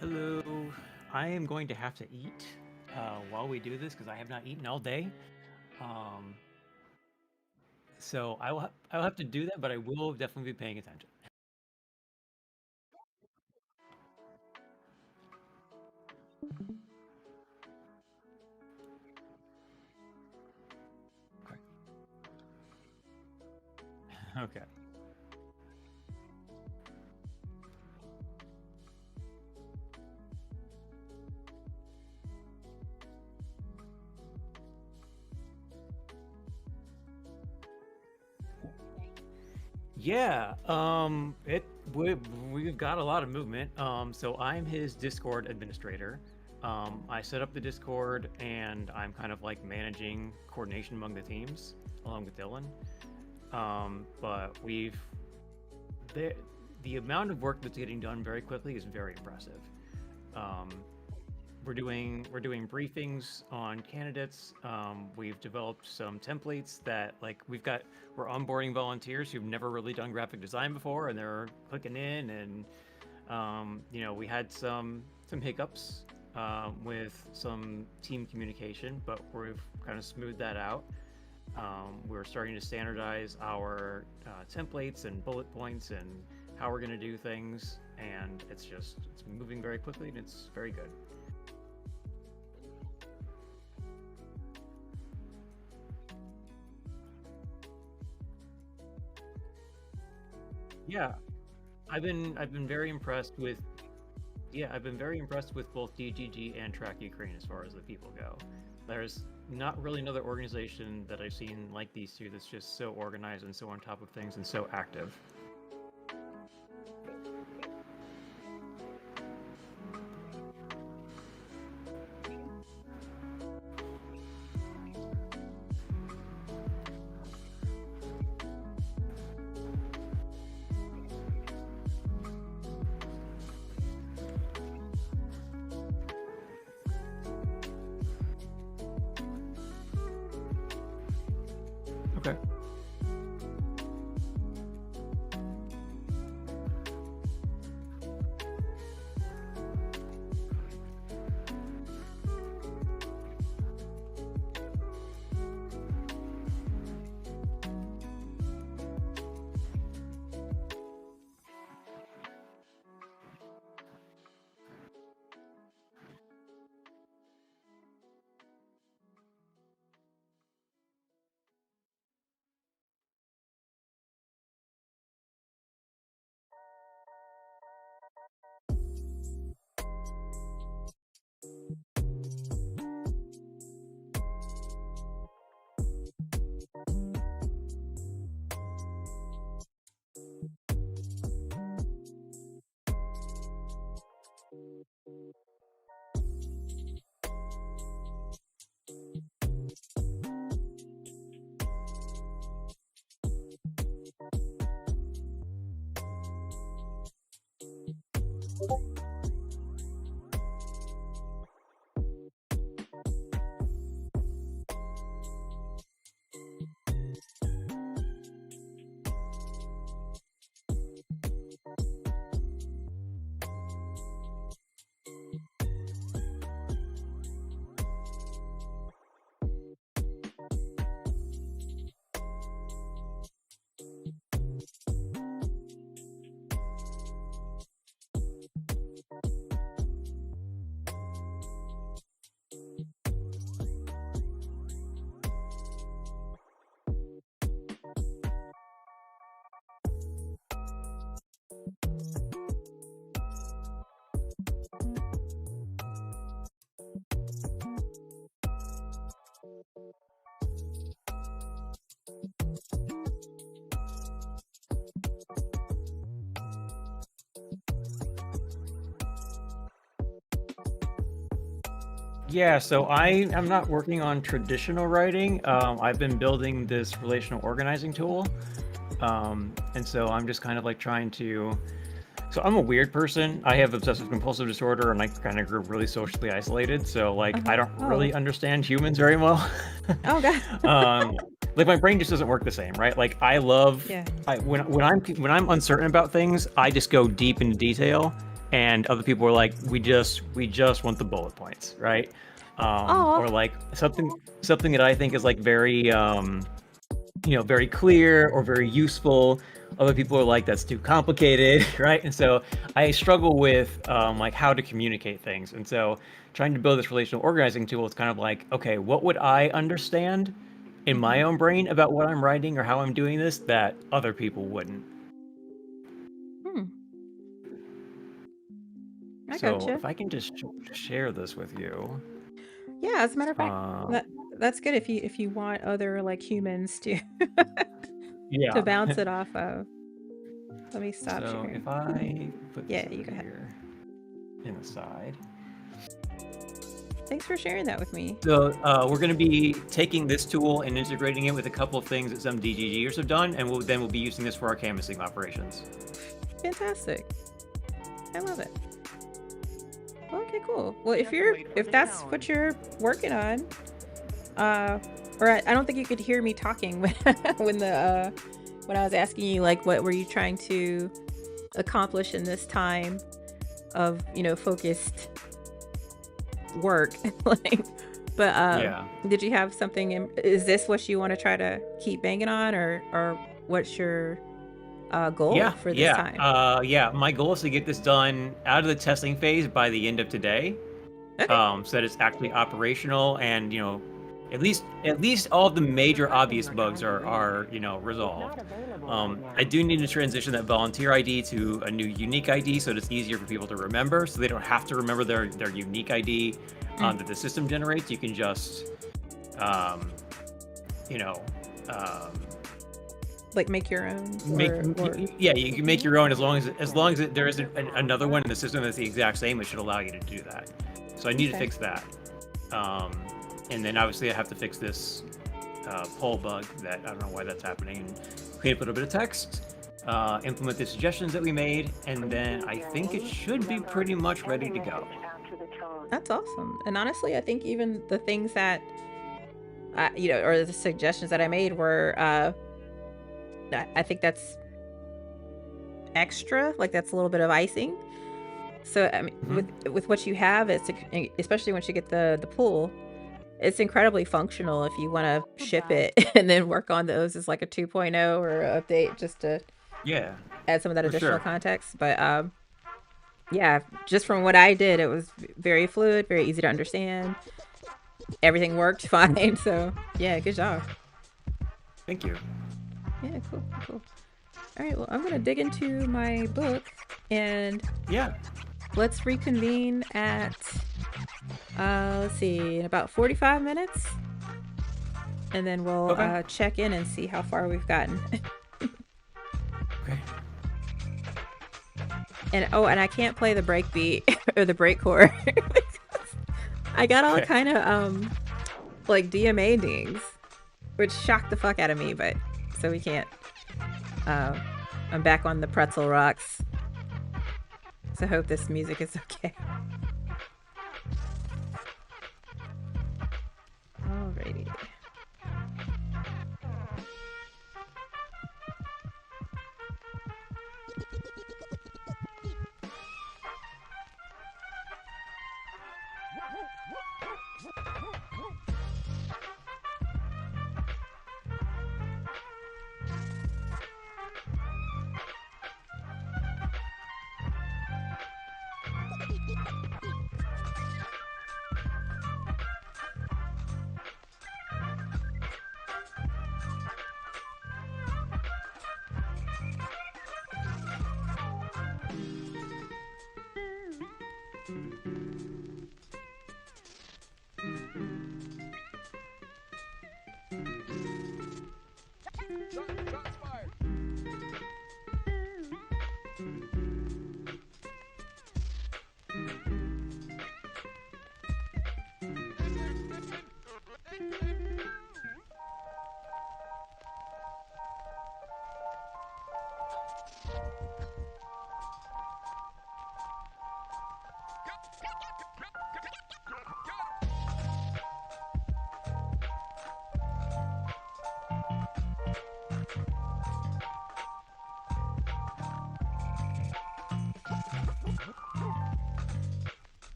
Hello. I am going to have to eat while we do this because I have not eaten all day. Um, so I will have to do that, but I will definitely be paying attention. Okay. Okay. Yeah. We've got a lot of movement. So I'm his Discord administrator. I set up the Discord and I'm kind of like managing coordination among the teams along with Dylan. But the the amount of work that's getting done very quickly is very impressive. Um, we're doing briefings on candidates. We've developed some templates that we're onboarding volunteers who've never really done graphic design before, and they're clicking in. And we had some hiccups with some team communication, but we've kind of smoothed that out. We're starting to standardize our templates and bullet points and how we're going to do things, and it's moving very quickly and it's very good. Yeah, I've been very impressed with I've been very impressed with both DGG and Track Ukraine as far as the people go. There's not really another organization that I've seen like these two that's just so organized and so on top of things and so active. Okay. Yeah, so I am not working on traditional writing. I've been building this relational organizing tool. And so I'm just kind of like trying to. So I'm a weird person. I have obsessive compulsive disorder, and I kind of grew up really socially isolated. So like I Uh-huh. don't Oh. really understand humans very well. Oh god. um, like my brain just doesn't work the same, right? Like I love Yeah. when I'm uncertain about things, I just go deep into detail, and other people were like, we just want the bullet points, right? Oh, Or like something that I think is like very very clear or very useful. Other people are like, that's too complicated, right? And so I struggle with like how to communicate things. And so trying to build this relational organizing tool is kind of like, okay, what would I understand in my own brain about what I'm writing or how I'm doing this that other people wouldn't? hmm. I So gotcha. if I can just share this with you. Yeah, as a matter of fact, Uh, that's good if you want other like humans to to yeah. bounce it off of. Let me stop So sharing. if I put this Yeah, you over go ahead. here in the side. Thanks for sharing that with me. So we're going to be taking this tool and integrating it with a couple of things that some DGGers have done, and we'll be using this for our canvassing operations. Fantastic. I love it. Okay, cool. Well, if that's what you're working on, or I don't think you could hear me talking when when I was asking you like what were you trying to accomplish in this time of focused work like but Yeah. did you have something is this what you want to try to keep banging on or what's your goal Yeah, for this yeah, time? yeah. My goal is to get this done out of the testing phase by the end of today, Okay. so that it's actually operational, and at least all of the major obvious bugs are resolved. I do need to transition that volunteer ID to a new unique ID so that it's easier for people to remember, so they don't have to remember their unique ID that the system generates. You can just, um, you know, um, Like make your own make or yeah, you can make your own as long as there isn't another one in the system that's the exact same. It should allow you to do that. So I need to okay. fix that. Um, and then obviously I have to fix this poll bug that I don't know why that's happening, and create a little bit of text, implement the suggestions that we made, and then I think it should be pretty much ready to go. That's awesome. And honestly, I think even the things that or the suggestions that I made were I think that's extra, like that's a little bit of icing. So I mean, Hmm. with what you have, it's especially once you get the pool, it's incredibly functional if you want to ship it and then work on those as like a 2.0 or a update just to Yeah, add some of that for additional sure. context. But yeah, just from what I did, it was very fluid, very easy to understand. Everything worked fine. So yeah, good job. Thank you. Yeah, cool, cool. All right, well, I'm gonna dig into my book and Yeah. let's reconvene at let's see, in about 45 minutes, and then we'll Okay. check in and see how far we've gotten. Okay. And oh, and I can't play the break beat or the break chord. I got all Okay. kind of like DMA dings, which shocked the fuck out of me. But so we can't. Uh, I'm back on the pretzel rocks. So I hope this music is okay. Alrighty.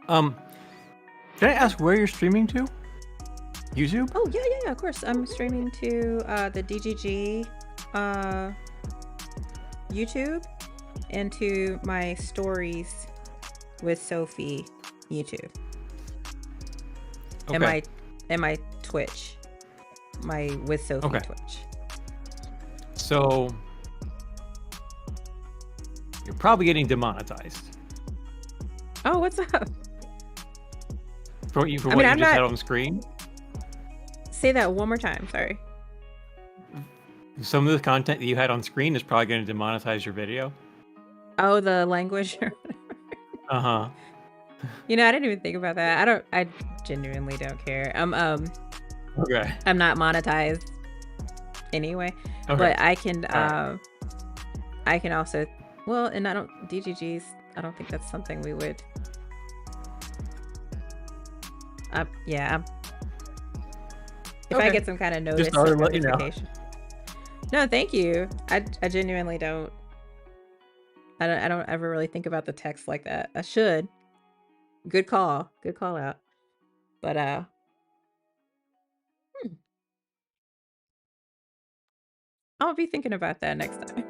Um, can I ask where you're streaming to? YouTube? Oh yeah, of course. I'm streaming to the DGG YouTube and to my stories with Sophie YouTube. Okay. And my Twitch. My with Sophie Okay. Twitch. So you're probably getting demonetized Oh, what's up? for what you just had on screen. Say that one more time, sorry. Some of the content that you had on screen is probably going to demonetize your video. Oh, the language. Uh-huh. You know, I didn't even think about that. I genuinely don't care. Okay. I'm not monetized anyway. Okay. But I can Alright. I can also, well, and I don't, DGGs, I don't think that's something we would yeah. If I Okay. get some kind of notice Just thought or I'd let you know. notification. No, thank you. I genuinely don't. I don't ever really think about the text like that. I should. Good call. Good call out. But I'll be thinking about that next time.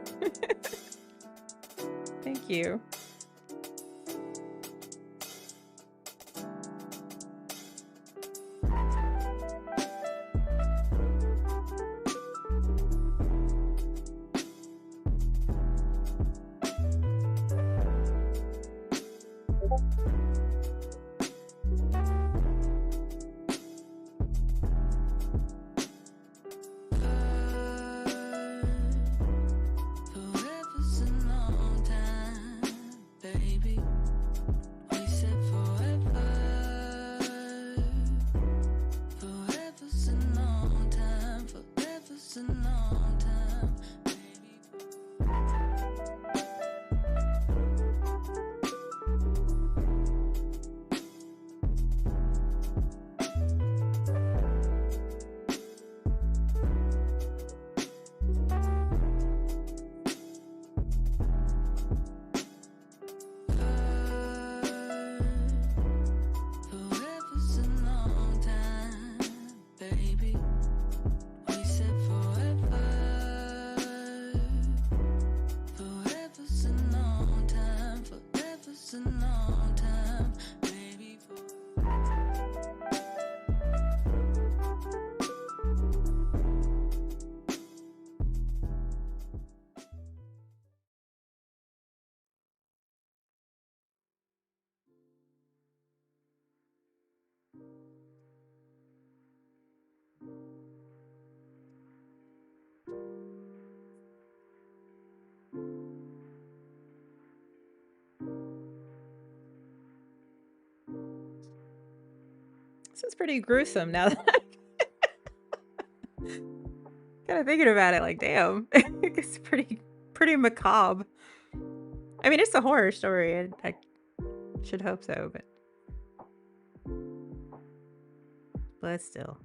Thank you. This is pretty gruesome now that kind of thinking about it, like, damn. It's pretty macabre. I mean, it's a horror story. I should hope so, but still.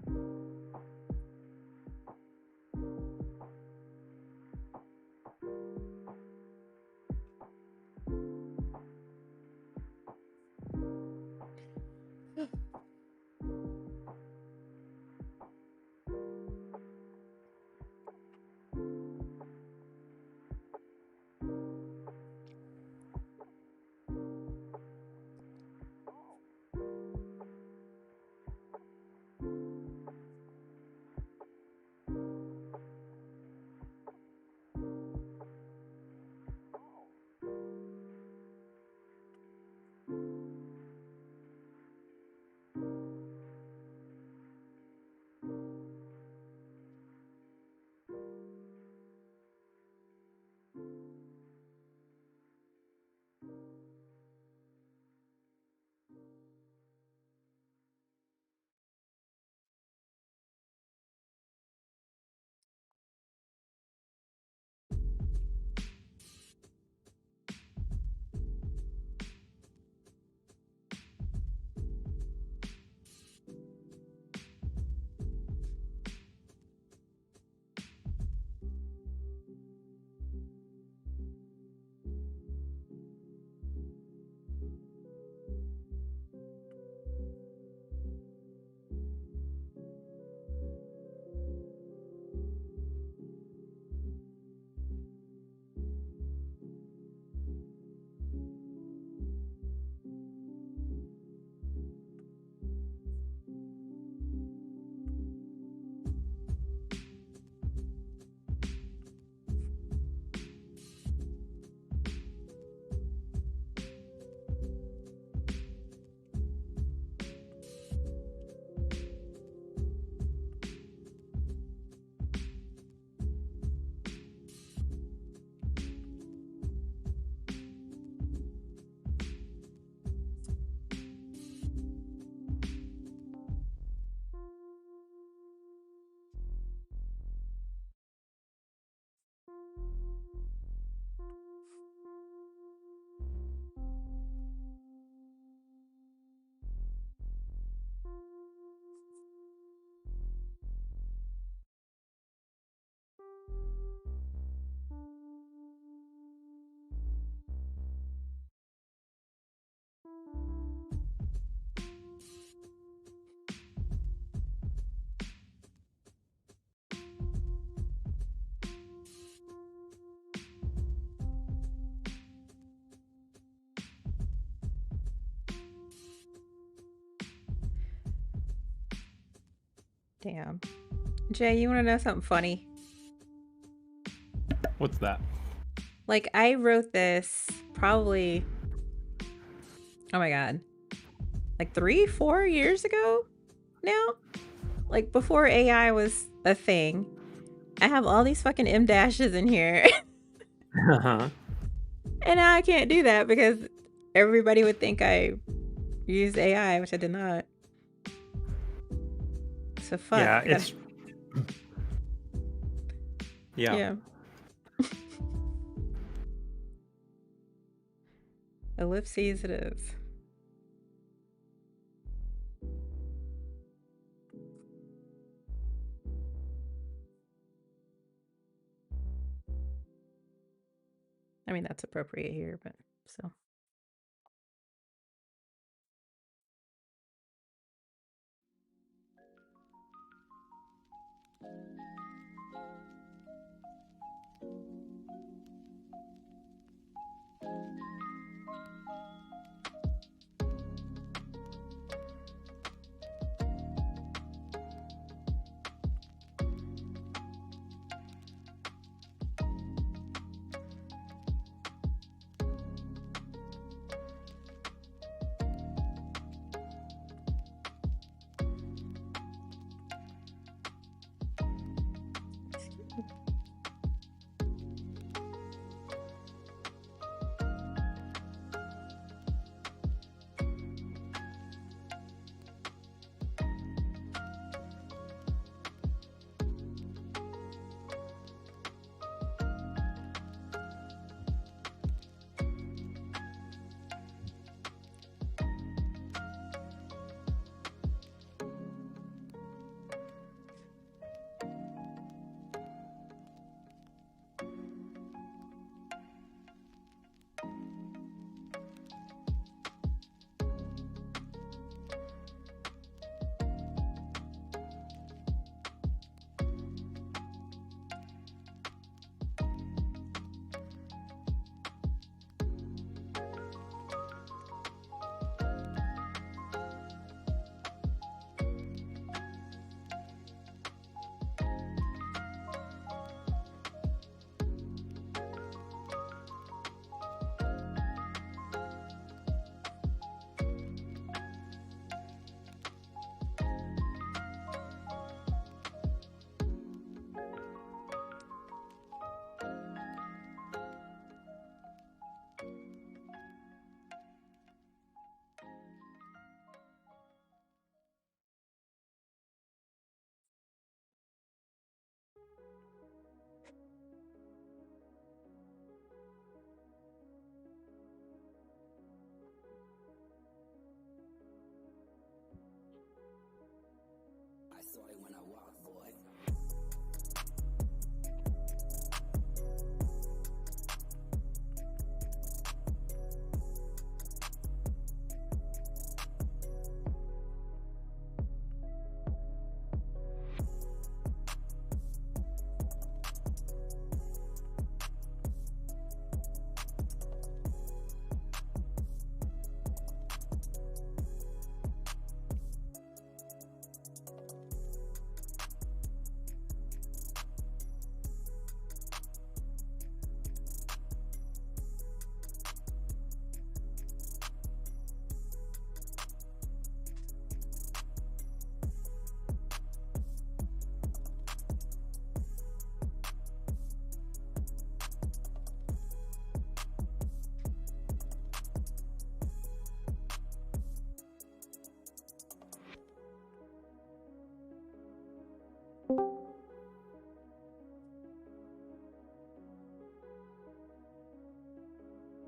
Damn. Jay, you want to know something funny? What's that? Like, I wrote this probably, oh my god, like 3-4 years ago now? Like, before AI was a thing. I have all these fucking M dashes in here. Uh-huh. And now I can't do that because everybody would think I used AI, which I did not. So fuck. Yeah, it's... Yeah. Ellipses it is. I mean, that's appropriate here, but so.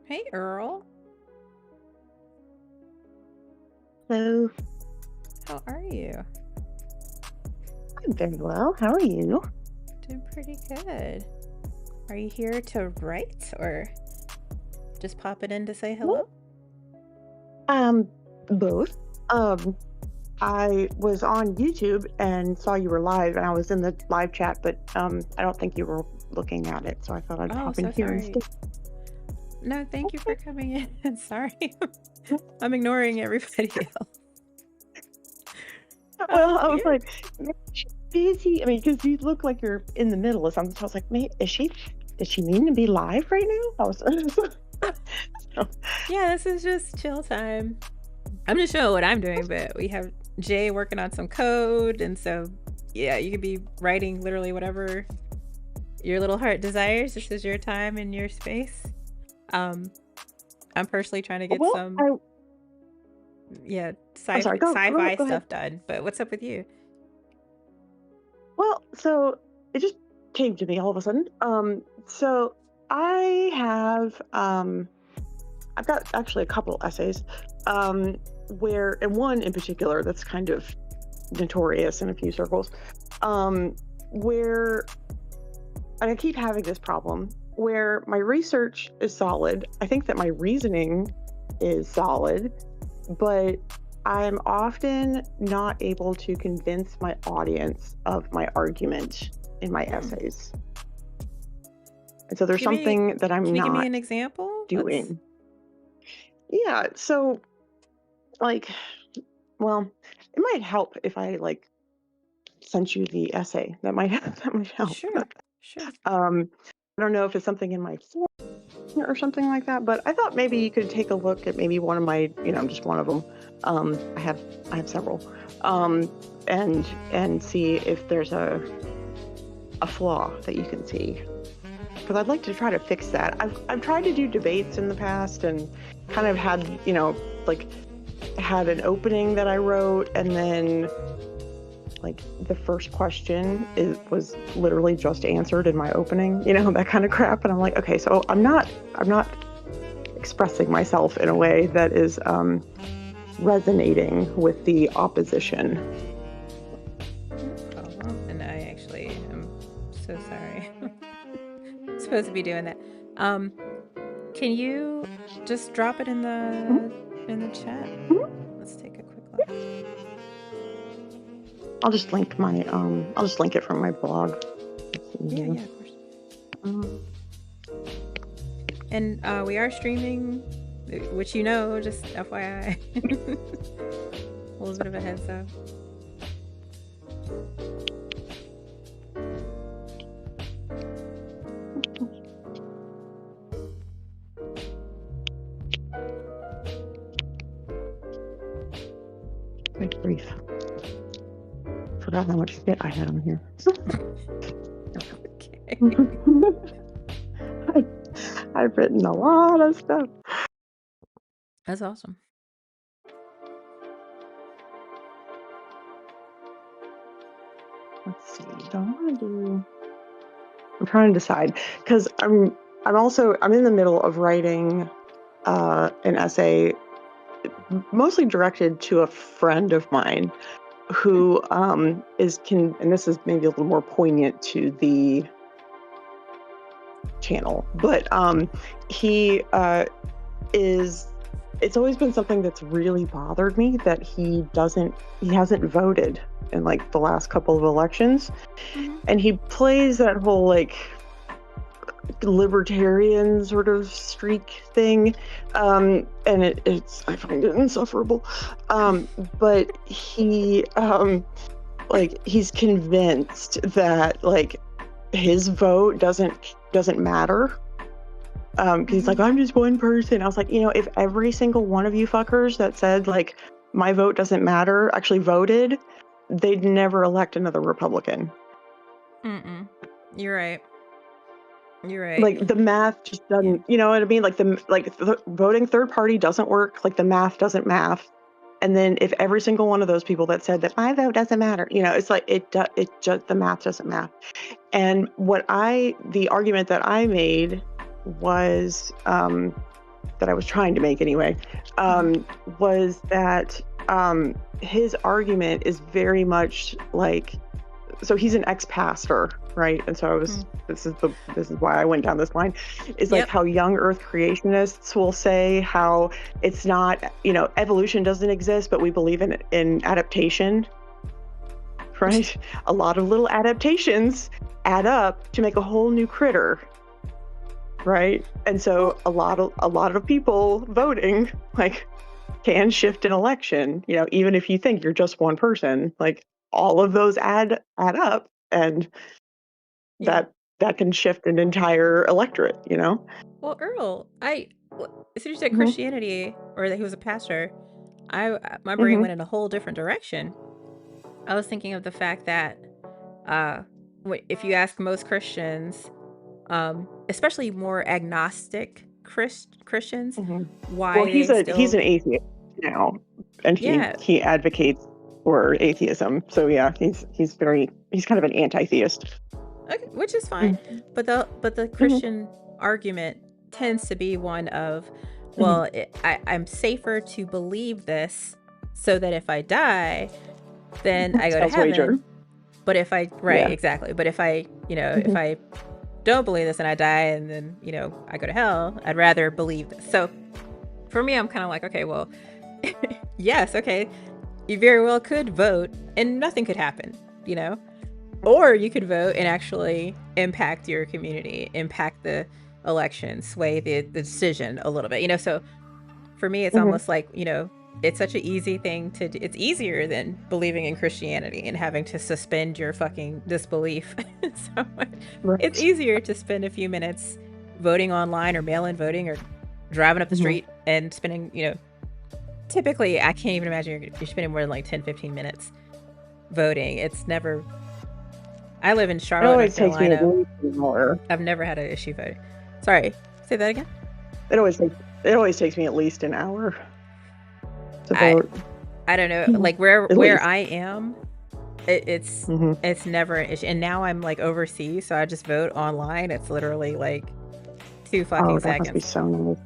Hey, Earl. Hello. How are you? I'm very well. How are you? Doing pretty good. Are you here to write or just popping in to say hello? Both. I was on YouTube and saw you were live, and I was in the live chat, but I don't think you were looking at it, so I thought I'd hop in here instead. No, thank you for coming in. Sorry. I'm ignoring everybody else. Well, I was Yeah. like, "Maybe she's busy." I mean, because you look like you're in the middle of something. So I was like, Did she mean to be live right now?" I was so, Yeah, this is just chill time. I'm just showing what I'm doing, but we have Jay working on some code, and so yeah, you could be writing literally whatever your little heart desires. This is your time and your space. I'm personally trying to get well, some I'm sorry. sci-fi Go ahead. stuff done. But what's up with you? Well, so it just came to me all of a sudden. So I have I've got actually a couple essays, where, and one in particular that's kind of notorious in a few circles, where and I keep having this problem where my research is solid. I think that my reasoning is solid, but I'm often not able to convince my audience of my argument in my essays. And so there's something that I'm Can you give me not an example? doing. Yeah, so like, well, it might help if I like sent you the essay. That might help. Sure. I don't know if it's something in my form or something like that, but I thought maybe you could take a look at maybe one of my, just one of them. I have several, and see if there's a flaw that you can see, because I'd like to try to fix that. I've tried to do debates in the past and kind of had, like had an opening that I wrote, and then like the first question was literally just answered in my opening, that kind of crap. And I'm like, okay, so I'm not expressing myself in a way that is resonating with the opposition. No problem. And I actually am so sorry. I'm supposed to be doing that. Can you just drop it in the chat? Let's take a quick look. I'll just link it from my blog. Yeah, of course. And we are streaming, which just FYI. A little bit of a heads up. Good grief. Forgot how much shit I had on here. Okay. I've written a lot of stuff. That's awesome. Let's see. I'm trying to decide, because I'm in the middle of writing an essay mostly directed to a friend of mine who and this is maybe a little more poignant to the channel, but he it's always been something that's really bothered me, that he hasn't voted in like the last couple of elections. Mm-hmm. And he plays that whole like libertarian sort of streak thing, and it's I find it insufferable, but he he's convinced that like his vote doesn't matter. He's like, I'm just one person. I was like, if every single one of you fuckers that said like my vote doesn't matter actually voted, they'd never elect another Republican. You're right. Like the math just doesn't, you know what I mean? Like the voting third party doesn't work. Like the math doesn't math. And then if every single one of those people that said that my vote doesn't matter, it's like it just the math doesn't math. And the argument that I made was that I was trying to make anyway, was that his argument is very much like, so he's an ex-pastor, right? And so I was this is why I went down this line, is like how young earth creationists will say how it's not, evolution doesn't exist, but we believe in adaptation, right? A lot of little adaptations add up to make a whole new critter, right? And so a lot of people voting like can shift an election. You know, even if you think you're just one person, like all of those add up, and Yeah. that can shift an entire electorate. You know. Well, Earl, as soon as you said Hmm. Christianity or that he was a pastor, my brain Hmm. went in a whole different direction. I was thinking of the fact that uh, if you ask most Christians, especially more agnostic Christians, Hmm. Well, why he's they an still, atheist now, and yeah, he advocates for atheism. So yeah, he's kind of an anti-theist. okay, which is fine. Mm-hmm. But the Christian argument tends to be one of, Hmm. well, I'm safer to believe this so that if I die, then I go to Sounds wager. heaven. But if I, right, Yeah. exactly. But if I, if Hmm. I don't believe this and I die and then, I go to hell, I'd rather believe this. So for me, I'm kind of like, okay, well, yes, okay, you very well could vote and nothing could happen, or you could vote and actually impact your community, impact the election, sway the decision a little bit, so for me, it's Hmm. almost like, it's such an easy thing to do. It's easier than believing in Christianity and having to suspend your fucking disbelief. So it's Right. easier to spend a few minutes voting online or mail-in voting or driving up the Hmm. street and spending, typically, I can't even imagine you're spending more than like 10, 15 minutes voting. It's never, I live in It Charlotte, North always takes me at Carolina. least an hour. I've never had an issue voting. Sorry, say that again. It always takes me at least an hour to I vote. I don't know, Mhm. like where At least. I am, it's Hmm. it's never an issue. And now I'm like overseas, so I just vote online. It's literally like 2 fucking Oh, that must be seconds. so nice.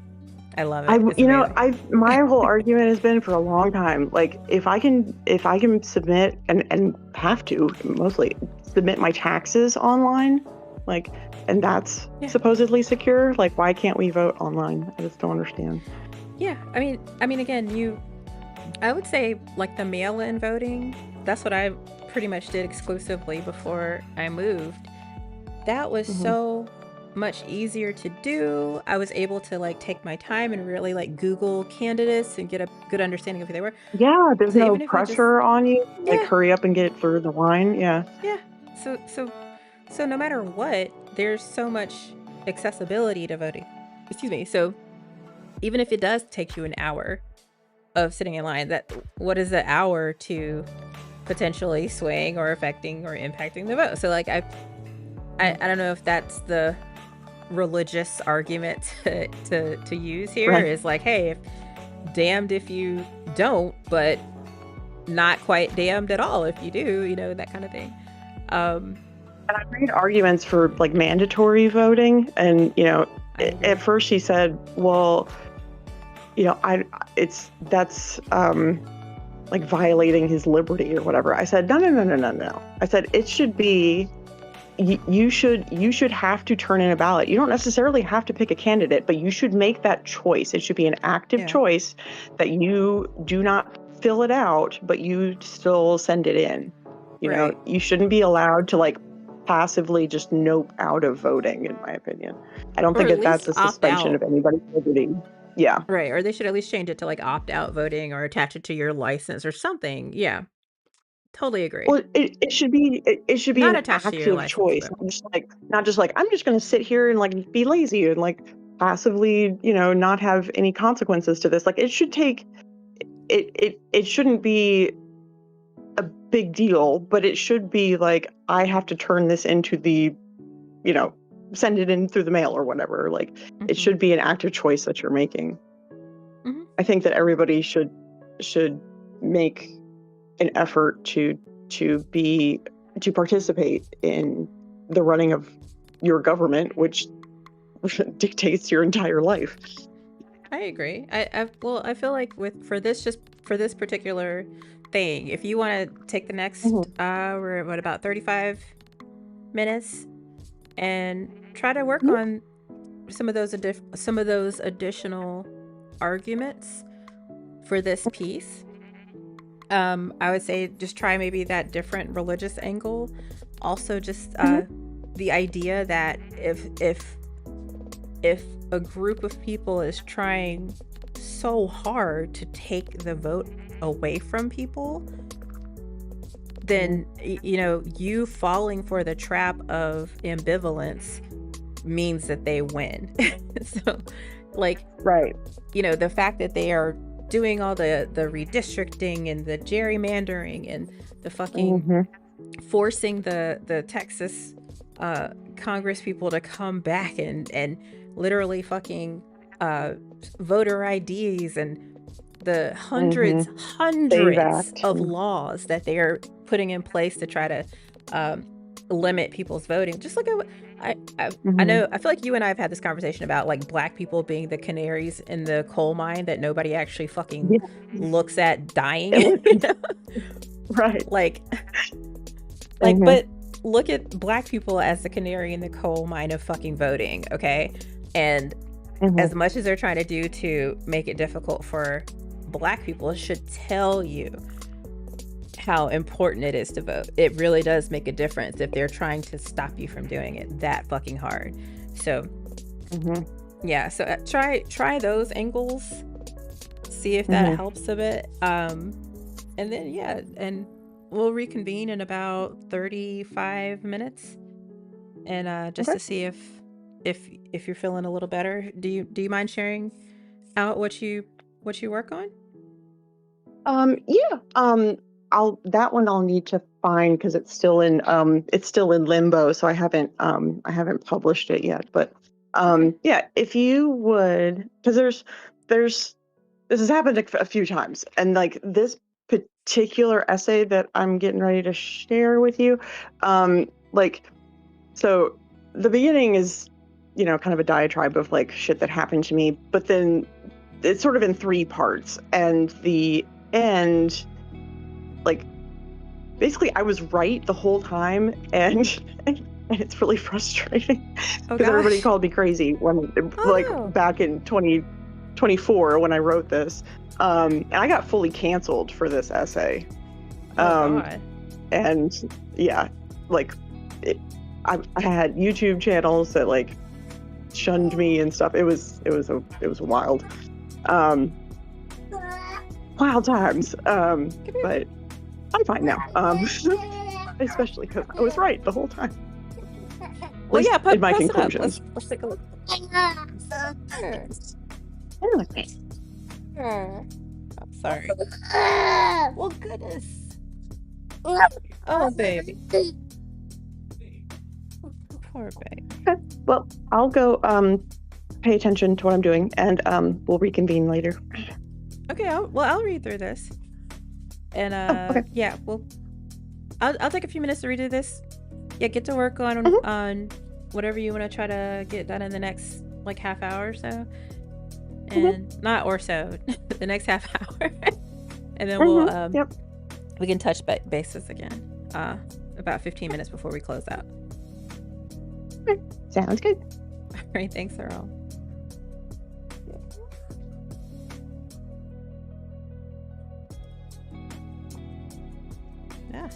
I love it. It's You know, amazing. my whole argument has been for a long time, like if I can submit and have to mostly submit my taxes online, like, and that's Yeah. supposedly secure, like why can't we vote online? I just don't understand. Yeah. I mean again, I would say like the mail-in voting, that's what I pretty much did exclusively before I moved. That was Hmm. so much easier to do. I was able to like take my time and really like Google candidates and get a good understanding of who they were. Yeah, there's So no even if you just, pressure on you, like yeah, hurry up and get it through the line. Yeah. yeah. So no matter what, there's so much accessibility to voting. Excuse me. So even if it does take you an hour of sitting in line, what is the hour to potentially swaying or affecting or impacting the vote? So like I don't know if that's the religious argument to use here, Right. is like, hey, if damned if you don't, but not quite damned at all if you do, that kind of thing. And I read arguments for like mandatory voting, and I agree. at first she said, well, that's like violating his liberty or whatever. I said, no. I said it should be, you should have to turn in a ballot. You don't necessarily have to pick a candidate, but you should make that choice. It should be an active Yeah. choice that you do not fill it out, but you still send it in. Right. You shouldn't be allowed to like passively just nope out of voting, in my opinion. I don't Or think at that's least a opt suspension out. of anybody's liberty. Yeah. Right. Or they should at least change it to like opt out voting or attach it to your license or something. Yeah. Totally agree. Well, it should be Not an attached to your active license, choice, but not just like I'm just going to sit here and like be lazy and like passively, not have any consequences to this. Like it should take it shouldn't be a big deal, but it should be like I have to turn this into the, send it in through the mail or whatever. Like it should be an active choice that you're making. Mhm. I think that everybody should make an effort to participate in the running of your government, which dictates your entire life. I agree. I feel like for this particular thing, if you want to take the next we're at about 35 minutes and try to work on some of those additional arguments for this piece. I would say just try maybe that different religious angle. Also just the idea that if a group of people is trying so hard to take the vote away from people, then you know, you falling for the trap of ambivalence means that they win. So like, Right. you know, the fact that they are doing all the redistricting and the gerrymandering and the fucking forcing the Texas Congress people to come back and literally fucking voter IDs and the hundreds of laws that they are putting in place to try to limit people's voting. Just look at what I know. I feel like you and I have had this conversation about like black people being the canaries in the coal mine that nobody actually fucking looks at dying. You know? Right. Like, but look at black people as the canary in the coal mine of fucking voting, okay? And as much as they're trying to do to make it difficult for black people, it should tell you how important it is to vote. It really does make a difference if they're trying to stop you from doing it that fucking hard. So yeah, so try those angles, see if that helps a bit, and then yeah, and we'll reconvene in about 35 minutes, and just to see if you're feeling a little better. Do you mind sharing out what you work on? Yeah. That one I'll need to find because it's still in limbo, so I haven't published it yet. But yeah, if you would, because this has happened a few times, and like this particular essay that I'm getting ready to share with you, like, so the beginning is, you know, kind of a diatribe of like shit that happened to me, but then it's sort of in 3 parts, and the end, like, basically I was right the whole time, and it's really frustrating because everybody called me crazy when back in 2024 when I wrote this, and I got fully canceled for this essay. And yeah, like I had YouTube channels that like shunned me and stuff. It was wild. Wild times. But I'm fine now. Especially because I was right the whole time. Well, yeah, in my conclusions. Let's take a look. Oh, sorry. Well, goodness. Oh, baby. Poor baby. Well, I'll go pay attention to what I'm doing, and we'll reconvene later. Okay, I'll read through this. And okay. Yeah, well, I'll take a few minutes to read through this. Yeah, get to work on whatever you want to try to get done in the next like half hour or so. And the next half hour. And then we'll we can touch bases again about 15 minutes before we close out. Sounds good. All right, thanks, Earl. Yeah.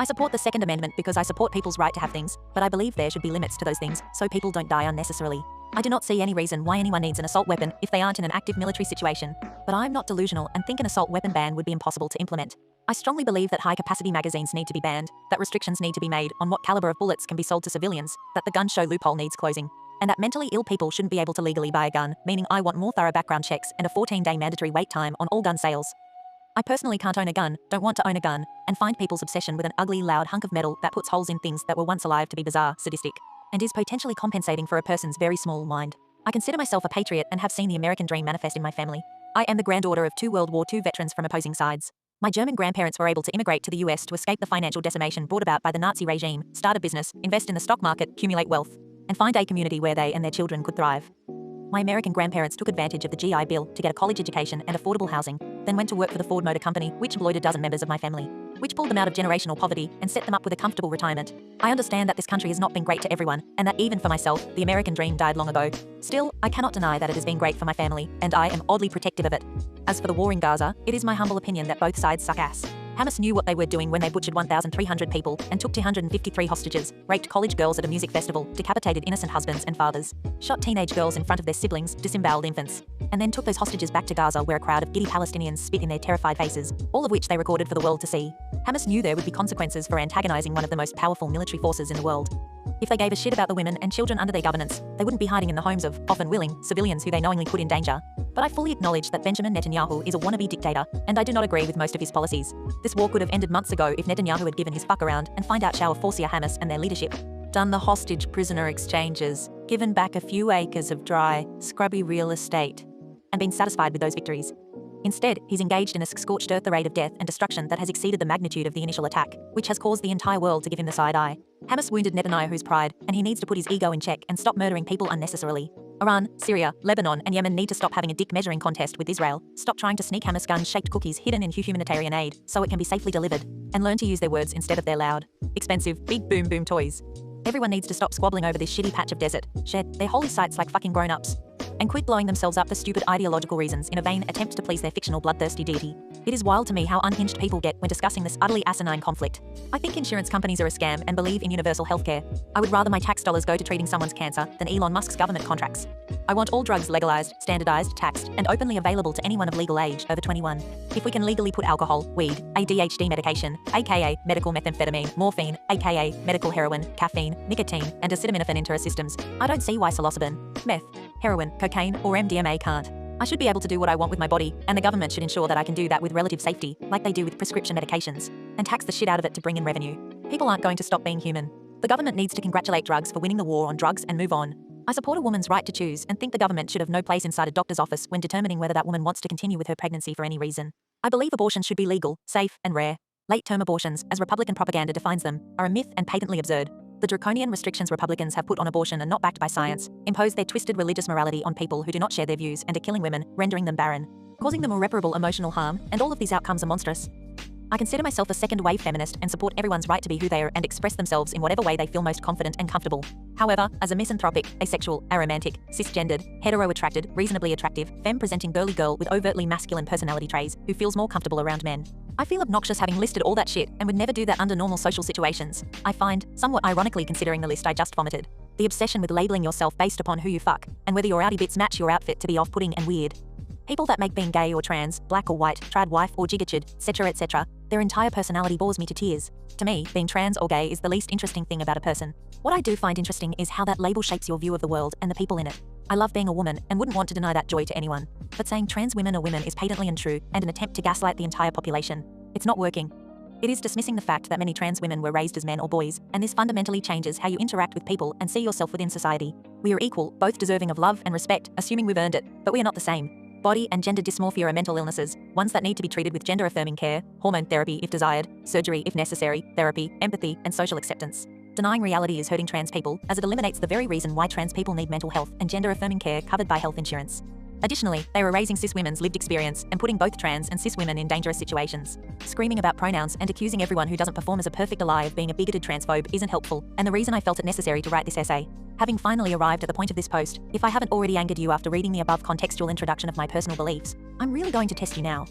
I support the Second Amendment because I support people's right to have things, but I believe there should be limits to those things so people don't die unnecessarily. I do not see any reason why anyone needs an assault weapon if they aren't in an active military situation, but I'm not delusional and think an assault weapon ban would be impossible to implement. I strongly believe that high-capacity magazines need to be banned, that restrictions need to be made on what caliber of bullets can be sold to civilians, that the gun show loophole needs closing, and that mentally ill people shouldn't be able to legally buy a gun, meaning I want more thorough background checks and a 14-day mandatory wait time on all gun sales. I personally can't own a gun, don't want to own a gun, and find people's obsession with an ugly, loud hunk of metal that puts holes in things that were once alive to be bizarre, sadistic, and is potentially compensating for a person's very small mind. I consider myself a patriot and have seen the American dream manifest in my family. I am the granddaughter of 2 World War II veterans from opposing sides. My German grandparents were able to immigrate to the US to escape the financial decimation brought about by the Nazi regime, start a business, invest in the stock market, accumulate wealth, and find a community where they and their children could thrive. My American grandparents took advantage of the GI Bill to get a college education and affordable housing, then went to work for the Ford Motor Company, which employed a dozen members of my family, which pulled them out of generational poverty and set them up with a comfortable retirement. I understand that this country has not been great to everyone, and that even for myself, the American dream died long ago. Still, I cannot deny that it has been great for my family, and I am oddly protective of it. As for the war in Gaza, it is my humble opinion that both sides suck ass. Hamas knew what they were doing when they butchered 1,300 people and took 253 hostages, raped college girls at a music festival, decapitated innocent husbands and fathers, shot teenage girls in front of their siblings, disemboweled infants, and then took those hostages back to Gaza where a crowd of giddy Palestinians spit in their terrified faces, all of which they recorded for the world to see. Hamas knew there would be consequences for antagonizing one of the most powerful military forces in the world. If they gave a shit about the women and children under their governance, they wouldn't be hiding in the homes of, often willing, civilians who they knowingly put in danger. But I fully acknowledge that Benjamin Netanyahu is a wannabe dictator, and I do not agree with most of his policies. This war could have ended months ago if Netanyahu had given his fuck around and find out shower Forcia Hamas and their leadership, done the hostage-prisoner exchanges, given back a few acres of dry, scrubby real estate, and been satisfied with those victories. Instead, he's engaged in a scorched earth rate of death and destruction that has exceeded the magnitude of the initial attack, which has caused the entire world to give him the side eye. Hamas wounded Netanyahu's pride, and he needs to put his ego in check and stop murdering people unnecessarily. Iran, Syria, Lebanon, and Yemen need to stop having a dick measuring contest with Israel, stop trying to sneak Hamas gun-shaped cookies hidden in humanitarian aid so it can be safely delivered, and learn to use their words instead of their loud, expensive, big boom boom toys. Everyone needs to stop squabbling over this shitty patch of desert, shed their holy sites like fucking grown-ups, and quit blowing themselves up for stupid ideological reasons in a vain attempt to please their fictional bloodthirsty deity. It is wild to me how unhinged people get when discussing this utterly asinine conflict. I think insurance companies are a scam and believe in universal healthcare. I would rather my tax dollars go to treating someone's cancer than Elon Musk's government contracts. I want all drugs legalized, standardized, taxed, and openly available to anyone of legal age over 21. If we can legally put alcohol, weed, ADHD medication, aka medical methamphetamine, morphine, aka medical heroin, caffeine, nicotine, and acetaminophen into our systems, I don't see why psilocybin, meth, heroin, cocaine, or MDMA can't. I should be able to do what I want with my body, and the government should ensure that I can do that with relative safety, like they do with prescription medications, and tax the shit out of it to bring in revenue. People aren't going to stop being human. The government needs to congratulate drugs for winning the war on drugs and move on. I support a woman's right to choose and think the government should have no place inside a doctor's office when determining whether that woman wants to continue with her pregnancy for any reason. I believe abortion should be legal, safe, and rare. Late-term abortions, as Republican propaganda defines them, are a myth and patently absurd. The draconian restrictions Republicans have put on abortion are not backed by science, impose their twisted religious morality on people who do not share their views and are killing women, rendering them barren, causing them irreparable emotional harm, and all of these outcomes are monstrous. I consider myself a second-wave feminist and support everyone's right to be who they are and express themselves in whatever way they feel most confident and comfortable. However, as a misanthropic, asexual, aromantic, cisgendered, hetero-attracted, reasonably attractive, femme-presenting girly girl with overtly masculine personality traits who feels more comfortable around men, I feel obnoxious having listed all that shit and would never do that under normal social situations. I find, somewhat ironically considering the list I just vomited, the obsession with labeling yourself based upon who you fuck, and whether your outie bits match your outfit to be off-putting and weird. People that make being gay or trans, black or white, trad wife or gigachid, etc., their entire personality bores me to tears. To me, being trans or gay is the least interesting thing about a person. What I do find interesting is how that label shapes your view of the world and the people in it. I love being a woman and wouldn't want to deny that joy to anyone. But saying trans women are women is patently untrue and an attempt to gaslight the entire population. It's not working. It is dismissing the fact that many trans women were raised as men or boys, and this fundamentally changes how you interact with people and see yourself within society. We are equal, both deserving of love and respect, assuming we've earned it, but we are not the same. Body and gender dysmorphia are mental illnesses, ones that need to be treated with gender-affirming care, hormone therapy if desired, surgery if necessary, therapy, empathy, and social acceptance. Denying reality is hurting trans people, as it eliminates the very reason why trans people need mental health and gender-affirming care covered by health insurance. Additionally, they are erasing cis women's lived experience and putting both trans and cis women in dangerous situations. Screaming about pronouns and accusing everyone who doesn't perform as a perfect ally of being a bigoted transphobe isn't helpful, and the reason I felt it necessary to write this essay. Having finally arrived at the point of this post, if I haven't already angered you after reading the above contextual introduction of my personal beliefs, I'm really going to test you now.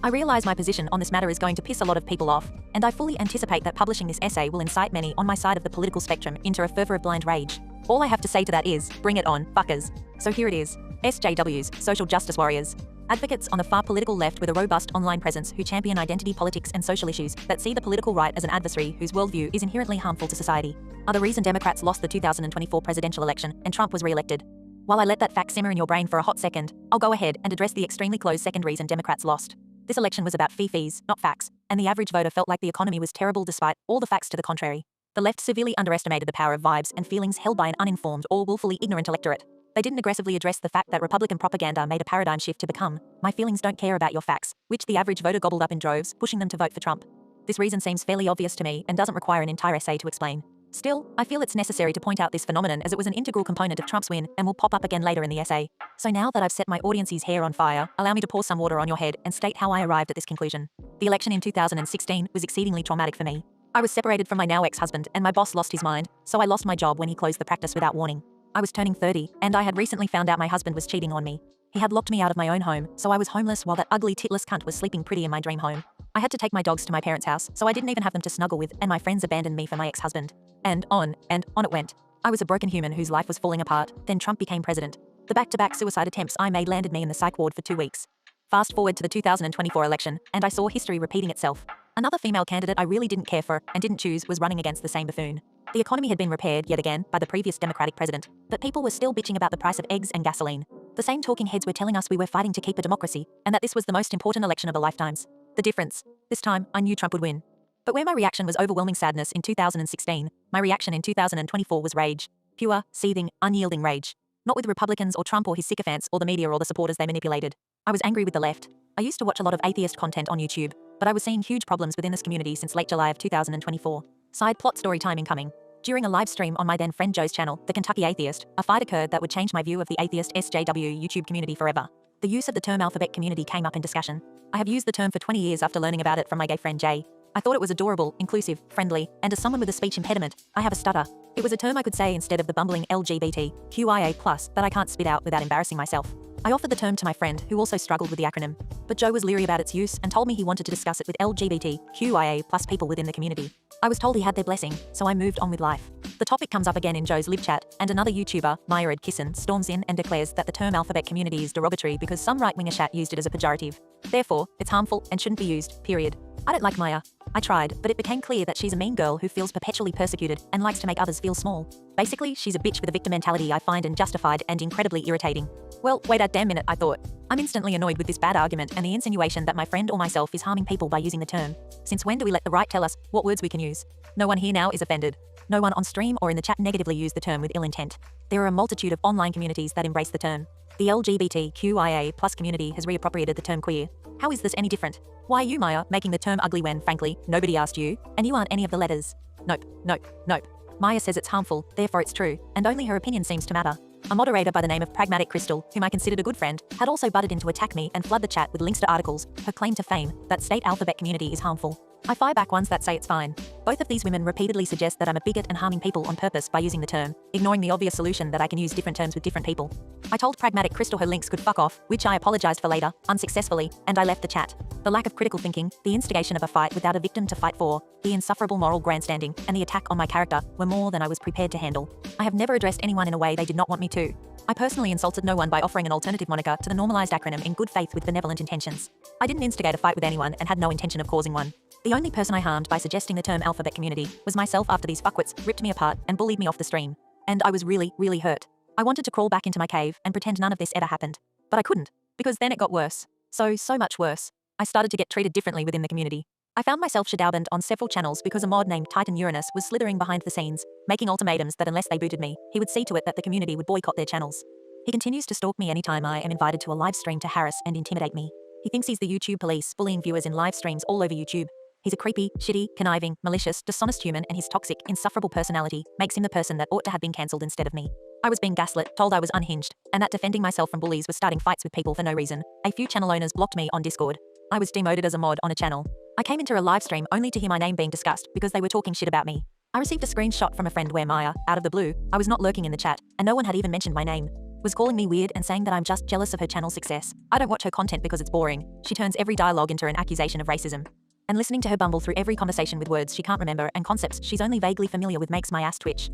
I realize my position on this matter is going to piss a lot of people off, and I fully anticipate that publishing this essay will incite many on my side of the political spectrum into a fervor of blind rage. All I have to say to that is, bring it on, fuckers. So here it is. SJWs, social justice warriors. Advocates on the far political left with a robust online presence who champion identity politics and social issues that see the political right as an adversary whose worldview is inherently harmful to society are the reason Democrats lost the 2024 presidential election and Trump was re-elected. While I let that fact simmer in your brain for a hot second, I'll go ahead and address the extremely close second reason Democrats lost. This election was about fees, not facts, and the average voter felt like the economy was terrible despite all the facts to the contrary. The left severely underestimated the power of vibes and feelings held by an uninformed or willfully ignorant electorate. They didn't aggressively address the fact that Republican propaganda made a paradigm shift to become, my feelings don't care about your facts, which the average voter gobbled up in droves, pushing them to vote for Trump. This reason seems fairly obvious to me and doesn't require an entire essay to explain. Still, I feel it's necessary to point out this phenomenon as it was an integral component of Trump's win and will pop up again later in the essay. So now that I've set my audience's hair on fire, allow me to pour some water on your head and state how I arrived at this conclusion. The election in 2016 was exceedingly traumatic for me. I was separated from my now ex-husband and my boss lost his mind, so I lost my job when he closed the practice without warning. I was turning 30, and I had recently found out my husband was cheating on me. He had locked me out of my own home, so I was homeless while that ugly titless cunt was sleeping pretty in my dream home. I had to take my dogs to my parents' house, so I didn't even have them to snuggle with, and my friends abandoned me for my ex-husband. And on it went. I was a broken human whose life was falling apart, then Trump became president. The back-to-back suicide attempts I made landed me in the psych ward for 2 weeks. Fast forward to the 2024 election, and I saw history repeating itself. Another female candidate I really didn't care for and didn't choose was running against the same buffoon. The economy had been repaired yet again by the previous Democratic president, but people were still bitching about the price of eggs and gasoline. The same talking heads were telling us we were fighting to keep a democracy, and that this was the most important election of our lifetimes. The difference? This time, I knew Trump would win. But where my reaction was overwhelming sadness in 2016, my reaction in 2024 was rage. Pure, seething, unyielding rage. Not with Republicans or Trump or his sycophants or the media or the supporters they manipulated. I was angry with the left. I used to watch a lot of atheist content on YouTube, but I was seeing huge problems within this community since late July of 2024. Side plot story time incoming. During a live stream on my then friend Joe's channel, The Kentucky Atheist, a fight occurred that would change my view of the atheist SJW YouTube community forever. The use of the term alphabet community came up in discussion. I have used the term for 20 years after learning about it from my gay friend Jay. I thought it was adorable, inclusive, friendly, and as someone with a speech impediment, I have a stutter. It was a term I could say instead of the bumbling LGBTQIA+ that I can't spit out without embarrassing myself. I offered the term to my friend, who also struggled with the acronym, but Joe was leery about its use and told me he wanted to discuss it with LGBTQIA+ people within the community. I was told he had their blessing, so I moved on with life. The topic comes up again in Joe's live chat, and another YouTuber, Maya Ed Kissin, storms in and declares that the term alphabet community is derogatory because some right-winger chat used it as a pejorative. Therefore, it's harmful and shouldn't be used, period. I don't like Maya. I tried, but it became clear that she's a mean girl who feels perpetually persecuted and likes to make others feel small. Basically, she's a bitch with a victim mentality I find unjustified and incredibly irritating. Well, wait a damn minute, I thought. I'm instantly annoyed with this bad argument and the insinuation that my friend or myself is harming people by using the term. Since when do we let the right tell us what words we can use? No one here now is offended. No one on stream or in the chat negatively used the term with ill intent. There are a multitude of online communities that embrace the term. The LGBTQIA+ community has reappropriated the term queer. How is this any different? Why are you, Maya, making the term ugly when, frankly, nobody asked you, and you aren't any of the letters? Nope, nope, nope. Maya says it's harmful, therefore it's true, and only her opinion seems to matter. A moderator by the name of Pragmatic Crystal, whom I considered a good friend, had also butted in to attack me and flood the chat with links to articles, her claim to fame, that state alphabet community is harmful. I fire back ones that say it's fine. Both of these women repeatedly suggest that I'm a bigot and harming people on purpose by using the term, ignoring the obvious solution that I can use different terms with different people. I told Pragmatic Crystal her links could fuck off, which I apologized for later, unsuccessfully, and I left the chat. The lack of critical thinking, the instigation of a fight without a victim to fight for, the insufferable moral grandstanding, and the attack on my character were more than I was prepared to handle. I have never addressed anyone in a way they did not want me to. I personally insulted no one by offering an alternative moniker to the normalized acronym in good faith with benevolent intentions. I didn't instigate a fight with anyone and had no intention of causing one. The only person I harmed by suggesting the term alphabet community was myself after these fuckwits ripped me apart and bullied me off the stream. And I was really, really hurt. I wanted to crawl back into my cave and pretend none of this ever happened. But I couldn't, because then it got worse. So much worse. I started to get treated differently within the community. I found myself shadowbanned on several channels because a mod named Titan Uranus was slithering behind the scenes, making ultimatums that unless they booted me, he would see to it that the community would boycott their channels. He continues to stalk me anytime I am invited to a live stream to harass and intimidate me. He thinks he's the YouTube police, bullying viewers in live streams all over YouTube. He's a creepy, shitty, conniving, malicious, dishonest human, and his toxic, insufferable personality makes him the person that ought to have been cancelled instead of me. I was being gaslit, told I was unhinged, and that defending myself from bullies was starting fights with people for no reason. A few channel owners blocked me on Discord. I was demoted as a mod on a channel. I came into a live stream only to hear my name being discussed because they were talking shit about me. I received a screenshot from a friend where Maya, out of the blue, I was not lurking in the chat, and no one had even mentioned my name, was calling me weird and saying that I'm just jealous of her channel's success. I don't watch her content because it's boring. She turns every dialogue into an accusation of racism. and listening to her bumble through every conversation with words she can't remember and concepts she's only vaguely familiar with makes my ass twitch.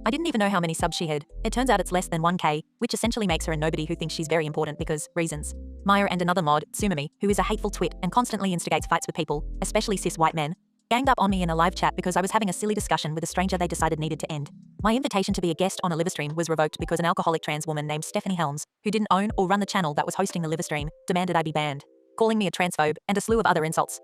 I didn't even know how many subs she had. It turns out it's less than 1k, which essentially makes her a nobody who thinks she's very important because reasons. Maya and another mod, Sumami, who is a hateful twit and constantly instigates fights with people, especially cis white men, ganged up on me in a live chat because I was having a silly discussion with a stranger they decided needed to end. My invitation to be a guest on a live stream was revoked because an alcoholic trans woman named Stephanie Helms, who didn't own or run the channel that was hosting the live stream, demanded I be banned, calling me a transphobe and a slew of other insults.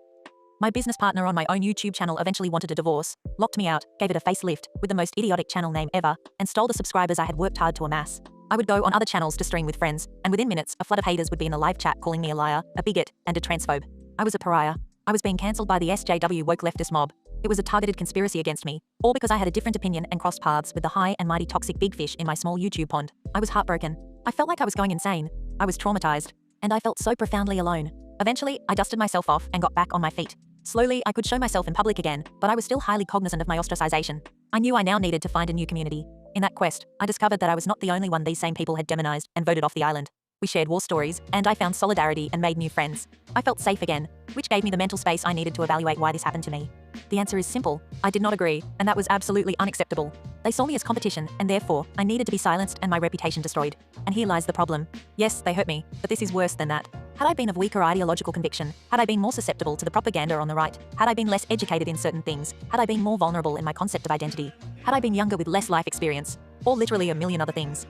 My business partner on my own YouTube channel eventually wanted a divorce, locked me out, gave it a facelift with the most idiotic channel name ever, and stole the subscribers I had worked hard to amass. I would go on other channels to stream with friends, and within minutes, a flood of haters would be in the live chat calling me a liar, a bigot, and a transphobe. I was a pariah. I was being cancelled by the SJW woke leftist mob. It was a targeted conspiracy against me, all because I had a different opinion and crossed paths with the high and mighty toxic big fish in my small YouTube pond. I was heartbroken. I felt like I was going insane. I was traumatized. And I felt so profoundly alone. Eventually, I dusted myself off and got back on my feet. Slowly, I could show myself in public again, but I was still highly cognizant of my ostracization. I knew I now needed to find a new community. In that quest, I discovered that I was not the only one these same people had demonized and voted off the island. We shared war stories, and I found solidarity and made new friends. I felt safe again, which gave me the mental space I needed to evaluate why this happened to me. The answer is simple. I did not agree, and that was absolutely unacceptable. They saw me as competition, and therefore, I needed to be silenced and my reputation destroyed. And here lies the problem. Yes, they hurt me, but this is worse than that. Had I been of weaker ideological conviction, had I been more susceptible to the propaganda on the right, had I been less educated in certain things, had I been more vulnerable in my concept of identity, had I been younger with less life experience, or literally a million other things,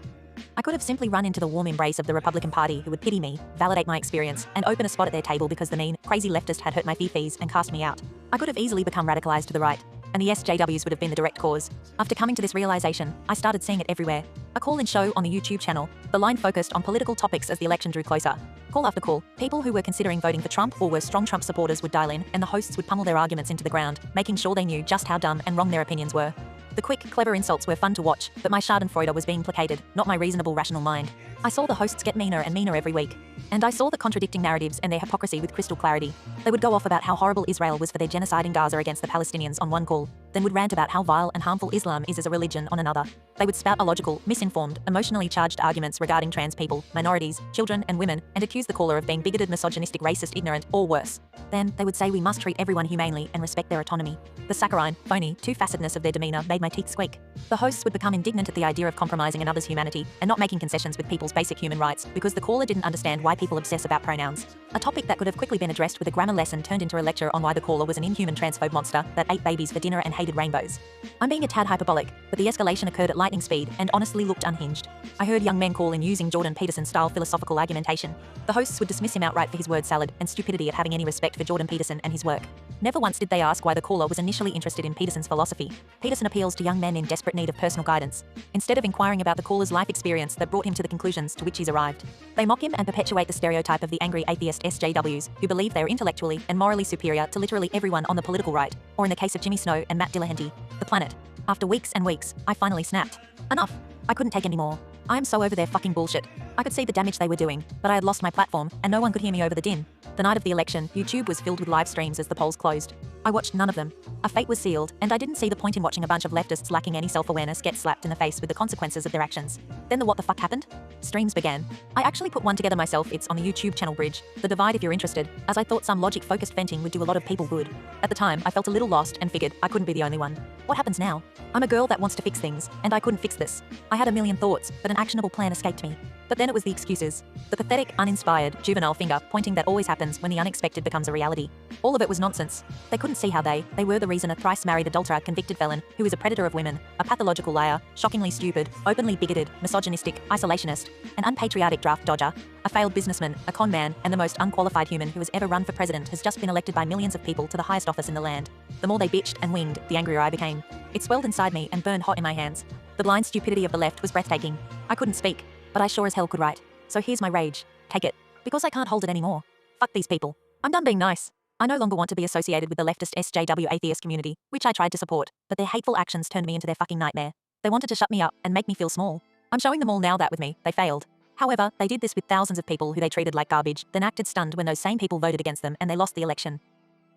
I could have simply run into the warm embrace of the Republican Party who would pity me, validate my experience, and open a spot at their table because the mean, crazy leftist had hurt my fifis and cast me out. I could have easily become radicalized to the right, and the SJWs would have been the direct cause. After coming to this realization, I started seeing it everywhere. A call-in show on the YouTube channel, the line focused on political topics as the election drew closer. Call after call, people who were considering voting for Trump or were strong Trump supporters would dial in, and the hosts would pummel their arguments into the ground, making sure they knew just how dumb and wrong their opinions were. The quick, clever insults were fun to watch, but my schadenfreude was being placated, not my reasonable, rational mind. I saw the hosts get meaner and meaner every week. And I saw the contradicting narratives and their hypocrisy with crystal clarity. They would go off about how horrible Israel was for their genocide in Gaza against the Palestinians on one call, then would rant about how vile and harmful Islam is as a religion on another. They would spout illogical, misinformed, emotionally charged arguments regarding trans people, minorities, children, and women, and accuse the caller of being bigoted, misogynistic, racist, ignorant, or worse. Then, they would say we must treat everyone humanely and respect their autonomy. The saccharine, phony, two-facetedness of their demeanor made my teeth squeak. The hosts would become indignant at the idea of compromising another's humanity and not making concessions with people's basic human rights because the caller didn't understand why people obsess about pronouns. A topic that could have quickly been addressed with a grammar lesson turned into a lecture on why the caller was an inhuman transphobe monster that ate babies for dinner and hated rainbows. I'm being a tad hyperbolic, but the escalation occurred at lightning speed and honestly looked unhinged. I heard young men call in using Jordan Peterson-style philosophical argumentation. The hosts would dismiss him outright for his word salad and stupidity at having any respect for Jordan Peterson and his work. Never once did they ask why the caller was initially interested in Peterson's philosophy. Peterson appeals to young men in desperate need of personal guidance, instead of inquiring about the caller's life experience that brought him to the conclusions to which he's arrived. They mock him and perpetuate the stereotype of the angry atheist SJWs, who believe they are intellectually and morally superior to literally everyone on the political right, or in the case of Jimmy Snow and Matt Dillahunty, the planet. After weeks and weeks, I finally snapped. Enough. I couldn't take any more. I am so over their fucking bullshit. I could see the damage they were doing, but I had lost my platform, and no one could hear me over the din. The night of the election, YouTube was filled with live streams as the polls closed. I watched none of them. A fate was sealed, and I didn't see the point in watching a bunch of leftists lacking any self-awareness get slapped in the face with the consequences of their actions. Then the what the fuck happened? Streams began. I actually put one together myself. It's on the YouTube channel Bridge, The Divide if you're interested, as I thought some logic-focused venting would do a lot of people good. At the time, I felt a little lost and figured I couldn't be the only one. What happens now? I'm a girl that wants to fix things, and I couldn't fix this. I had a million thoughts, but an actionable plan escaped me. But then it was the excuses. The pathetic, uninspired, juvenile finger pointing that always happens when the unexpected becomes a reality. All of it was nonsense. They couldn't see how they were the reason a thrice-married adulterer, convicted felon, who is a predator of women, a pathological liar, shockingly stupid, openly bigoted, misogynistic, isolationist, an unpatriotic draft dodger, a failed businessman, a con man, and the most unqualified human who has ever run for president has just been elected by millions of people to the highest office in the land. The more they bitched and winged, the angrier I became. It swelled inside me and burned hot in my hands. The blind stupidity of the left was breathtaking. I couldn't speak, but I sure as hell could write. So here's my rage. Take it. Because I can't hold it anymore. Fuck these people. I'm done being nice. I no longer want to be associated with the leftist SJW atheist community, which I tried to support, but their hateful actions turned me into their fucking nightmare. They wanted to shut me up and make me feel small. I'm showing them all now that with me, they failed. However, they did this with thousands of people who they treated like garbage, then acted stunned when those same people voted against them and they lost the election.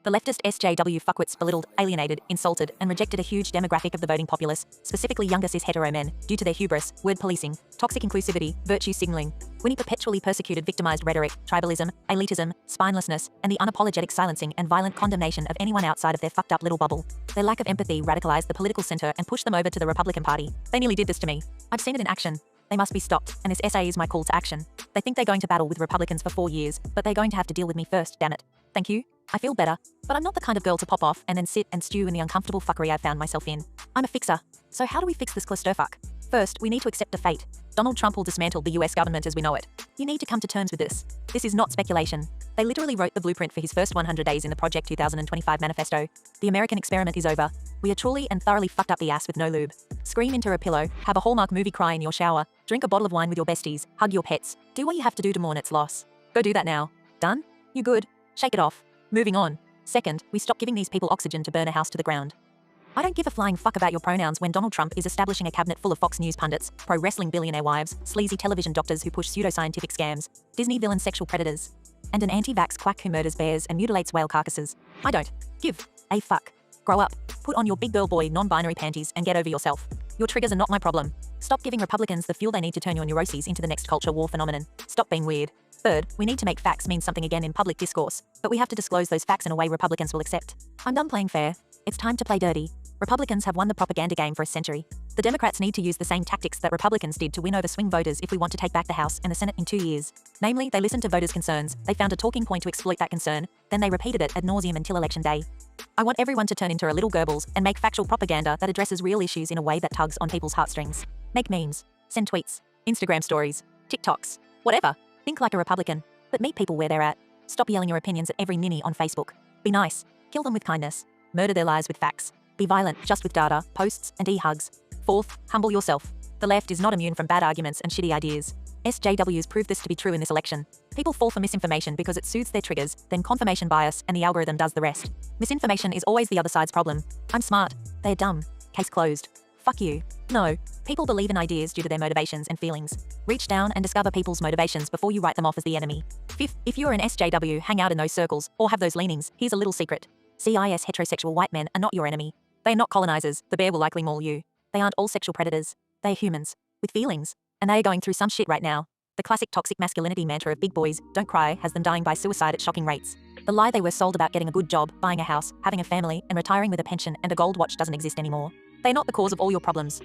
The leftist SJW fuckwits belittled, alienated, insulted, and rejected a huge demographic of the voting populace, specifically younger cis-hetero men, due to their hubris, word policing, toxic inclusivity, virtue signaling, Winnie perpetually persecuted victimized rhetoric, tribalism, elitism, spinelessness, and the unapologetic silencing and violent condemnation of anyone outside of their fucked up little bubble. Their lack of empathy radicalized the political center and pushed them over to the Republican Party. They nearly did this to me. I've seen it in action. They must be stopped, and this essay is my call to action. They think they're going to battle with Republicans for 4 years, but they're going to have to deal with me first, damn it. Thank you. I feel better, but I'm not the kind of girl to pop off and then sit and stew in the uncomfortable fuckery I've found myself in. I'm a fixer. So how do we fix this clusterfuck? First, we need to accept a fate. Donald Trump will dismantle the US government as we know it. You need to come to terms with this. This is not speculation. They literally wrote the blueprint for his first 100 days in the Project 2025 manifesto. The American experiment is over. We are truly and thoroughly fucked up the ass with no lube. Scream into a pillow, have a Hallmark movie cry in your shower, drink a bottle of wine with your besties, hug your pets, do what you have to do to mourn its loss. Go do that now. Done? You good? Shake it off. Moving on. Second, we stop giving these people oxygen to burn a house to the ground. I don't give a flying fuck about your pronouns when Donald Trump is establishing a cabinet full of Fox News pundits, pro-wrestling billionaire wives, sleazy television doctors who push pseudoscientific scams, Disney villain sexual predators, and an anti-vax quack who murders bears and mutilates whale carcasses. I don't give a fuck. Grow up. Put on your big girl boy non-binary panties and get over yourself. Your triggers are not my problem. Stop giving Republicans the fuel they need to turn your neuroses into the next culture war phenomenon. Stop being weird. Third, we need to make facts mean something again in public discourse, but we have to disclose those facts in a way Republicans will accept. I'm done playing fair. It's time to play dirty. Republicans have won the propaganda game for a century. The Democrats need to use the same tactics that Republicans did to win over swing voters if we want to take back the House and the Senate in 2 years. Namely, they listened to voters' concerns, they found a talking point to exploit that concern, then they repeated it ad nauseum until election day. I want everyone to turn into a little Goebbels and make factual propaganda that addresses real issues in a way that tugs on people's heartstrings. Make memes, send tweets, Instagram stories, TikToks, whatever. Think like a Republican, but meet people where they're at. Stop yelling your opinions at every ninny on Facebook. Be nice, kill them with kindness, murder their lies with facts. Be violent just with data, posts, and e-hugs. Fourth, humble yourself. The left is not immune from bad arguments and shitty ideas. SJWs proved this to be true in this election. People fall for misinformation because it soothes their triggers, then confirmation bias and the algorithm does the rest. Misinformation is always the other side's problem. I'm smart. They're dumb. Case closed. Fuck you. No. People believe in ideas due to their motivations and feelings. Reach down and discover people's motivations before you write them off as the enemy. Fifth, if you're an SJW, hang out in those circles, or have those leanings, here's a little secret. CIS heterosexual white men are not your enemy. They are not colonizers. The bear will likely maul you. They aren't all sexual predators. They are humans. With feelings. And they are going through some shit right now. The classic toxic masculinity mantra of big boys, don't cry, has them dying by suicide at shocking rates. The lie they were sold about getting a good job, buying a house, having a family, and retiring with a pension and a gold watch doesn't exist anymore. They're not the cause of all your problems.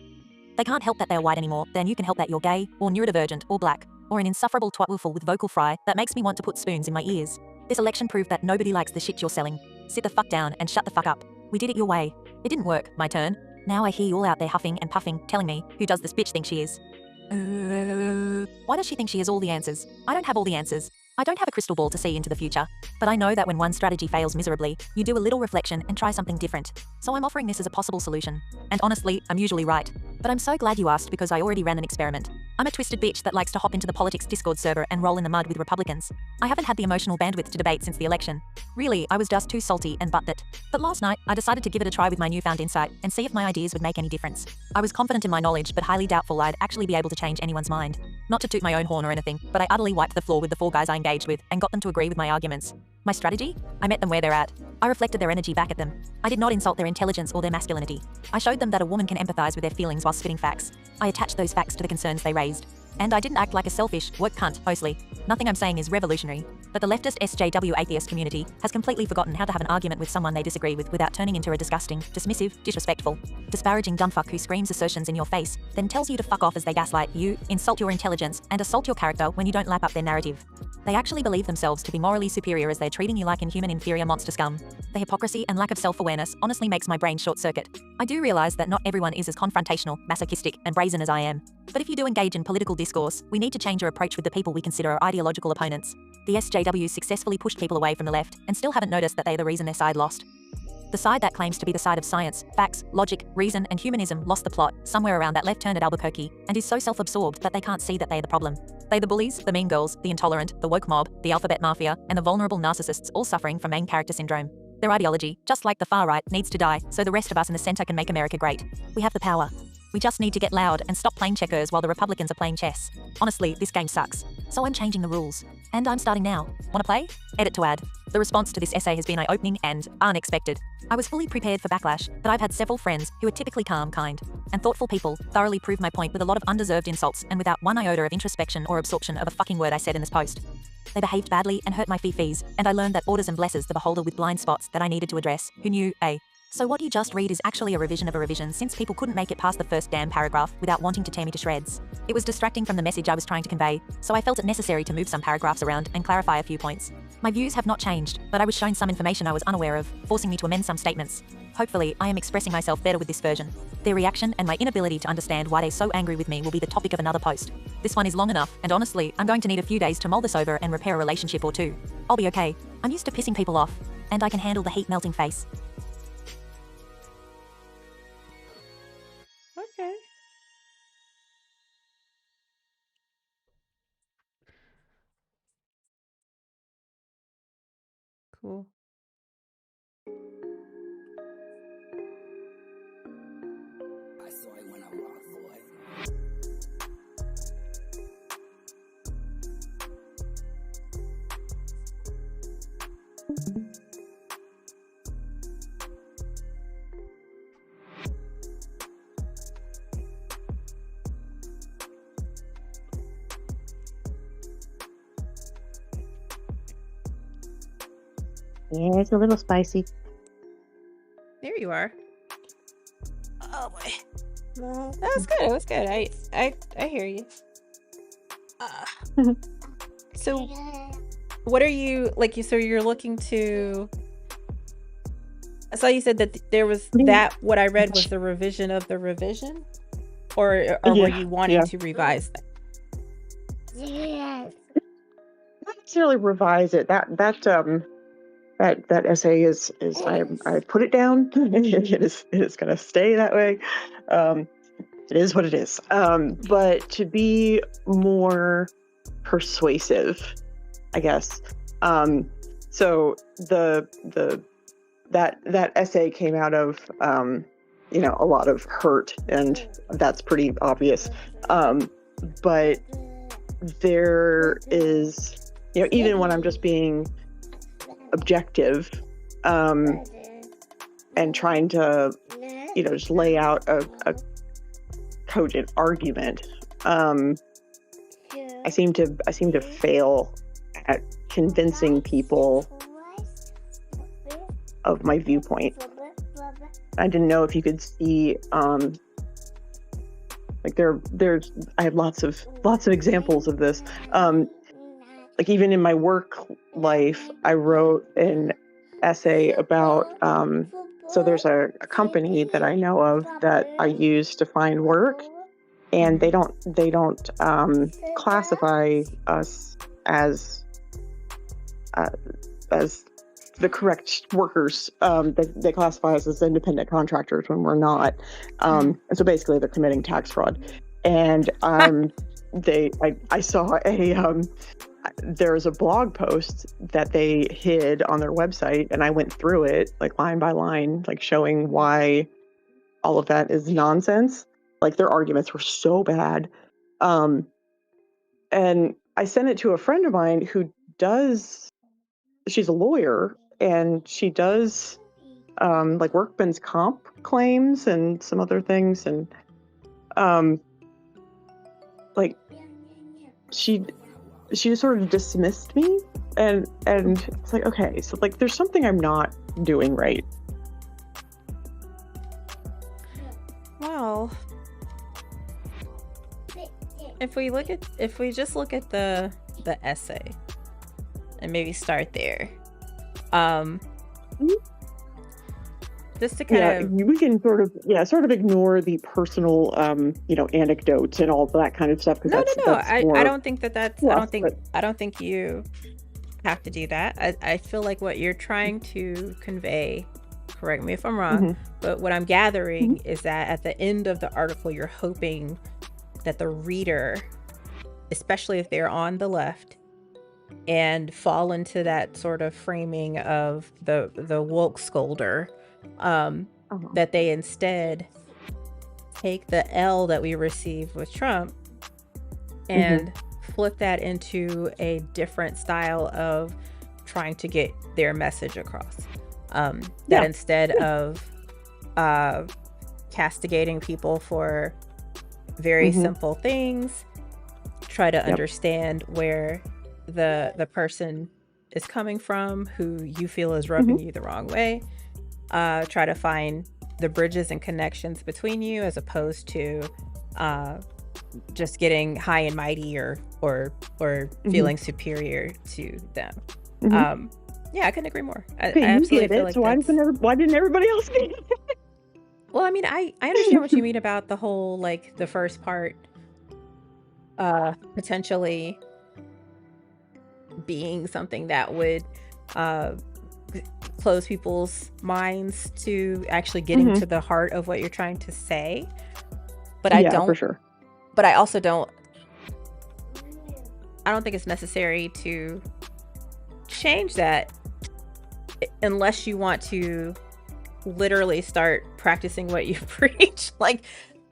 They can't help that they're white anymore, then you can help that you're gay, or neurodivergent, or black, or an insufferable twatwoofle with vocal fry that makes me want to put spoons in my ears. This election proved that nobody likes the shit you're selling. Sit the fuck down and shut the fuck up. We did it your way. It didn't work. My turn. Now I hear you all out there huffing and puffing, telling me, who does this bitch think she is? Why does she think she has all the answers? I don't have all the answers. I don't have a crystal ball to see into the future. But I know that when one strategy fails miserably, you do a little reflection and try something different. So I'm offering this as a possible solution. And honestly, I'm usually right. But I'm so glad you asked because I already ran an experiment. I'm a twisted bitch that likes to hop into the politics Discord server and roll in the mud with Republicans. I haven't had the emotional bandwidth to debate since the election. Really, I was just too salty and butt it. But last night, I decided to give it a try with my newfound insight and see if my ideas would make any difference. I was confident in my knowledge but highly doubtful I'd actually be able to change anyone's mind. Not to toot my own horn or anything, but I utterly wiped the floor with the 4 guys I engaged with and got them to agree with my arguments. My strategy? I met them where they're at. I reflected their energy back at them. I did not insult their intelligence or their masculinity. I showed them that a woman can empathize with their feelings while spitting facts. I attached those facts to the concerns they raised. And I didn't act like a selfish, woke cunt, mostly. Nothing I'm saying is revolutionary. But the leftist SJW atheist community has completely forgotten how to have an argument with someone they disagree with without turning into a disgusting, dismissive, disrespectful, disparaging dumbfuck who screams assertions in your face, then tells you to fuck off as they gaslight you, insult your intelligence, and assault your character when you don't lap up their narrative. They actually believe themselves to be morally superior as they're treating you like inhuman inferior monster scum. The hypocrisy and lack of self-awareness honestly makes my brain short-circuit. I do realize that not everyone is as confrontational, masochistic, and brazen as I am. But if you do engage in political discourse, we need to change our approach with the people we consider our ideological opponents. The SJWs successfully pushed people away from the left and still haven't noticed that they're the reason their side lost. The side that claims to be the side of science, facts, logic, reason, and humanism lost the plot somewhere around that left turn at Albuquerque and is so self-absorbed that they can't see that they're the problem. They're the bullies, the mean girls, the intolerant, the woke mob, the alphabet mafia, and the vulnerable narcissists all suffering from main character syndrome. Their ideology, just like the far right, needs to die so the rest of us in the center can make America great. We have the power. We just need to get loud and stop playing checkers while the Republicans are playing chess. Honestly, this game sucks. So I'm changing the rules. And I'm starting now. Wanna play? Edit to add. The response to this essay has been eye-opening and unexpected. I was fully prepared for backlash, but I've had several friends who are typically calm, kind, and thoughtful people thoroughly prove my point with a lot of undeserved insults and without one iota of introspection or absorption of a fucking word I said in this post. They behaved badly and hurt my fee-fees, and I learned that orders and blesses the beholder with blind spots that I needed to address. Who knew, eh? So what you just read is actually a revision of a revision since people couldn't make it past the first damn paragraph without wanting to tear me to shreds. It was distracting from the message I was trying to convey, so I felt it necessary to move some paragraphs around and clarify a few points. My views have not changed, but I was shown some information I was unaware of, forcing me to amend some statements. Hopefully, I am expressing myself better with this version. Their reaction and my inability to understand why they're so angry with me will be the topic of another post. This one is long enough, and honestly, I'm going to need a few days to mull this over and repair a relationship or two. I'll be okay. I'm used to pissing people off, and I can handle the heat melting face. Okay. Cool. Yeah, it's a little spicy. There you are. Oh boy. That was good. It was good. I hear you. So what are you like? So you're looking to. I saw you said that there was that. What I read was the revision of the revision, or were you wanting to revise that? Yes. Not necessarily revise it. That essay is I put it down. It is going to stay that way. It is what it is. But to be more persuasive, I guess. So that essay came out of a lot of hurt, and that's pretty obvious. But there is, even when I'm just being objective and trying to just lay out a cogent argument, I seem to fail at convincing people of my viewpoint. I didn't know if you could see I have lots of examples of this. Like even in my work life, I wrote an essay about, so there's a company that I know of that I use to find work, and they don't classify us as the correct workers. They classify us as independent contractors when we're not. And so basically they're committing tax fraud. And I saw there was a blog post that they hid on their website, and I went through it like line by line, like showing why all of that is nonsense. Like their arguments were so bad. And I sent it to a friend of mine who she's a lawyer, and she does like workman's comp claims and some other things, and like she just sort of dismissed me, and it's like, okay, so like there's something I'm not doing right. Well, if we just look at the essay and maybe start there, just to kind of, we can sort of ignore the personal anecdotes and all that kind of stuff, because no, I don't think that's plus, I don't think you have to do that. I feel like what you're trying to convey, correct me if I'm wrong, but what I'm gathering is that at the end of the article, you're hoping that the reader, especially if they're on the left and fall into that sort of framing of the woke scolder, that they instead take the L that we received with Trump and flip that into a different style of trying to get their message across. That instead of castigating people for very simple things, try to understand where the person is coming from who you feel is rubbing you the wrong way. Try to find the bridges and connections between you, as opposed to just getting high and mighty or feeling superior to them. Yeah, I couldn't agree more. I absolutely feel like so why didn't everybody else get it? Well, I mean, I understand what you mean about the whole, like, the first part potentially being something that would close people's minds to actually getting to the heart of what you're trying to say. But I don't, for sure. But I also don't think it's necessary to change that unless you want to literally start practicing what you preach. Like,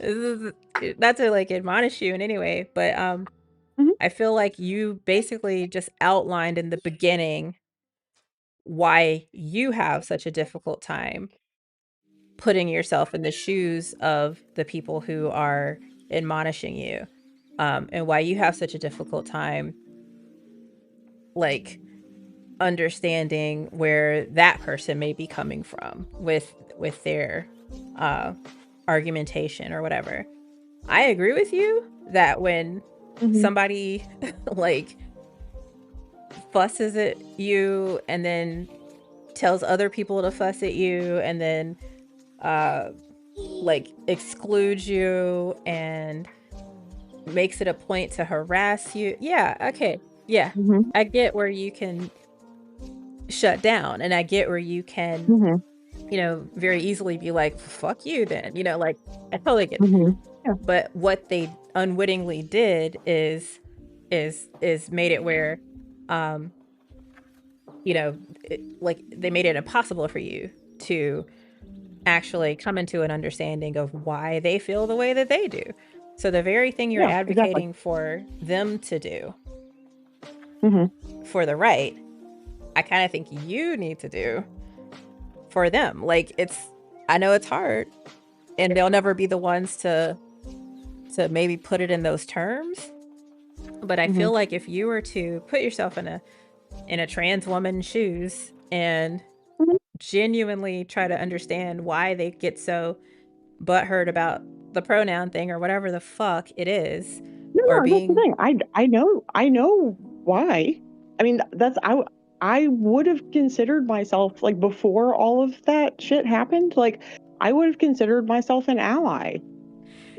not to like admonish you in any way, but I feel like you basically just outlined in the beginning why you have such a difficult time putting yourself in the shoes of the people who are admonishing you, and why you have such a difficult time like understanding where that person may be coming from with their argumentation or whatever. I agree with you that when somebody like fusses at you and then tells other people to fuss at you and then like excludes you and makes it a point to harass you. Yeah, okay. Yeah. I get where you can shut down, and I get where you can you know, very easily be like, fuck you then, you know, like, I totally get it. But what they unwittingly did is made it where you know, like, they made it impossible for you to actually come into an understanding of why they feel the way that they do. So the very thing you're advocating for them to do for the right, I kind of think you need to do for them. Like, I know it's hard, and they'll never be the ones to maybe put it in those terms, but I feel like if you were to put yourself in a trans woman's shoes and genuinely try to understand why they get so butthurt about the pronoun thing or whatever the fuck it is, or being, that's the thing. I know why. I mean, I would have considered myself, like, before all of that shit happened, like, I would have considered myself an ally.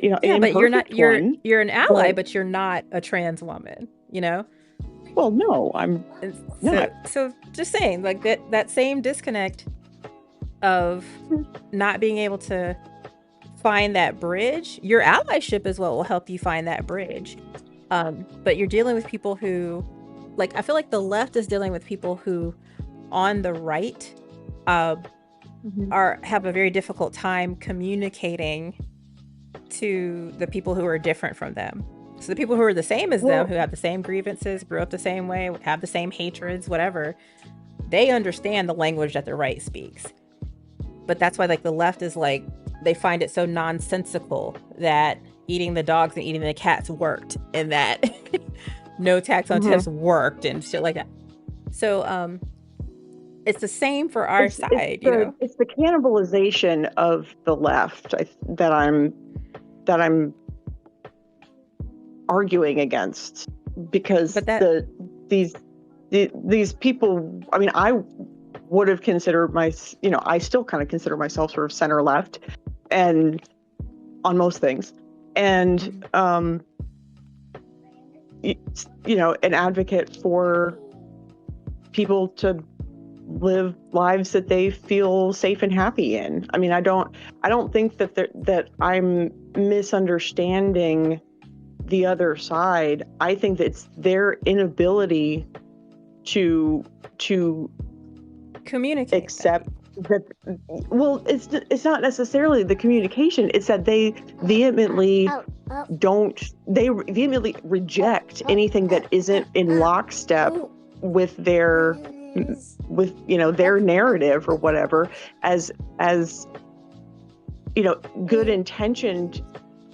You know, yeah, but you're not. You're an ally, but you're not a trans woman. You know. Well, no, I'm not. So just saying, like, that same disconnect of not being able to find that bridge. Your allyship is what will help you find that bridge. But you're dealing with people who, like, I feel like the left is dealing with people who, on the right, have a very difficult time communicating to the people who are different from them. So the people who are the same as them, who have the same grievances, grew up the same way, have the same hatreds, whatever, they understand the language that the right speaks. But that's why, like, the left is like, they find it so nonsensical that eating the dogs and eating the cats worked, and that no tax on tips worked and shit like that. So it's the same for our side, you know. It's the cannibalization of the left that I'm arguing against, because these people, I mean, I would have considered I still kind of consider myself sort of center left, and on most things, and an advocate for people to live lives that they feel safe and happy in. I mean, I don't think that I'm misunderstanding the other side. I think that it's their inability to communicate, accept that well, it's not necessarily the communication. It's that they vehemently reject anything that isn't in lockstep with their their narrative or whatever, as good intentioned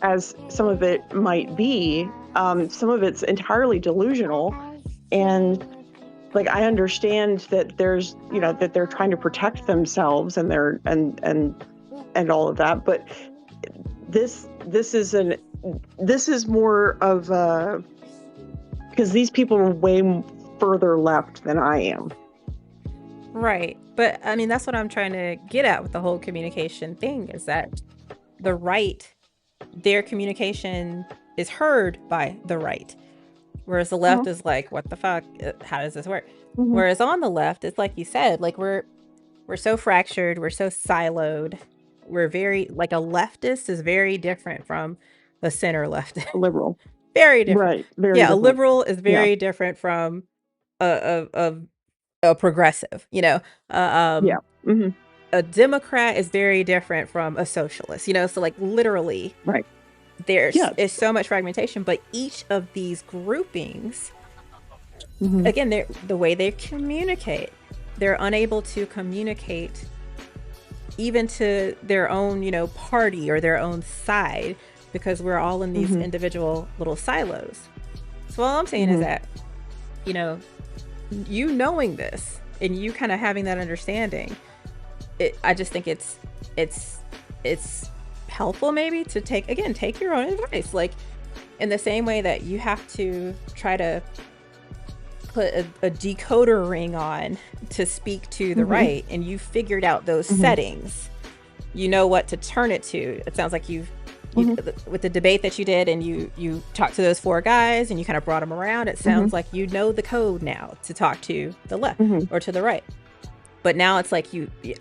as some of it might be. Some of it's entirely delusional, and like I understand that there's that they're trying to protect themselves and they're and all of that, but this is more of a, because these people are way further left than I am. Right. But I mean, that's what I'm trying to get at with the whole communication thing, is that the right, their communication is heard by the right, whereas the left is like, what the fuck? How does this work? Whereas on the left, it's like you said, like we're so fractured, we're so siloed. We're very, like, a leftist is very different from a center leftist. Liberal. Very different. Right. Very yeah, different. a liberal is very different from a progressive, Yeah. Mm-hmm. A Democrat is very different from a socialist, so like literally Right. there's is so much fragmentation, but each of these groupings, again, the way they communicate, they're unable to communicate even to their own, party or their own side, because we're all in these individual little silos. So all I'm saying is that, you knowing this and you kind of having that understanding, I just think it's helpful maybe to take your own advice, like in the same way that you have to try to put a decoder ring on to speak to the right, and you figured out those settings, you know what to turn it to. It sounds like you with the debate that you did, and you talked to those 4 guys and you kind of brought them around. It sounds like you know the code now to talk to the left or to the right. But now it's like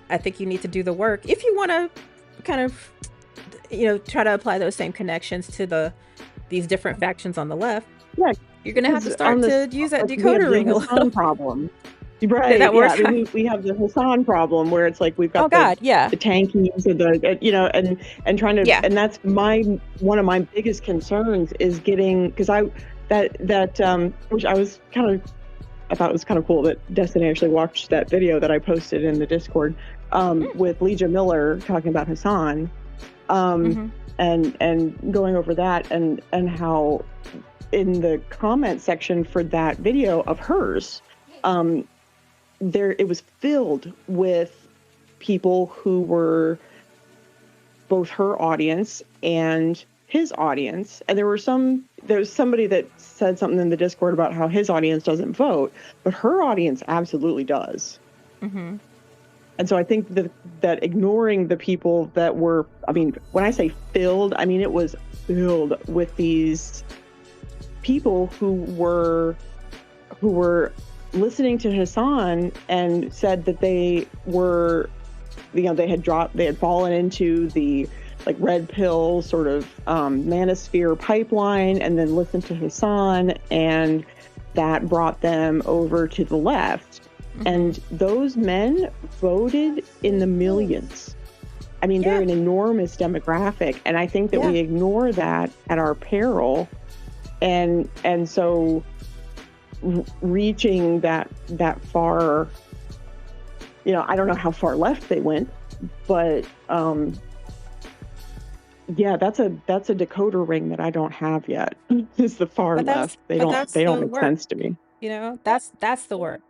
I think you need to do the work if you want to kind of try to apply those same connections to these different factions on the left. Yeah, you're gonna have to start to use that decoder ring a little. Problem. Right. That works. Yeah, I mean, we have the Hassan problem where it's like we've got the tankies or the and trying to and that's one of my biggest concerns is getting, because which I thought it was kind of cool that Destiny actually watched that video that I posted in the Discord with Legia Miller talking about Hassan, and going over that and how in the comment section for that video of hers, it was filled with people who were both her audience and his audience. And there was somebody that said something in the Discord about how his audience doesn't vote, but her audience absolutely does. And so I think that ignoring the people that were, I mean, when I say filled, I mean, it was filled with these people who were listening to Hassan and said that they were, they had fallen into the like red pill sort of manosphere pipeline, and then listened to Hassan, and that brought them over to the left. And those men voted in the millions. I mean, they're an enormous demographic, and I think that we ignore that at our peril. And so reaching that far, I don't know how far left they went, but that's a decoder ring that I don't have yet. Is the far left. They don't make sense to me. That's the work,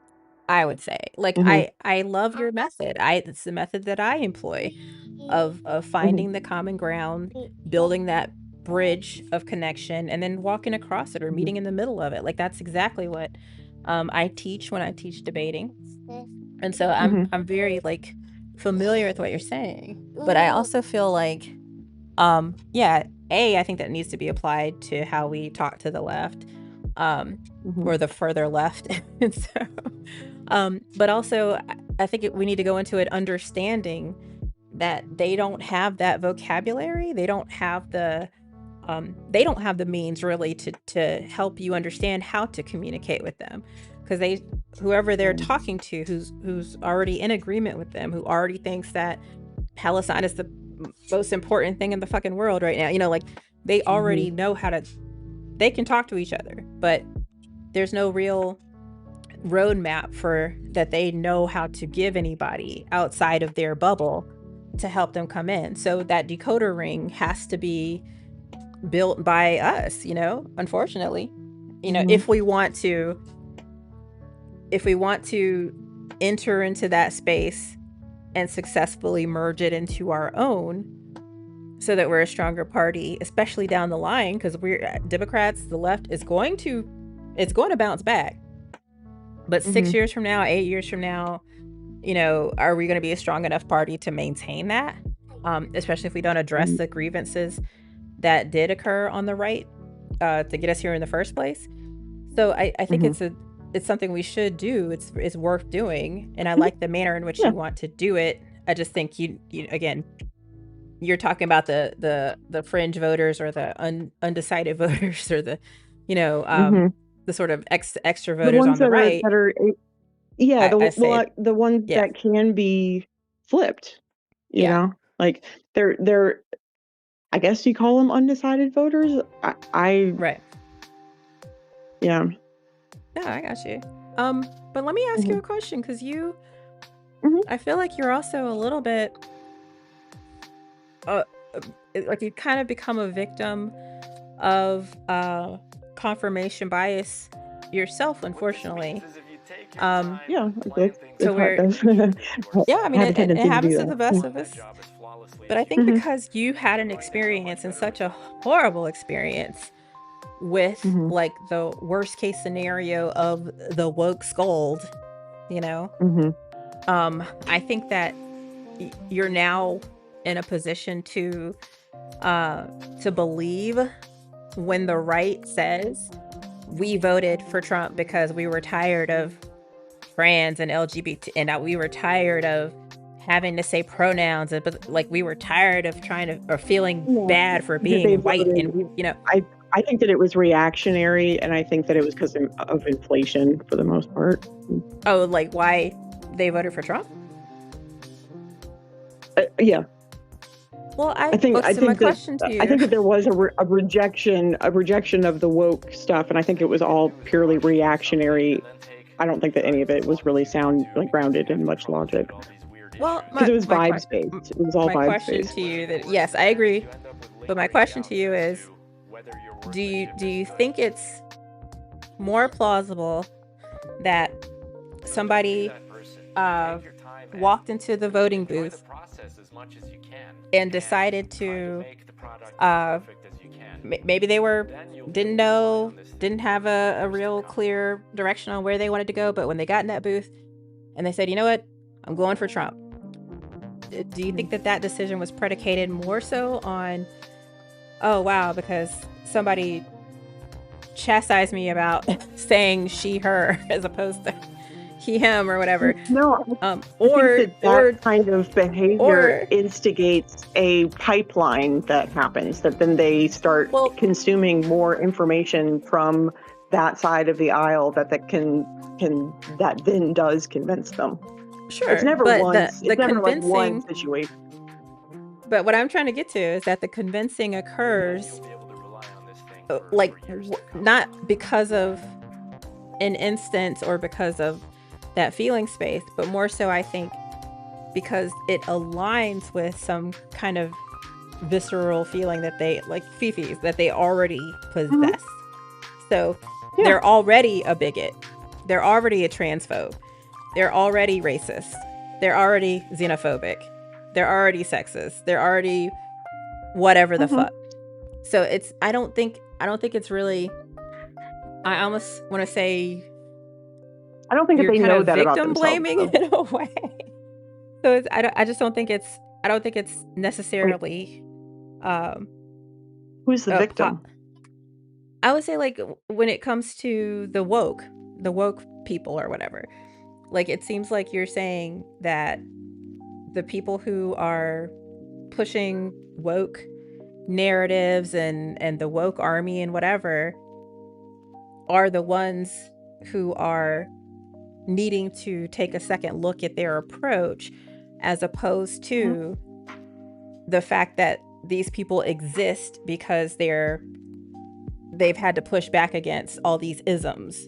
I would say. Like I love your method. It's the method that I employ of finding the common ground, building that bridge of connection, and then walking across it or meeting in the middle of it. Like that's exactly what I teach when I teach debating. And so I'm very like familiar with what you're saying, but I also feel like I think that needs to be applied to how we talk to the left, or the further left. And so but also I think we need to go into it understanding that they don't have that vocabulary. They don't have the means really to help you understand how to communicate with them, because whoever they're talking to, who's already in agreement with them, who already thinks that Palestine is the most important thing in the fucking world right now. Like they already know they can talk to each other, but there's no real roadmap for that they know how to give anybody outside of their bubble to help them come in. So that decoder ring has to be built by us, unfortunately. If we want to enter into that space and successfully merge it into our own so that we're a stronger party, especially down the line, because we're Democrats, the left is going to bounce back. But 6 years from now, 8 years from now, are we going to be a strong enough party to maintain that? Especially if we don't address the grievances that did occur on the right to get us here in the first place. So I think it's something we should do. It's worth doing, and I like the manner in which you want to do it. I just think you again, you're talking about the fringe voters or the undecided voters or the the sort of extra voters on the right. The ones that can be flipped. You know, like they're I guess you call them undecided voters. Right. Yeah. No, I got you. But let me ask you a question, because I feel like you're also a little bit like you kind of become a victim of confirmation bias yourself, unfortunately. So where I mean it happens to the best of us. But I think because you had an experience, and such a horrible experience, with like the worst case scenario of the woke scold, I think that you're now in a position to believe when the right says we voted for Trump because we were tired of trans and LGBT, and that we were tired of having to say pronouns, but like we were tired of feeling bad for being white, and I think that it was reactionary, and I think that it was because of inflation for the most part. Oh, like why they voted for Trump? Yeah. Well, I think that there was a rejection of the woke stuff, and I think it was all purely reactionary. I don't think that any of it was really grounded in much logic. Well, because it was vibes based. It was all vibes based. My question to you yes, I agree, but my question to you is, do you think it's more plausible that somebody walked into the voting booth and decided to maybe they didn't have a real clear direction on where they wanted to go, but when they got in that booth and they said, you know what, I'm going for Trump, do you think that decision was predicated more so on, oh wow, because somebody chastised me about saying she, her, as opposed to he, him, or whatever? No, I think that kind of behavior instigates a pipeline that happens, that then they start consuming more information from that side of the aisle that then does convince them. Sure, it's never but one. It's never like one situation. But what I'm trying to get to is that the convincing occurs, like not because of an instance or because of that feeling space, but more so I think because it aligns with some kind of visceral feeling that they, like Fifi's, that they already possess. So they're already a bigot, they're already a transphobe, they're already racist, they're already xenophobic, they're already sexist, they're already whatever the fuck. So I don't think it's really, I almost want to say, I don't think that they know that about victim themselves, blaming in a way. So I just don't think it's necessarily who's the victim? I would say, like, when it comes to the woke people or whatever, like it seems like you're saying that the people who are pushing woke narratives and the woke army and whatever are the ones who are needing to take a second look at their approach, as opposed to the fact that these people exist because they've had to push back against all these isms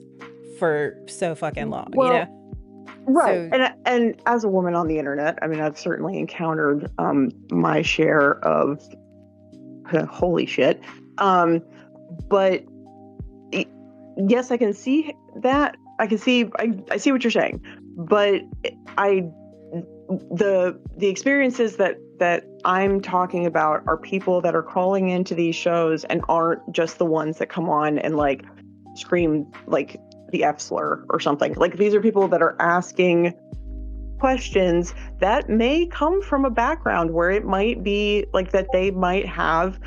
for so fucking long, you know? Right. So, And as a woman on the internet, I mean, I've certainly encountered my share of holy shit. But yes, I can see that. I see what you're saying. But the experiences that I'm talking about are people that are calling into these shows and aren't just the ones that come on and like scream like the F slur or something. Like, these are people that are asking questions that may come from a background where it might be like that they might have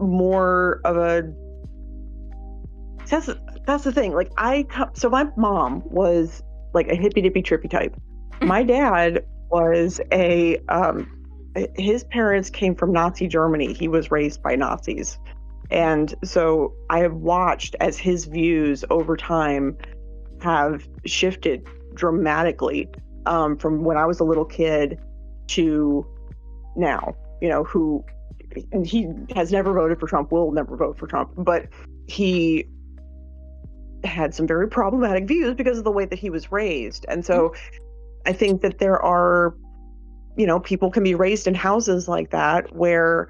more of a that's the thing. Like, so my mom was like a hippy dippy trippy type. My dad was his parents came from Nazi Germany. He was raised by Nazis. And so I have watched as his views over time have shifted dramatically from when I was a little kid to now, and he has never voted for Trump, will never vote for Trump, but he had some very problematic views because of the way that he was raised. And so I think that there are, people can be raised in houses like that where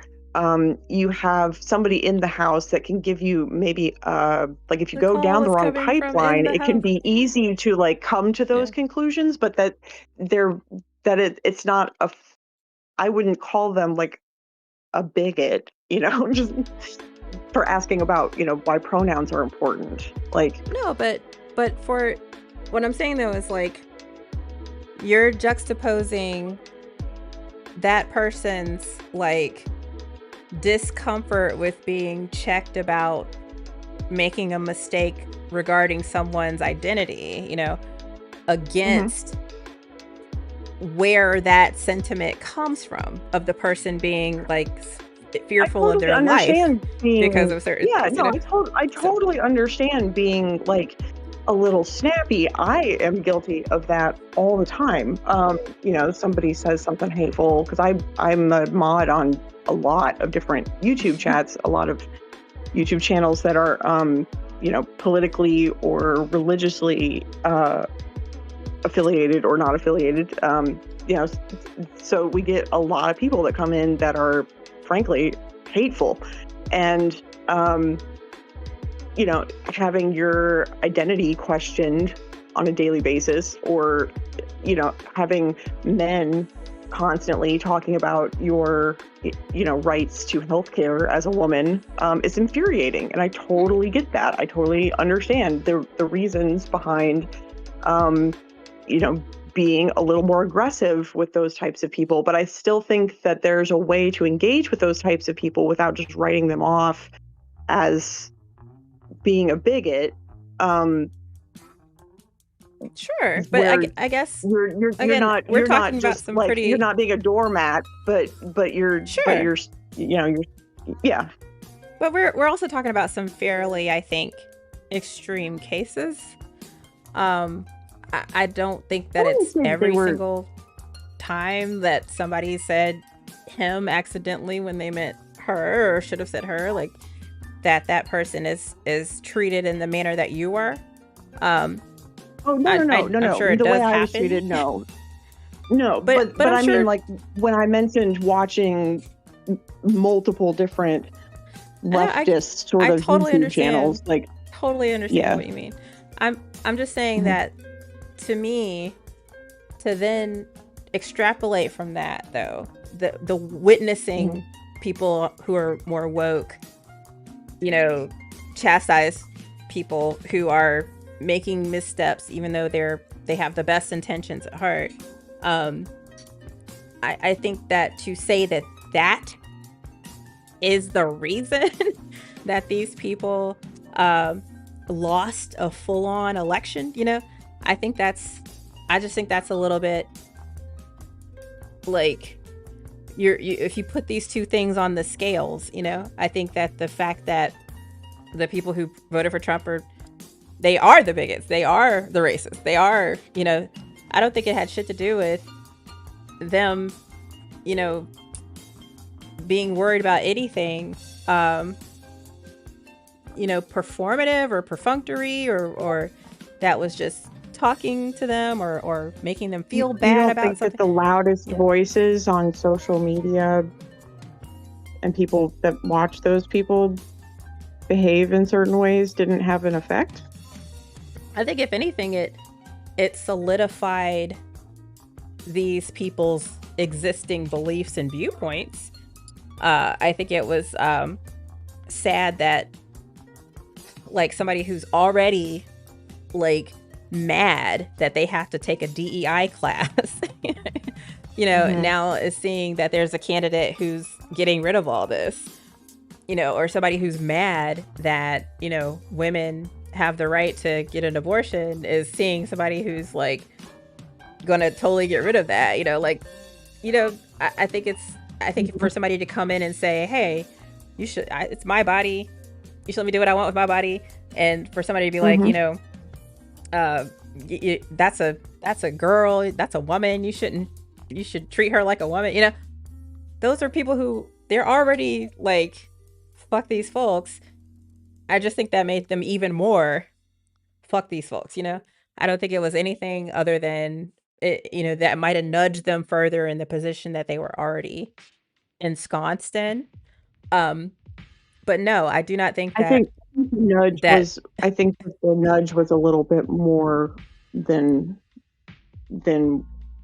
you have somebody in the house that can give you maybe like if you go down the wrong pipeline, it can be easy to like come to those conclusions, but it's not I wouldn't call them like a bigot, just for asking about, why pronouns are important. Like, no, but for what I'm saying though is like you're juxtaposing that person's like discomfort with being checked about making a mistake regarding someone's identity, against where that sentiment comes from of the person being like fearful of their life because of certain things. I totally understand being like a little snappy. I am guilty of that all the time. Somebody says something hateful because I'm a mod on a lot of different YouTube chats, a lot of YouTube channels that are, politically or religiously affiliated or not affiliated. So we get a lot of people that come in that are frankly hateful, and having your identity questioned on a daily basis, or having men constantly talking about your rights to healthcare as a woman is infuriating, and I totally get that. I totally understand the reasons behind being a little more aggressive with those types of people, but I still think that there's a way to engage with those types of people without just writing them off as being a bigot. Sure, but I guess you're not just some like pretty... you're not being a doormat, but you're sure. But you're yeah. But we're also talking about some fairly, I think, extreme cases. I don't think that it's every single time that somebody said him accidentally when they meant her, or should have said her, like that person is treated in the manner that you were. Oh no! I'm sure it the does way happen. I was treated, no. But I sure... mean, like when I mentioned watching multiple different leftist sort of totally YouTube understand. Channels, like totally understand what you mean. I'm just saying that to me, to then extrapolate from that though, the witnessing people who are more woke, chastise people who are making missteps even though they have the best intentions at heart. I think that to say that is the reason that these people lost a full-on election, I just think that's a little bit like if you put these two things on the scales, I think that the fact that the people who voted for Trump are they are the bigots. They are the racists. They are, you know, I don't think it had shit to do with them, you know, being worried about anything, you know, performative or perfunctory, or that was just talking to them or making them feel bad you don't about think something. that the loudest Yeah. voices on social media and people that watch those people behave in certain ways didn't have an effect? I think if anything, it solidified these people's existing beliefs and viewpoints. I think it was sad that, like, somebody who's already like mad that they have to take a DEI class, you know, now is seeing that there's a candidate who's getting rid of all this, you know, or somebody who's mad that, you know, women have the right to get an abortion is seeing somebody who's like gonna totally get rid of that, you know, like, you know, I think for somebody to come in and say, hey, you should, it's my body, you should let me do what I want with my body, and for somebody to be like, you know, that's a girl, that's a woman, you should treat her like a woman, you know, those are people who, they're already like, fuck these folks. I just think that made them even more fuck these folks, you know. I don't think it was anything other than it, you know, that might have nudged them further in the position that they were already ensconced in. But no, I do not think that I think the nudge was a little bit more than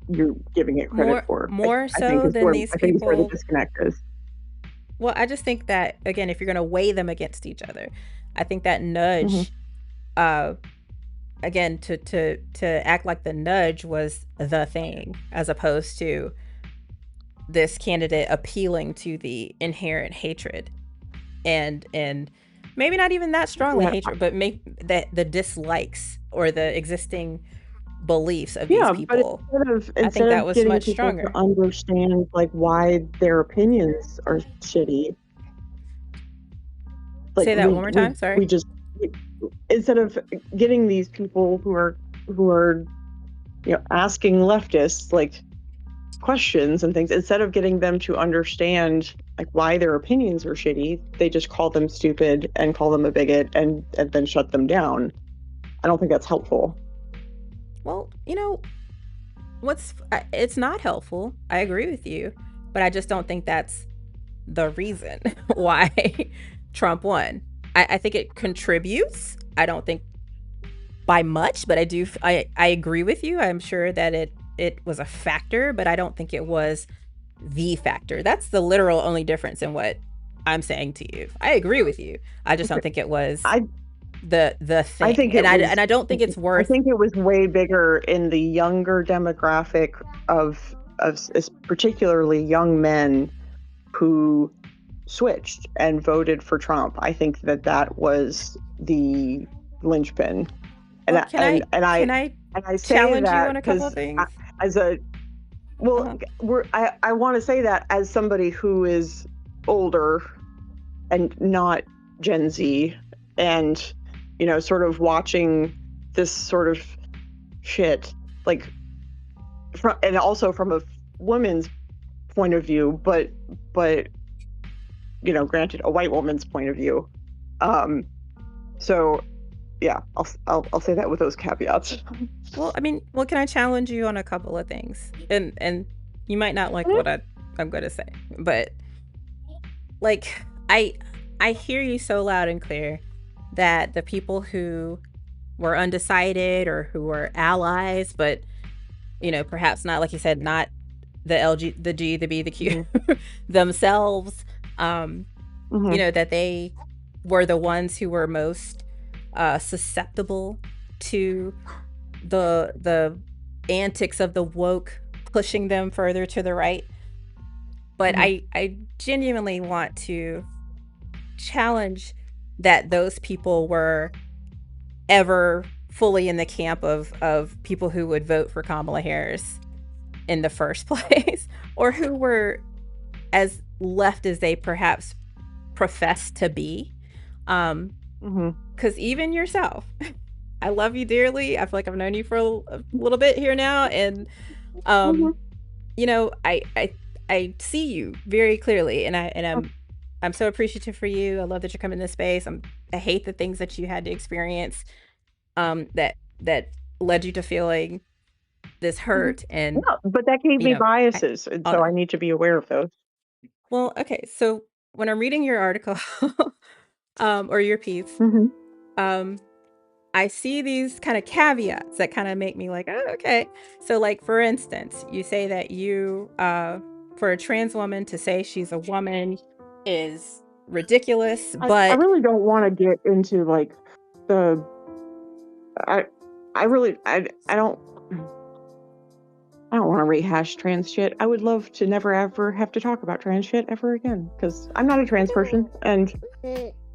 you're giving it credit for. More so than these people. I think it's where the disconnect is. Well, I just think that, again, if you're going to weigh them against each other, I think that nudge, again, to act like the nudge was the thing, as opposed to this candidate appealing to the inherent hatred and maybe not even that strongly hatred, but make that the dislikes or the existing beliefs of these people. But I think that was much stronger. To understand like why their opinions are shitty. Like, say that one more time. Sorry. Instead of getting these people who are you know, asking leftists like questions and things, instead of getting them to understand like why their opinions are shitty, they just call them stupid and call them a bigot and then shut them down. I don't think that's helpful. Well, you know, it's not helpful. I agree with you, but I just don't think that's the reason why Trump won. I think it contributes. I don't think by much, but I agree with you. I'm sure that it was a factor, but I don't think it was the factor. That's the literal only difference in what I'm saying to you. I agree with you. I just don't think it was the thing. I think I don't think it's worth. I think it was way bigger in the younger demographic of particularly young men who switched and voted for Trump. I think that was the linchpin. And well, can I say challenge that you on a couple of things? I want to say that as somebody who is older and not Gen Z, and you know, sort of watching this sort of shit, like, and also from a woman's point of view, but you know, granted, a white woman's point of view. So yeah, I'll say that with those caveats. Well, I mean, can I challenge you on a couple of things? And you might not like what I'm going to say, but like, I hear you so loud and clear that the people who were undecided or who were allies, but, you know, perhaps not, like you said, not the LG, the G, the B, the Q themselves, you know, that they were the ones who were most susceptible to the antics of the woke pushing them further to the right. But I genuinely want to challenge that those people were ever fully in the camp of people who would vote for Kamala Harris in the first place, or who were as left as they perhaps profess to be. Because even yourself, I love you dearly. I feel like I've known you for a little bit here now, and Mhm. you know, I see you very clearly, and I'm so appreciative for you. I love that you're coming to this space. I hate the things that you had to experience, that led you to feeling this Mhm. hurt, and Yeah, but that gave you me know, biases, and all so that. I need to be aware of those. Well, okay, so when I'm reading your article, or your piece, Mhm. um, I see these kind of caveats that kind of make me like, oh, okay. So, like, for instance, you say that for a trans woman to say she's a woman is ridiculous, I but really don't wanna get into, like, the I I really I don't wanna rehash trans shit. I would love to never ever have to talk about trans shit ever again, because 'cause I'm not a trans person, and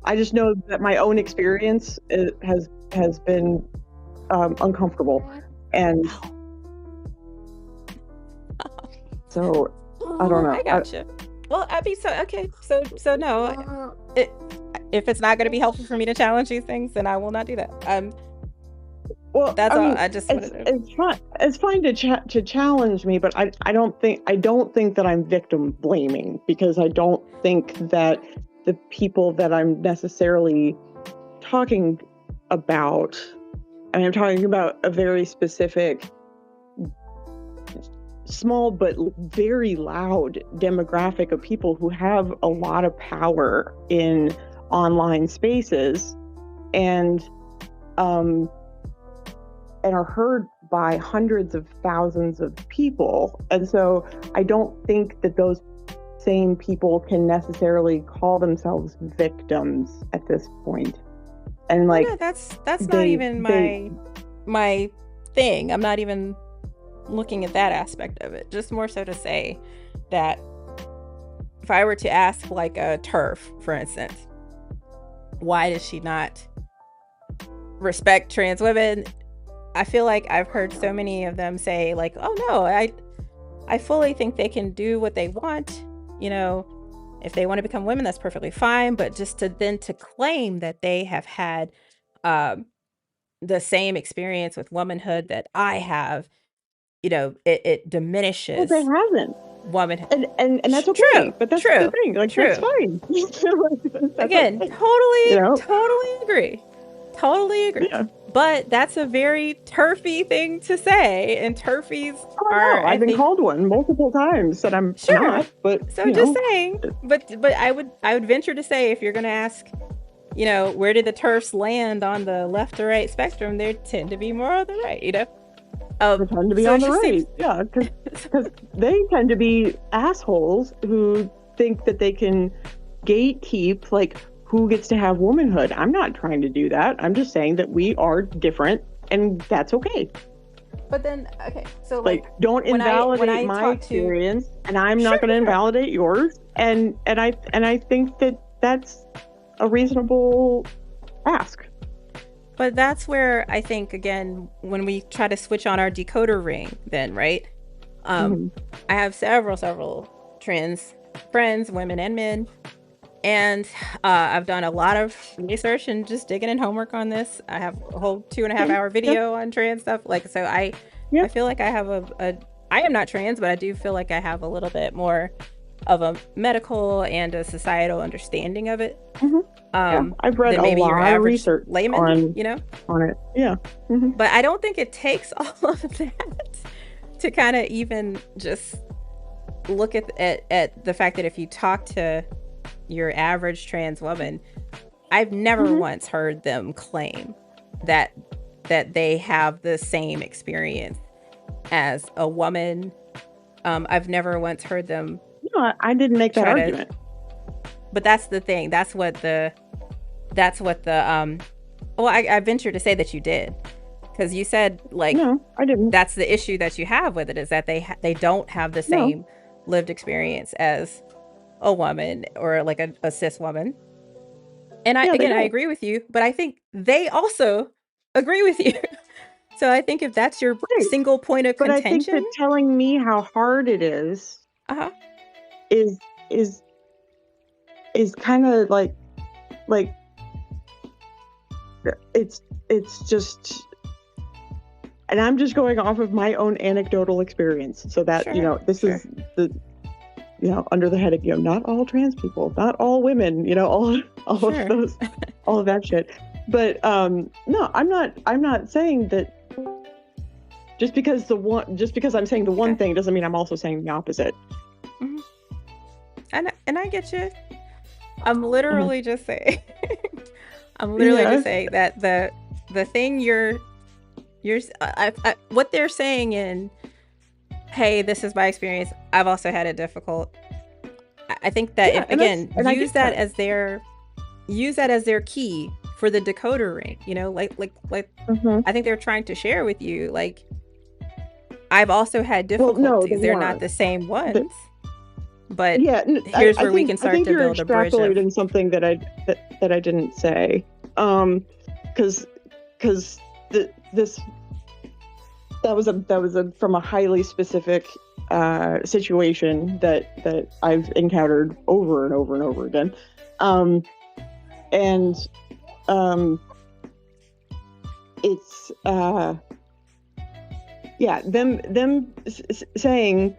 I just know that my own experience has been, uncomfortable, and so I don't oh, know. I gotcha. Well, I mean, so okay, so no, it, if it's not going to be helpful for me to challenge these things, then I will not do that. Well, That's I all. mean, I just wanted to. it's fine to challenge me, but I don't think that I'm victim blaming, because I don't think that the people that I'm necessarily talking about, I mean, I'm talking about a very specific, small but very loud demographic of people who have a lot of power in online spaces, and um and are heard by hundreds of thousands of people. And so I don't think that those same people can necessarily call themselves victims at this point. And Oh like no, that's not they even they my thing. I'm not even looking at that aspect of it. Just more so to say that if I were to ask like a turf, for instance, why does she not respect trans women? I feel like I've heard so many of them say like, "Oh no, I fully think they can do what they want. You know, if they want to become women, that's perfectly fine. But just to claim that they have had um, the same experience with womanhood that I have, it well, they diminishes haven't. womanhood. And that's True, okay. But that's the true, thing. Like that's true. fine. Like, that's Again, okay. totally, You know? totally agree. Totally agree. Yeah. But that's a very turfy thing to say, and turfies Oh are, no, I I've been think, called one multiple times that I'm sure. not, but So just saying. But I would venture to say, if you're gonna ask, where did the turfs land on the left or right spectrum, they tend to be more on the right, they tend to be so on it the just right. seems Yeah, because they tend to be assholes who think that they can gatekeep like who gets to have womanhood. I'm not trying to do that. I'm just saying that we are different, and that's okay. but then okay, so Like, don't when invalidate I my talk to experience, and I'm sure, not going to sure. invalidate yours. And I think that that's a reasonable ask. But that's where I think, again, when we try to switch on our decoder ring, then, right? Mhm. I have several trans friends, women and men, and I've done a lot of research and just digging in homework on this. I have a whole 2.5 hour Yeah, video on trans stuff. Like, so yeah. I feel like I have I am not trans, but I do feel like I have a little bit more of a medical and a societal understanding of it. Mhm. Yeah, I've read Than a maybe your lot of average research layman, on it. Yeah. Mhm. But I don't think it takes all of that to kind of even just look at the fact that if you talk to your average trans woman, I've never Mhm. once heard them claim that they have the same experience as a woman. I've never once heard them No, I didn't make that try to, argument. but that's the thing. That's what the well, I venture to say that you did, because you said like No, I didn't. that's the issue that you have with it, is that they don't have the No. same lived experience as a woman or like a cis woman. And Yeah, they I don't. agree with you, but I think they also agree with you. So I think if that's your Right. single point of But I think contention, that telling me how hard it is uh-huh. is is kind of like it's just, and I'm just going off of my own anecdotal experience. So that, this is the, under the head of, not all trans people, not all women, all of those, all of that shit. But no, I'm not saying that just because I'm saying the one thing doesn't mean I'm also saying the opposite. Mm-hmm. And I get you. I'm literally just saying. I'm literally just saying that the thing what they're saying in, hey, this is my experience, I've also had it difficult. I think that use that as their key for the decoder ring. I think they're trying to share with you, like, I've also had difficulties. Well, no, they're not the same ones. But here's where we can start to build a bridge. You're extrapolating something that I didn't say, because that was from a highly specific situation that I've encountered over and over and over again, it's them saying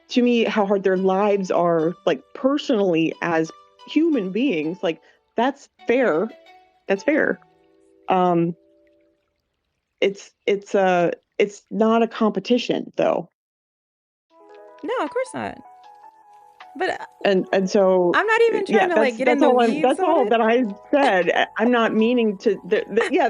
to me how hard their lives are, like, personally as human beings. Like, that's fair. It's not a competition, though. No, of course not. But and so I'm not even trying to get in the weeds. That's all that I said. I'm not meaning to. There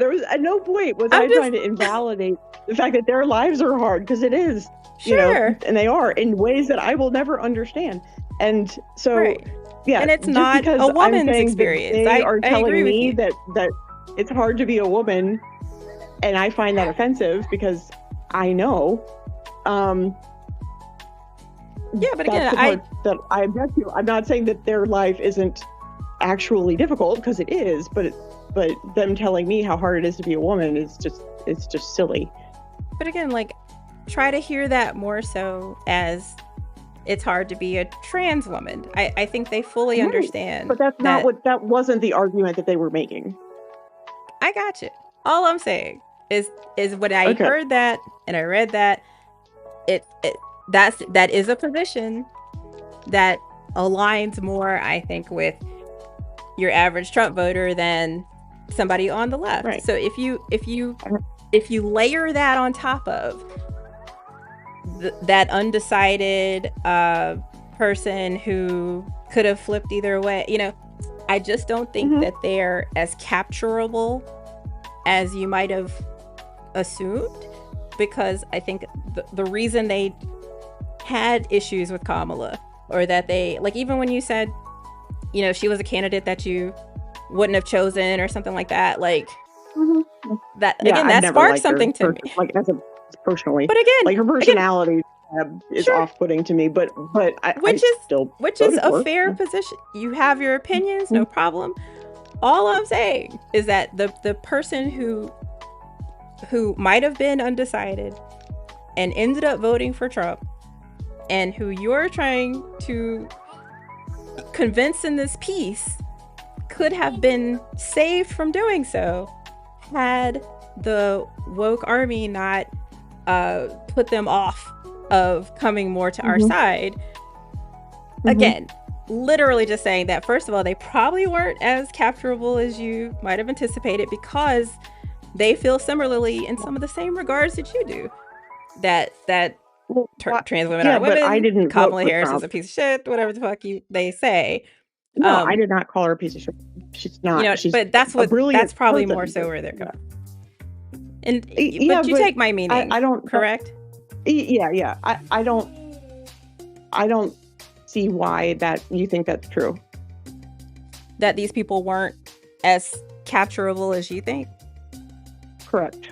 was at no point was I trying to invalidate the fact that their lives are hard, because it is. And they are in ways that I will never understand. And so, and it's not a woman's experience. They are telling me that it's hard to be a woman, and I find that offensive because I know. But again, that I object to. I'm not saying that their life isn't actually difficult, because it is, but them telling me how hard it is to be a woman is just silly. But again, try to hear that more so as it's hard to be a trans woman. I think they fully understand. But that wasn't the argument that they were making. I got you. All I'm saying is when I heard that and I read that, that is a position that aligns more, I think, with your average Trump voter than somebody on the left. Right. So if you layer that on top of that undecided person who could have flipped either way, I just don't think that they're as capturable as you might have assumed, because I think the reason they had issues with Kamala, or that they, even when you said, she was a candidate that you wouldn't have chosen or something like that, that again, that sparked something to me. Personally, but again, her personality is off-putting to me, but which is a fair position. You have your opinions, no problem. All I'm saying is that the person who might have been undecided and ended up voting for Trump, and who you're trying to convince in this piece could have been saved from doing so had the woke army not put them off of coming more to our side. Again, literally just saying that, first of all, they probably weren't as capturable as you might have anticipated, because they feel similarly in some of the same regards that you do. That trans women are women. But I didn't. Kamala Harris is a piece of shit. Whatever the fuck they say. No, I did not call her a piece of shit. She's not. She's but that's probably person. More so where they're coming. And but you take my meaning. I don't. Correct. Yeah. I don't see why that you think that's true. That these people weren't as capturable as you think. Correct.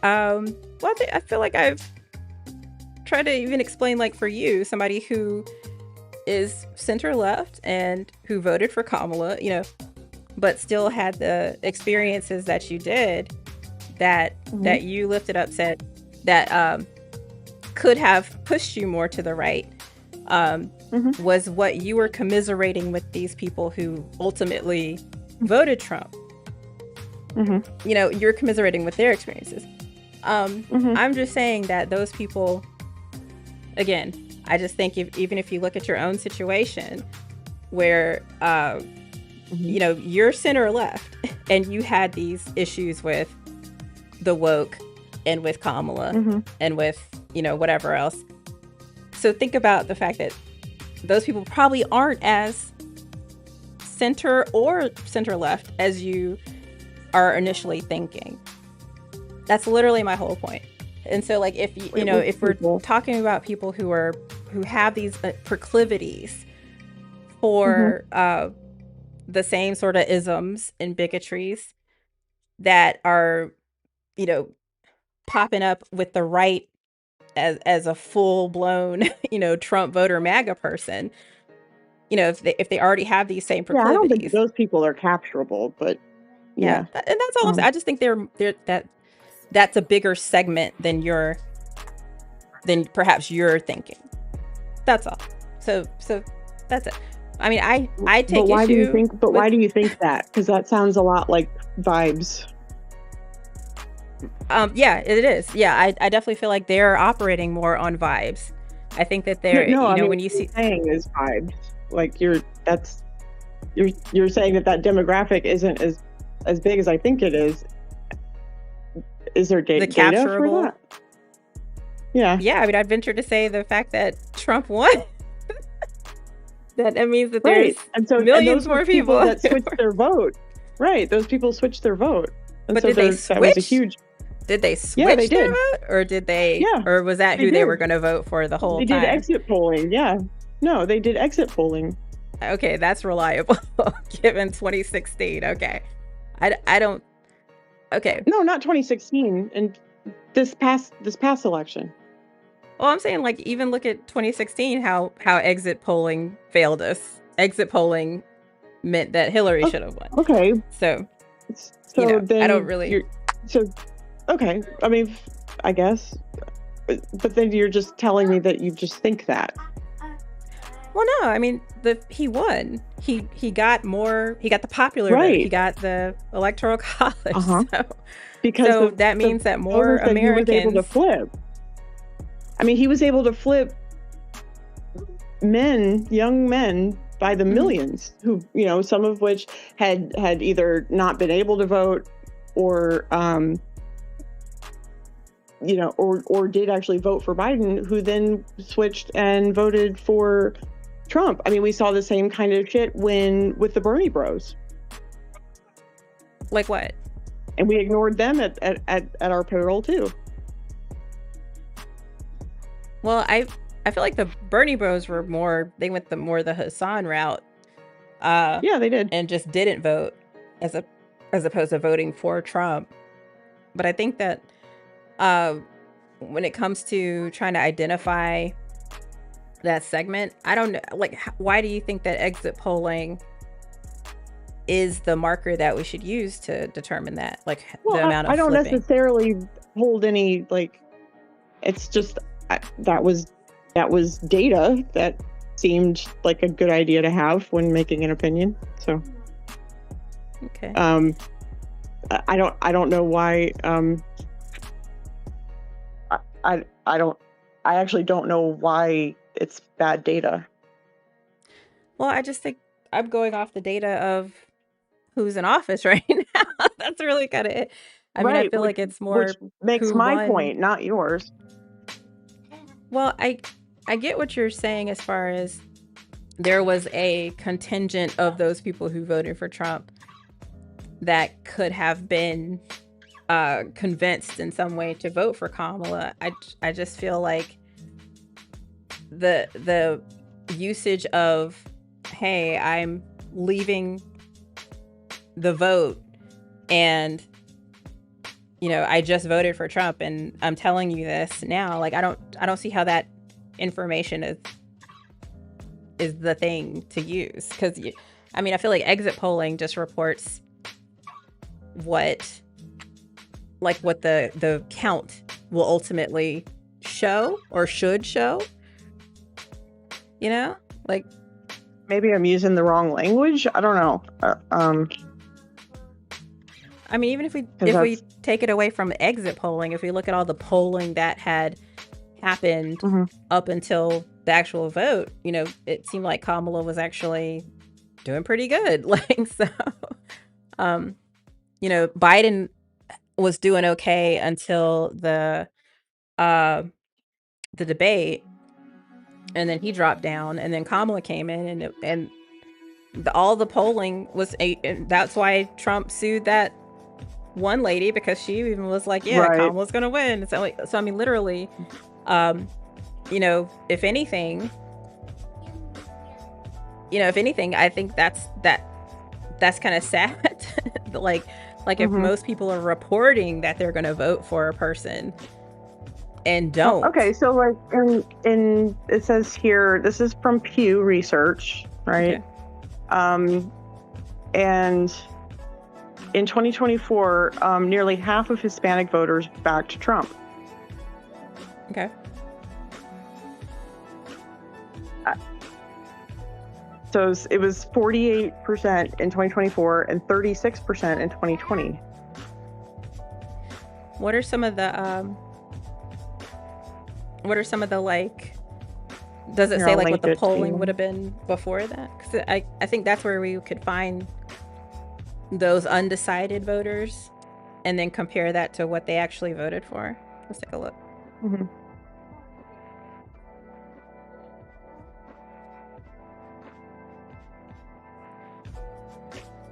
Well, I feel like I've tried to even explain, for you, somebody who is center left and who voted for Kamala, but still had the experiences that you did, that you lifted up, said that could have pushed you more to the right, was what you were commiserating with these people who ultimately voted Trump. you know, you're commiserating with their experiences. Mhm. I'm just saying that those people, again, I just think even if you look at your own situation where, you know, you're center left and you had these issues with the woke and with Kamala and with, you know, whatever else. So think about the fact that those people probably aren't as center or center left as you are initially thinking. That's literally my whole point. And so, like, if you know, if we're talking about people who have these proclivities for the same sort of isms and bigotries that are, you know, popping up with the right as a full blown, you know, Trump voter MAGA person, you know, if they already have these same Yeah, I don't think proclivities, those people are capturable, but yeah. and that's all I'm saying. I just think they're that's a bigger segment than perhaps you're thinking. That's all. So that's it. I mean, I take But why do you issue think? But with- why do you think that? Because that sounds a lot like vibes. Yeah, it is. Yeah, I definitely feel like they're operating more on vibes. I think that they're, No, you I know, mean, when you see, saying is vibes. Like you're saying that demographic isn't as big as I think it is. Is there the data for capturable. that? Yeah. Yeah, I mean, I'd venture to say the fact that Trump won. that means that there's Right. And so millions those more were people that switched their vote. Right. Those people switched their vote. And But so did they that was a switch? huge. Did they switch Yeah, they their did. vote, or did they? Yeah, or was that they who they did. were going to vote for the whole They time? did exit polling. Yeah. No, they did exit polling. Okay, that's reliable. Given 2016. Okay, I don't. Okay. No, not 2016. And this past election. Well, I'm saying, like, even look at 2016, how exit polling failed us. Exit polling meant that Hillary should have won. Okay. So So you know, then I don't really. Okay. I mean, I guess. But then you're just telling me that you just think that. Well, no, I mean, he won. He got more. He got the popular vote. Right. He got the electoral college. So, Because that means that more voters that he was able to Americans. flip. I mean, he was able to flip young men by the millions who, you know, some of which had either not been able to vote or, you know, or did actually vote for Biden, who then switched and voted for Trump. I mean, we saw the same kind of shit with the Bernie Bros. Like what? And we ignored them at our payroll too. Well, I feel like the Bernie Bros were they went the Hassan route. Yeah, they did. And just didn't vote as opposed to voting for Trump. But I think that when it comes to trying to identify that segment, I don't know, like, why do you think that exit polling is the marker that we should use to determine that, like, Well, the amount of I don't flipping? necessarily hold any, like, it's just that was data that seemed like a good idea to have when making an opinion. So Okay. I don't know why I actually don't know why it's bad data. Well, I just think I'm going off the data of who's in office right now. That's really kind of it. I mean, I feel like it's more which makes who my won. point, not yours. Well, I get what you're saying as far as there was a contingent of those people who voted for Trump that could have been convinced in some way to vote for Kamala. I just feel like the usage of, hey, I'm leaving the vote and, you know, I just voted for Trump and I'm telling you this now, like, I don't see how that information is the thing to use, because I mean, I feel like exit polling just reports what the count will ultimately show or should show, you know, like, Maybe I'm using the wrong language. I don't know. I mean, even if we 'Cause if we that's- take it away from exit polling, if we look at all the polling that had happened Mhm. up until the actual vote, you know, it seemed like Kamala was actually doing pretty good. Like, so, you know, Biden was doing okay until the debate, and then he dropped down, and then Kamala came in, and all the polling was and that's why Trump sued that one lady, because she even was like, yeah, Right. Kamala's gonna win. So, like, I mean, literally, you know, if anything, I think that's kind of sad. like if Mhm. most people are reporting that they're gonna vote for a person and don't. Okay, so like in it says here, this is from Pew Research, right? Okay. And in 2024, nearly half of Hispanic voters backed Trump. Okay. So it was 48% in 2024 and 36% in 2020. What are some of the like, does it Here, say I'll like what link the it to polling you. would have been before that? Because I think that's where we could find those undecided voters and then compare that to what they actually voted for. Let's take a look. Mhm.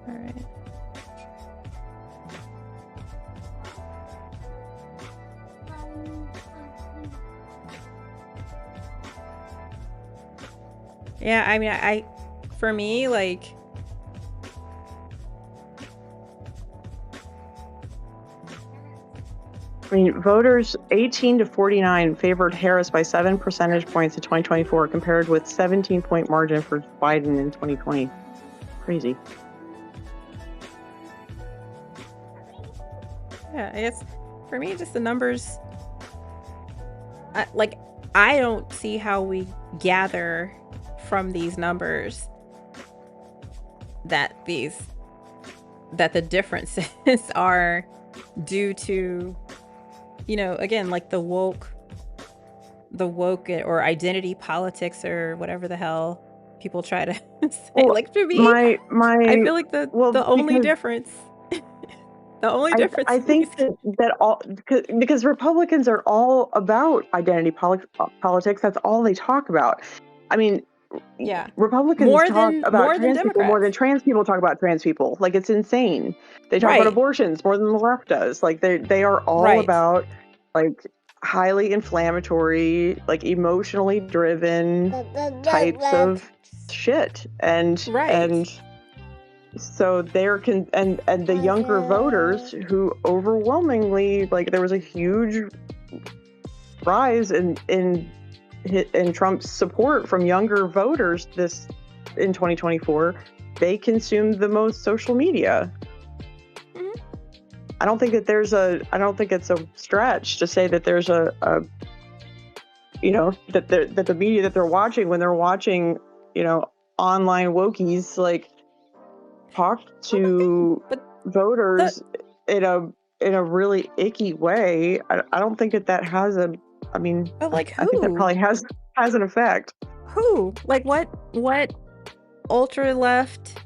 All right. Yeah, I mean, for me, like, I mean, voters 18 to 49 favored Harris by 7 percentage points in 2024, compared with 17-point margin for Biden in 2020. Crazy. yeah, it's for me, just the numbers. I don't see how we gather from these numbers that the differences are due to, you know, again, like the woke or identity politics or whatever the hell people try to say. Well, like, to me, my I feel like the only because difference the only difference I think that all, because Republicans are all about identity politics. That's all they talk about. I mean, yeah, Republicans more talk than about trans people more than Democrats. trans people talk about trans people. Like, it's insane. They talk Right. about abortions more than the left does. Like, they are all Right. about, like, highly inflammatory, like, emotionally driven types of shit. And Right. and so and the younger voters, who overwhelmingly, like, there was a huge rise in Trump's support from younger voters in 2024. They consumed the most social media. Mhm. I don't think it's a stretch to say that there's a you know, that the media that they're watching, when they're watching, you know, online wokies, like, talk to voters in a really icky way. I don't think that has a, I mean, But, like, I think that who? probably has an effect. Who? Like, what ultra left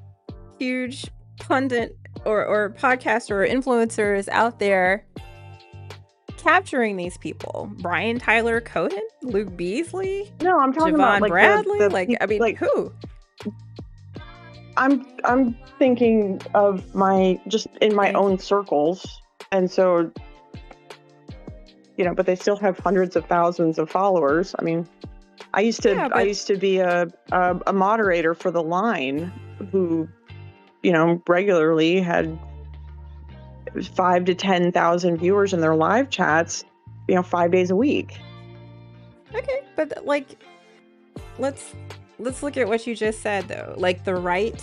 huge pundit or podcaster or influencer is out there capturing these people? Brian Tyler Cohen? Luke Beasley? No, I'm talking about, Javon like, Bradley? like, who? I'm thinking of my own circles, and so, you know, but they still have hundreds of thousands of followers. I mean, I used to be a moderator for The Line, who, you know, regularly had 5,000 to 10,000 viewers in their live chats, you know, 5 days a week. Okay, but, like, let's look at what you just said, though. Like, the right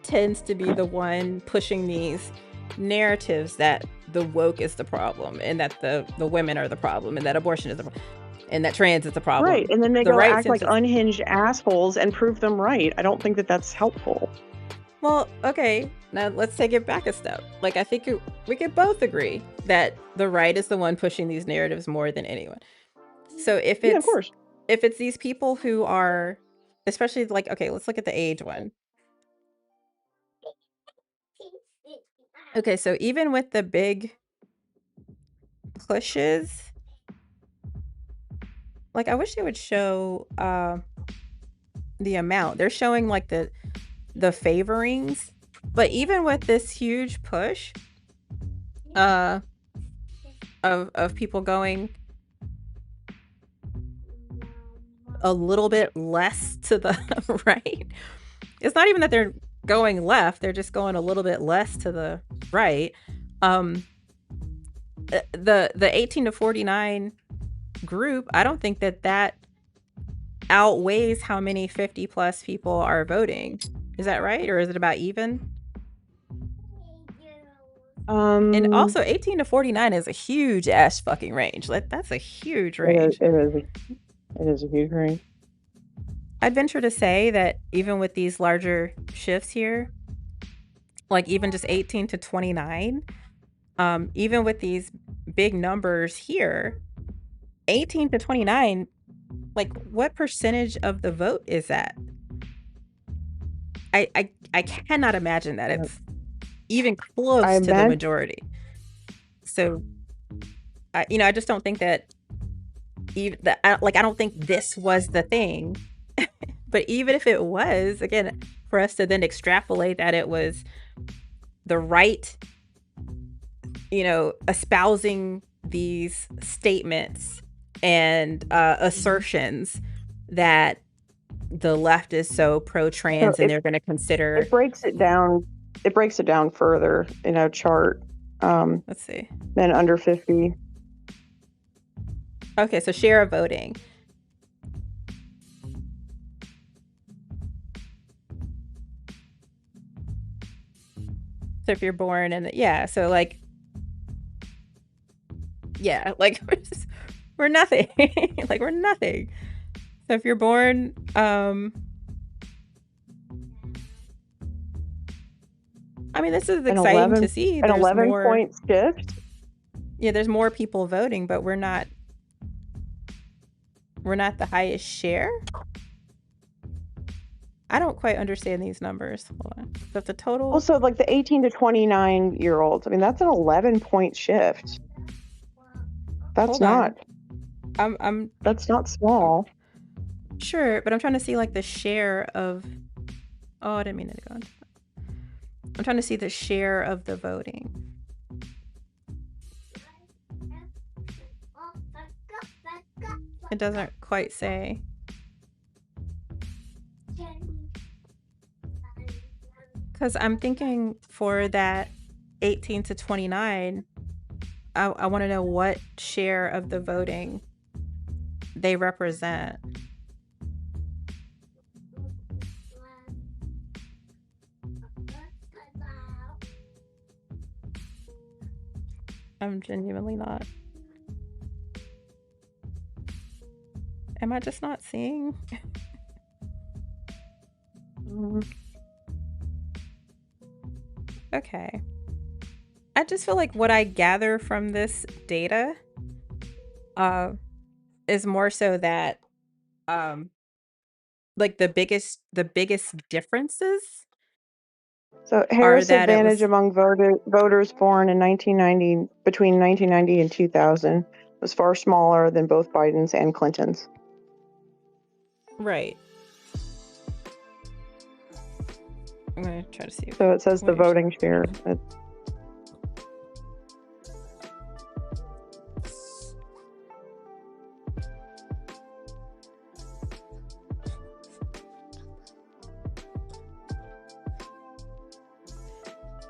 tends to be the one pushing these narratives that the woke is the problem, and that the women are the problem, and that abortion is the problem, and that trans is the problem. Right, and then they The go right act like tends to- unhinged assholes and prove them right. I don't think that that's helpful. Well, okay, Now let's take it back a step. Like, I think we could both agree that the right is the one pushing these narratives more than anyone. So if Yeah, of it's course. these people who are, especially like, okay, let's look at the age one. Okay, so even with the big pushes, like, I wish they would show the amount. They're showing like the favorings, but even with this huge push of people going a little bit less to the right, it's not even that they're going left, they're just going a little bit less to the right. The 18 to 49 group, I don't think that outweighs how many 50 plus people are voting. Is that right, or is it about even? And also 18 to 49 is a huge ass fucking range. That's a huge range. It is a huge range. I'd venture to say that even with these larger shifts here, like even just 18 to 29, even with these big numbers here, 18 to 29, like, what percentage of the vote is that? I cannot imagine that it's even close to the majority. So, I just don't think that I don't think this was the thing. But even if it was, again, for us to then extrapolate that it was the right, espousing these statements and assertions that the left is so pro-trans, and they're going to consider. It breaks it down. It breaks it down further in a chart. Let's see. Men under 50. Okay, so share of voting. So if you're born in so like, like we're nothing. Like, we're nothing. So if you're born, I mean, this is exciting to see. An 11-point shift. Yeah, there's more people voting, but we're not the highest share. I don't quite understand these numbers. Hold on. So if the total. Also, like the 18 to 29 year olds, I mean, that's an 11-point shift. That's not. That's not small. Sure, but I'm trying to see like the share of. Oh, I didn't mean to go into that. I'm trying to see the share of the voting. It doesn't quite say. Because I'm thinking for that 18 to 29, I want to know what share of the voting they represent. I'm genuinely not. Am I just not seeing? Okay. I just feel like what I gather from this data is more so that like the biggest differences. So Harris' advantage among voters born in between 1990 and 2000 was far smaller than both Biden's and Clinton's. Right. I'm gonna try to see. So it says the voting share.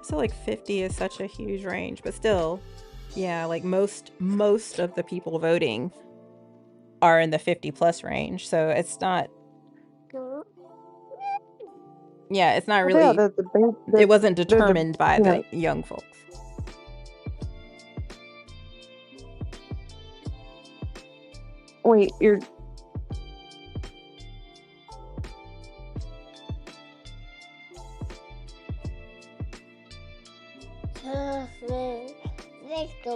So like 50 is such a huge range, but still, yeah, like most of the people voting are in the 50 plus range, so it's not. Yeah, it's not really. It wasn't determined by the young folks. Wait, you're.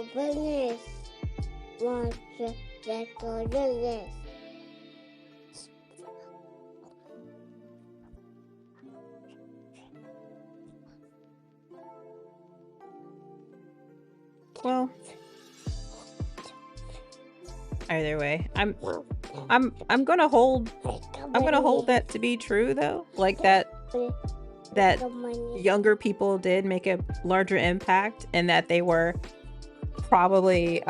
finish. Want to record this. Well, either way, I'm gonna hold that to be true though. Like that younger people did make a larger impact, and that they were probably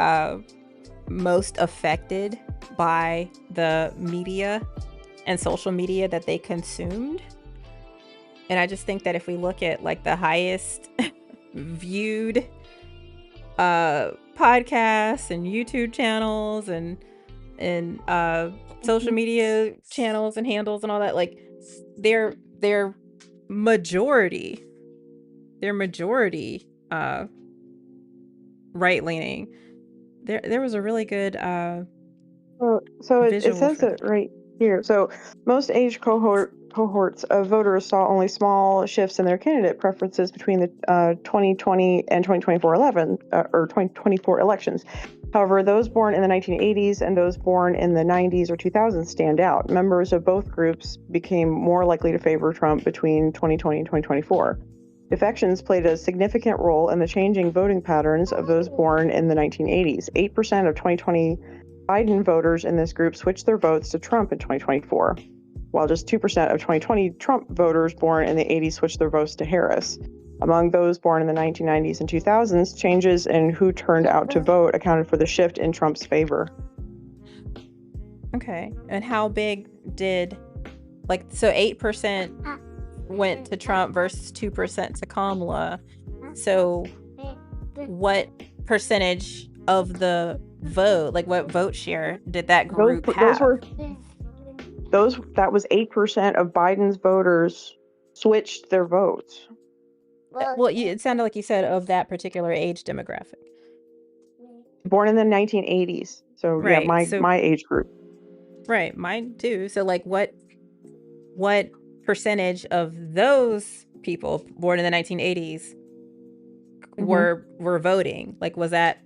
most affected by the media and social media that they consumed. And I just think that if we look at like the highest viewed podcasts and YouTube channels and social media channels and handles and all that, like their majority right leaning. There was a really good so it visual says for it right here. So most age cohorts of voters saw only small shifts in their candidate preferences between the 2020 and 2024 elections. However, those born in the 1980s and those born in the 90s or 2000s stand out. Members of both groups became more likely to favor Trump between 2020 and 2024. Defections played a significant role in the changing voting patterns of those born in the 1980s. 8% of 2020 Biden voters in this group switched their votes to Trump in 2024, while just 2% of 2020 Trump voters born in the 80s switched their votes to Harris. Among those born in the 1990s and 2000s, changes in who turned out to vote accounted for the shift in Trump's favor. Okay. And how big did, like, so 8% went to Trump versus 2% to Kamala. So what percentage of the vote, like what vote share did that group have? That was 8% of Biden's voters switched their votes. Well, it sounded like you said of that particular age demographic. Born in the 1980s. So right. Yeah, my age group. Right, mine too. So like what percentage of those people born in the 1980s were voting? Like, was that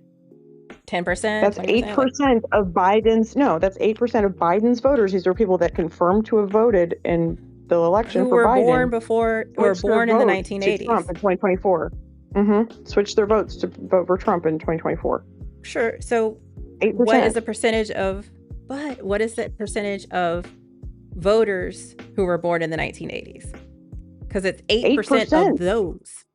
10%? That's 8% of Biden's. No, that's 8% of Biden's voters. These are people that confirmed to have voted in the election who for were Biden. Born before, or born in the 1980s. To Trump in 2024. Switched their votes to vote for Trump in 2024. Sure. So 8%. What is the percentage of voters who were born in the 1980s? Because it's 8% of those.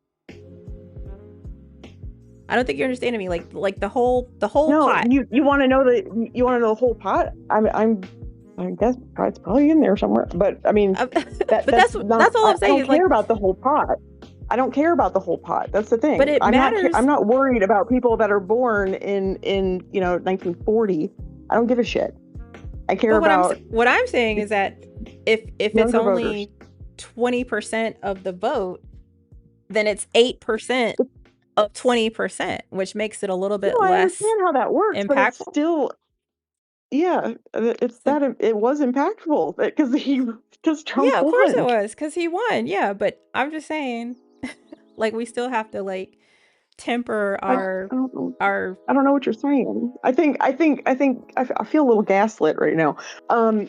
I don't think you're understanding me. Like the whole pot. You want to know the whole pot? I guess it's probably in there somewhere. But I mean, that's all I'm saying. I don't care about the whole pot. I don't care about the whole pot. That's the thing. But it matters. I'm not worried about people that are born in 1940. I don't give a shit. I care about what I'm saying is that if it's only 20% of the vote, then it's 8% of 20%, which makes it a little bit less. I understand how that works, impactful. But it's still, it was impactful because Trump won. Of course it was, because he won. Yeah, but I'm just saying, like, we still have to temper our. I don't know what you're saying. I feel a little gaslit right now. I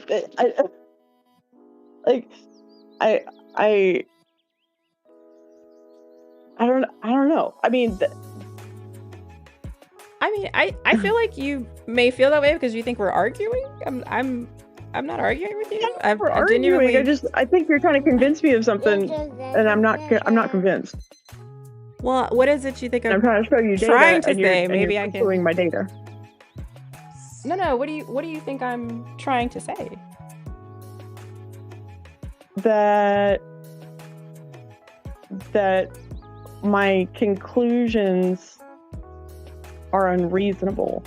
don't know. I mean, I feel like you may feel that way because you think we're arguing. I'm not arguing with you. We're arguing. I think you're trying to convince me of something, and I'm not convinced. Well, what is it you think I'm trying to show you data? Trying to say, maybe I can. Doing my data. No. What do you think I'm trying to say? That my conclusions are unreasonable.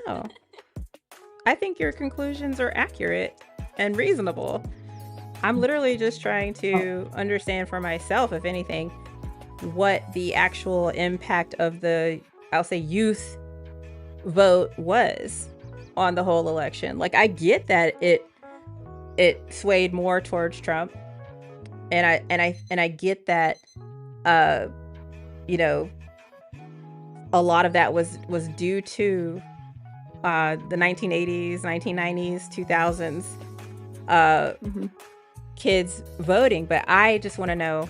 No. I think your conclusions are accurate and reasonable. I'm literally just trying to understand for myself, if anything, what the actual impact of the, I'll say, youth vote was on the whole election. Like, I get that it swayed more towards Trump. And I get that a lot of that was due to the 1980s, 1990s, 2000s kids voting. But I just want to know,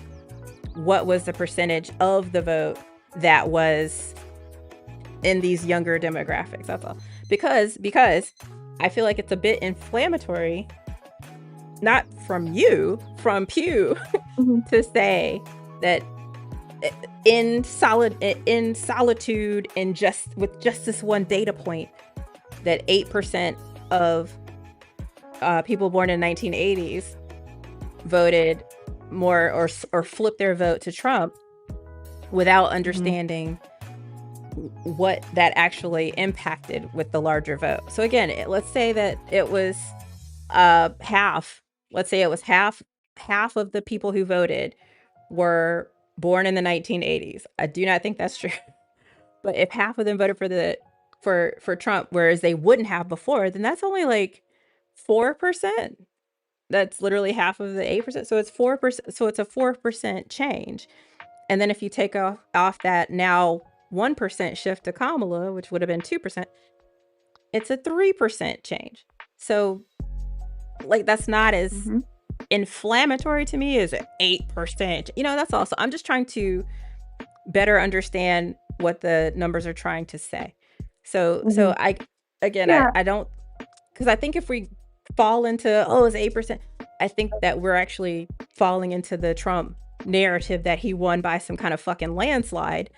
what was the percentage of the vote that was in these younger demographics? That's all. Because I feel like it's a bit inflammatory, not from you, from Pew, to say that in solitude, and just with just this one data point, that 8% of people born in 1980s voted more or flipped their vote to Trump without understanding what that actually impacted with the larger vote. So again, let's say that it was half. Let's say it was half of the people who voted were born in the 1980s. I do not think that's true. But if half of them voted for Trump, whereas they wouldn't have before, then that's only like 4%. That's literally half of the 8%. So it's 4%. So it's a 4% change. And then if you take off that now 1% shift to Kamala, which would have been 2%, it's a 3% change. So like, that's not as inflammatory to me as 8%. That's also, I'm just trying to better understand what the numbers are trying to say. So I don't, because I think if we fall into, it's 8%, I think that we're actually falling into the Trump narrative that he won by some kind of fucking landslide,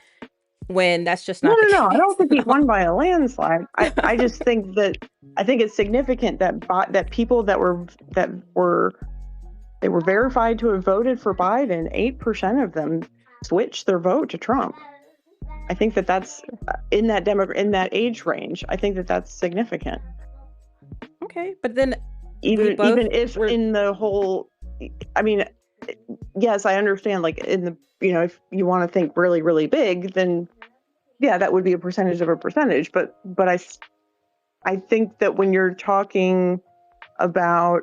when that's just not the case. I don't think he won by a landslide. I just think it's significant that people that were verified to have voted for Biden, 8% of them switched their vote to Trump. I think that's in that age range. I think that's significant. Okay, but then even if in the whole, I mean, yes, I understand. Like in the, if you want to think really, really big, then yeah, that would be a percentage of a percentage. But I think that when you're talking about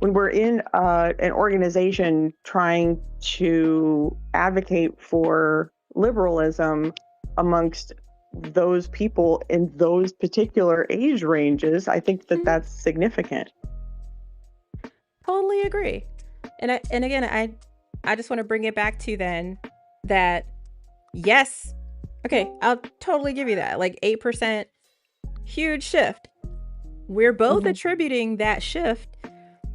when we're in an organization trying to advocate for liberalism amongst those people in those particular age ranges, I think that's significant. Totally agree. And again, I just want to bring it back to then that, yes, okay, I'll totally give you that. Like 8%, huge shift. We're both attributing that shift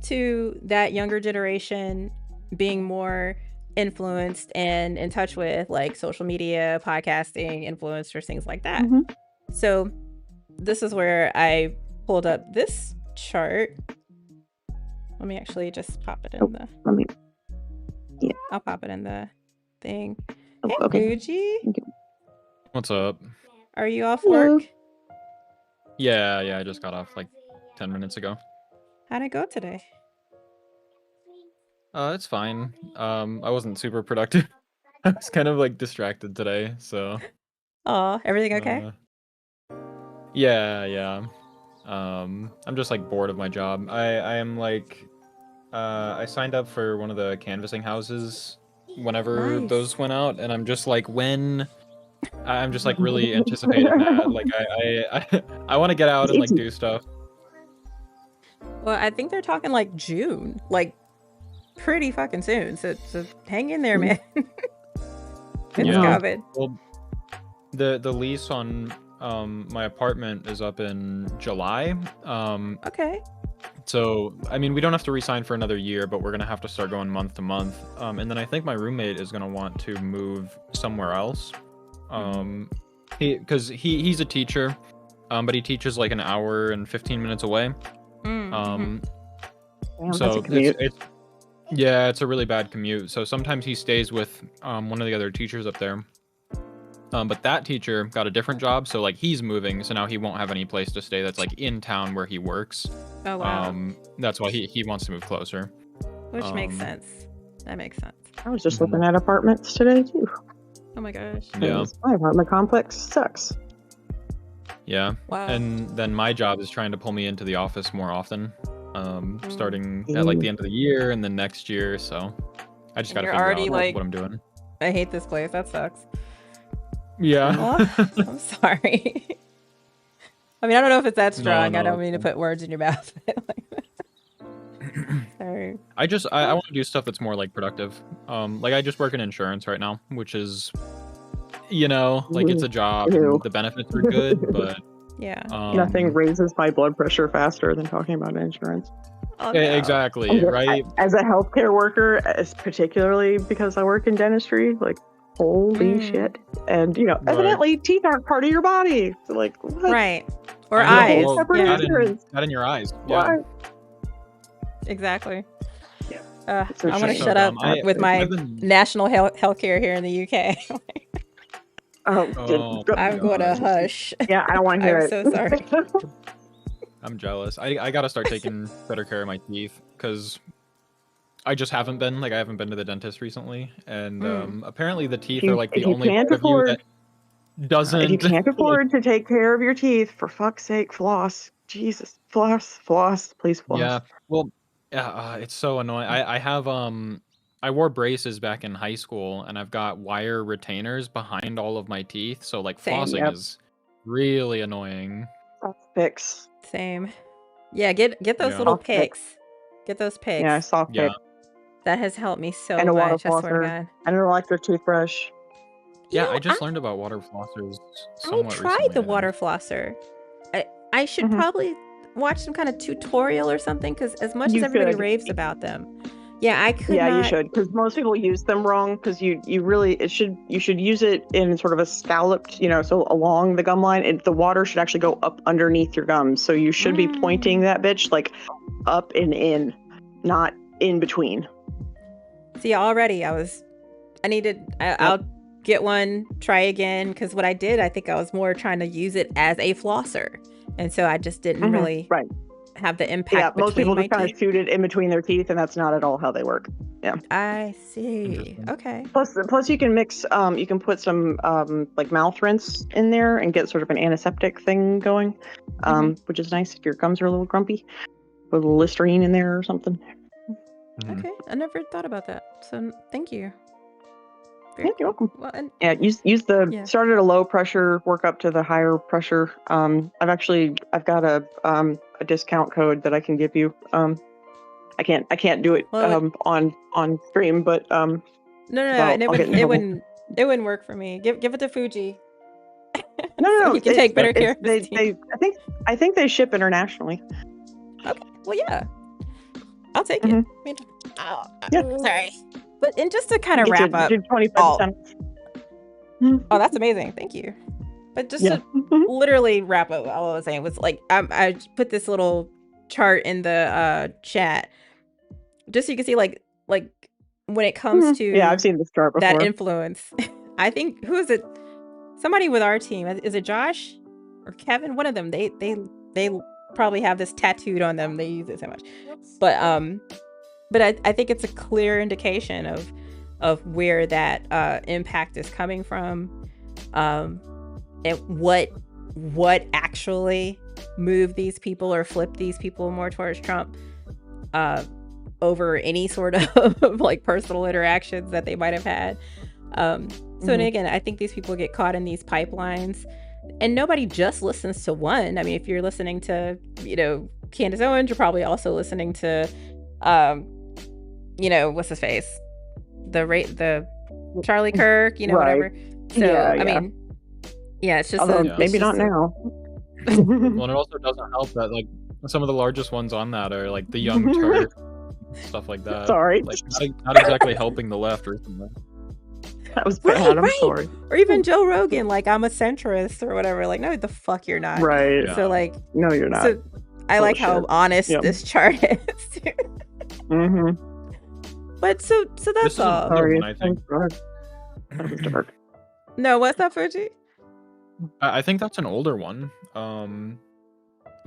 to that younger generation being more influenced and in touch with like social media, podcasting, influencers, things like that. So this is where I pulled up this chart. Let me actually just pop it in I'll pop it in the thing. Hey, okay. Gucci. What's up? Are you off Hello. work? Yeah, I just got off like 10 minutes ago. How'd it go today? It's fine. I wasn't super productive. I was kind of like distracted today, so. Oh, everything okay? Yeah. I'm just like bored of my job. I am like, I signed up for one of the canvassing houses whenever those went out, and I'm just like, I'm just like really anticipating that. Like I want to get out and like do stuff. Well, I think they're talking like June, like pretty fucking soon. So hang in there, man. It's COVID. Well, the lease on my apartment is up in July. Okay. So, I mean, we don't have to re-sign for another year, but we're going to have to start going month to month. And then I think my roommate is going to want to move somewhere else. Because he's a teacher, but he teaches like an hour and 15 minutes away. So it's a really bad commute. So sometimes he stays with one of the other teachers up there. But that teacher got a different job, so like he's moving, so now he won't have any place to stay that's like in town where he works. Oh wow. That's why he wants to move closer. Which makes sense. That makes sense. I was just looking at apartments today too. Oh my gosh. Yeah. My apartment complex sucks. Yeah. Wow. And then my job is trying to pull me into the office more often, starting at like the end of the year and then next year. So I just got to figure out what I'm doing. I hate this place. That sucks. Yeah. Aw, I'm sorry. I mean, I don't know if it's that No, strong. I no, don't mean to it's put words in your mouth. Sorry. I want to do stuff that's more like productive. Like I just work in insurance right now, which is, like it's a job Ew. and the benefits are good, but Yeah. Nothing raises my blood pressure faster than talking about insurance. Oh, no. exactly, right? As a healthcare worker, particularly because I work in dentistry, like, holy shit. And, Right. evidently teeth aren't part of your body. So, like, what? Right. Or I know, eyes. well, Separate Yeah. insurance. Not in your eyes. Yeah. Why? Exactly. Yeah. It's I want to just so shut up dumb. with my I've been- national healthcare here in the UK. Oh, I'm going to hush. Yeah, I don't want to hear I'm it. so sorry. I'm jealous. I gotta start taking better care of my teeth because I just haven't been. Like I haven't been to the dentist recently, and apparently the teeth are like the only part of you that doesn't. If you can't afford to take care of your teeth, for fuck's sake, floss. Jesus, floss, please floss. Yeah. Well, yeah. It's so annoying. I have I wore braces back in high school, and I've got wire retainers behind all of my teeth, so like Same. flossing Yep. is really annoying. That's fix. Same. Yeah, get those Yeah. little Soft pick. picks. Get those picks. Yeah, soft Yeah. pick. That has helped me so And a water much. I swear to flosser. God. And an electric toothbrush. Yeah, know, I just learned about water flossers I somewhat tried recently, the I water think. flosser. I should Mhm. probably watch some kind of tutorial or something because as much You as everybody should. raves about them, yeah, I could Yeah, not. you should, because most people use them wrong. Because you should use it in sort of a scalloped, so along the gum line. The water should actually go up underneath your gums. So you should be pointing that bitch like up and in, not in between. See, already I'll get one, try again, because what I did, I think I was more trying to use it as a flosser, and so I just didn't really Right. have the Yeah, impact most between people my just kind of teeth. shoot it in between their teeth, and that's not at all how they work. I see. Interesting. Okay. Plus you can mix, you can put some like mouth rinse in there and get sort of an antiseptic thing going, which is nice if your gums are a little grumpy. Put a little Listerine in there or something. Mhm. Okay. I never thought about that. So thank you. Very Yeah, you're welcome. Well, and Yeah, use the Yeah. start at a low pressure, work up to the higher pressure. I've got a discount code that I can give you. I can't do it Well, on stream, but no, Well, and I'll get in trouble. it wouldn't work for me. Give it to Fuji. no, So he can take better care of his teeth. I think they ship internationally. Okay. Well, yeah. I'll take it. Mhm. I mean, Yeah. sorry. But and just to kind of Get wrap you- up. get you 25%. Oh, that's amazing. Thank you. But just Yeah. to literally wrap up, all I was saying was like I put this little chart in the chat just so you can see like when it comes to Yeah, I've seen this chart before. that influence. I think who is it? Somebody with our team. Is it Josh or Kevin? One of them. They probably have this tattooed on them. They use it so much. But I think it's a clear indication of where that impact is coming from, and what actually moved these people or flipped these people more towards Trump over any sort of like personal interactions that they might have had. So and again, I think these people get caught in these pipelines, and nobody just listens to one. I mean, if you're listening to Candace Owens, you're probably also listening to what's his face, the Charlie Kirk, Right. whatever. So Yeah, I yeah. mean, yeah, it's just Although Yeah. maybe not now. Well, and it also doesn't help that like some of the largest ones on that are like the Young Turk, stuff like that. Sorry. Like not exactly helping the left recently. That was Right, bad. I'm right. sorry. or even Joe Rogan, like I'm a centrist or whatever. Like, no, the fuck you're not. Right. Yeah. So like, No, you're not. so I like how Bullshit. honest Yep. this chart is. Mm-hmm. But so This that's is all. another Sorry. one, I think. That was dark. No, what's that, Fuji? I think that's an older one. I've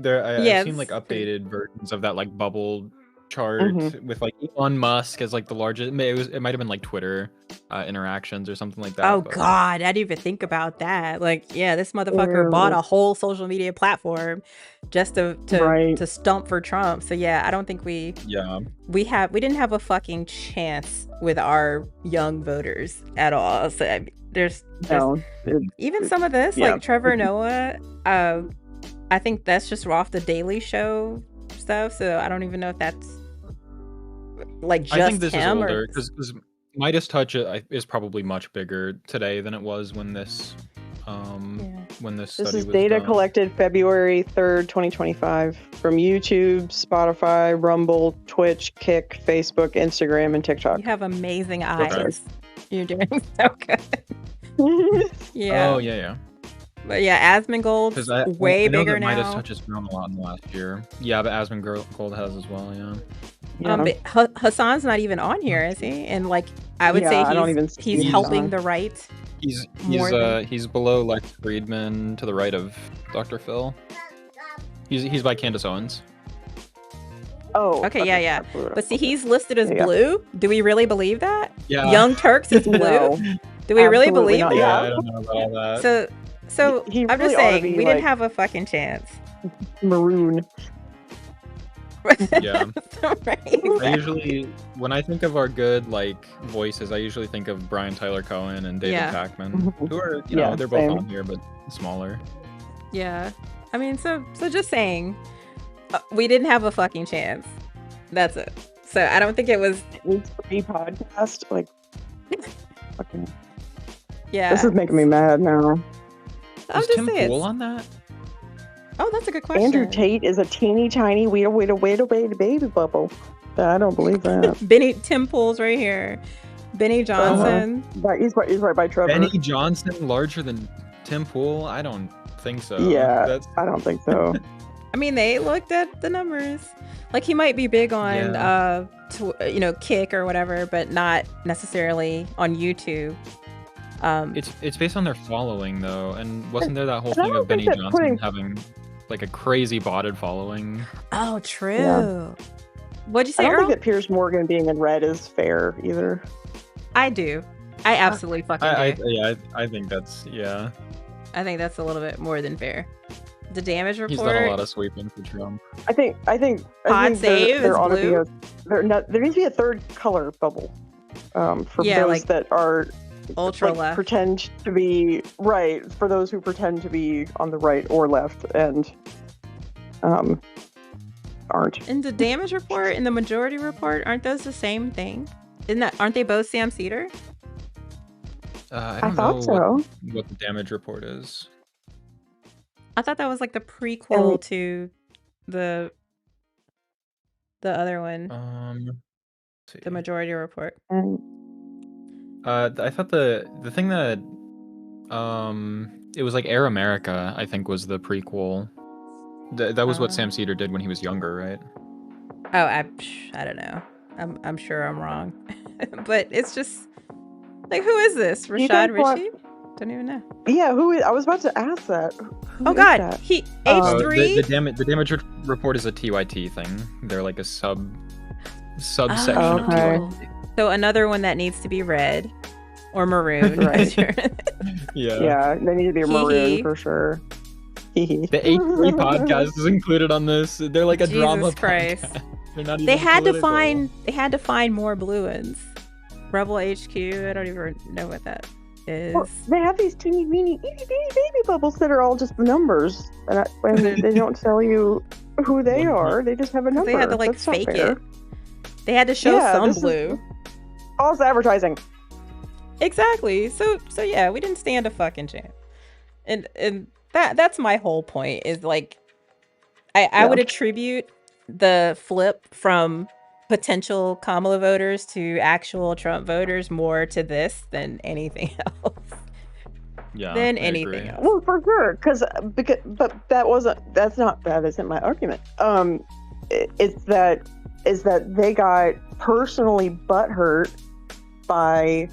Yeah, seen like it's pretty- updated versions of that like bubble chart with like Elon Musk as like the largest. It might have been like Twitter interactions or something like that. Oh but- God, I didn't even think about that. Like, yeah, this motherfucker bought a whole social media platform just to stump for Trump. So yeah, I don't think we didn't have a fucking chance with our young voters at all. So I mean, there's even some of this, like Trevor Noah. I think that's just off the Daily Show stuff. So I don't even know if that's like just I think this him is older or because Midas Touch is probably much bigger today than it was when this when this study This is was data done. collected February 3rd, 2025 from YouTube, Spotify, Rumble, Twitch, Kick, Facebook, Instagram, and TikTok. you have amazing Okay. eyes. You're doing so good. Yeah. Oh yeah. But yeah, Asmongold's Because I way know bigger that Midas now. Touch has grown a lot in the last year. Yeah, but Asmongold has as well. Yeah. But Hassan's not even on here, is he? And like, I would say I don't even see he's him helping on. the right. He's below Lex Friedman to the right of Dr. Phil. He's by Candace Owens. Oh. Okay, yeah. absolutely. But see, he's listed as Yeah. blue. Do we really believe that? Yeah. Young Turks is blue. No, Do we really absolutely believe not. that? Yeah, Yeah. I don't know about all that. So He I'm really just ought to saying, be, we didn't like- have a fucking chance. Maroon. Yeah. Right? I usually, when I think of our good like voices, I usually think of Brian Tyler Cohen and David Yeah. Packman, who are you know Yeah, they're both same. on here but smaller. Yeah. I mean, so just saying, we didn't have a fucking chance. That's it. So I don't think it was. Needs to be podcast. Like, fucking. Yeah. This is making me mad now. I'm Is just Tim saying. Pool on that? Oh, that's a good question. Andrew Tate is a teeny tiny wee baby bubble. I don't believe that. Tim Pool's right here. Benny Johnson. But he's right by Trevor. Benny Johnson larger than Tim Pool? I don't think so. Yeah. That's I don't think so. I mean, they looked at the numbers. Like he might be big on, Kick or whatever, but not necessarily on YouTube. it's based on their following though, and wasn't there that whole And I thing don't of Benny think that Johnson putting- having like a crazy botted following? Oh, true. Yeah. What'd you I say, don't Earl? think that Piers Morgan being in red is fair either. I do. I absolutely fucking do. I think that's I think that's a little bit more than fair. The damage report. he's done a lot of sweeping for Trump. I think Pod save there is ought to be blue? there needs to be a third color bubble for Yeah, those like that are ultra like, left. pretend to be right, for those who pretend to be on the right or left and aren't. In the damage report and the majority report, aren't those the same thing? Aren't they both Sam Cedar? I I don't thought know so. what the damage report is. I thought that was like the prequel And- to the other one, Let's see. the majority report. And I thought the thing that it was like Air America, I think, was the prequel. That was what Sam Cedar did when he was younger, right? Oh, I don't know. I'm sure I'm wrong, but it's just like, who is this? You guys Rashad watch- Ritchie? Don't even know. yeah, I was about to ask that. Who Oh is God, that? he Oh, H3. The damage report is a TYT thing. They're like a subsection Oh, of okay. TYT. So another one that needs to be red or maroon. Right. Yeah. Yeah, they need to be Hee maroon hee. for sure. Hee hee. The H3 podcast is included on this. They're like a Jesus drama Christ. podcast. They're not even They had political. to find more blue ones. Rebel HQ. I don't even know what that is. Well, they have these teeny weeny itty bitty baby bubbles that are all just numbers, and they don't tell you who they are. They just have a number. They had to like That's not fake fair. it. They had to show Yeah, some this is- blue. False advertising. Exactly. So yeah, we didn't stand a fucking chance. And that's my whole point is like I would attribute the flip from potential Kamala voters to actual Trump voters more to this than anything else. Yeah. Than I anything agree. else. Well, for sure, but that isn't my argument. Is that they got personally butthurt by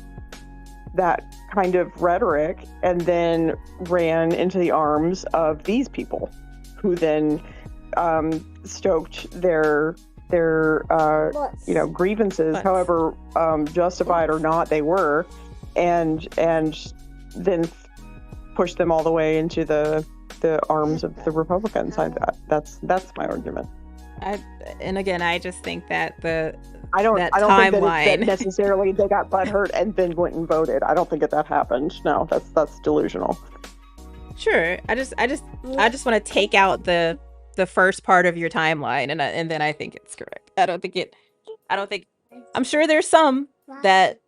that kind of rhetoric and then ran into the arms of these people who then stoked their their grievances, Butts. however justified or not they were, and then push them all the way into the arms of the Republicans. That's my argument. I just think that I don't think timeline. that necessarily they got butthurt and then went and voted. I don't think that happened. No, that's delusional. Sure. I just want to take out the first part of your timeline, and then I think it's correct. I don't think. I'm sure there's some that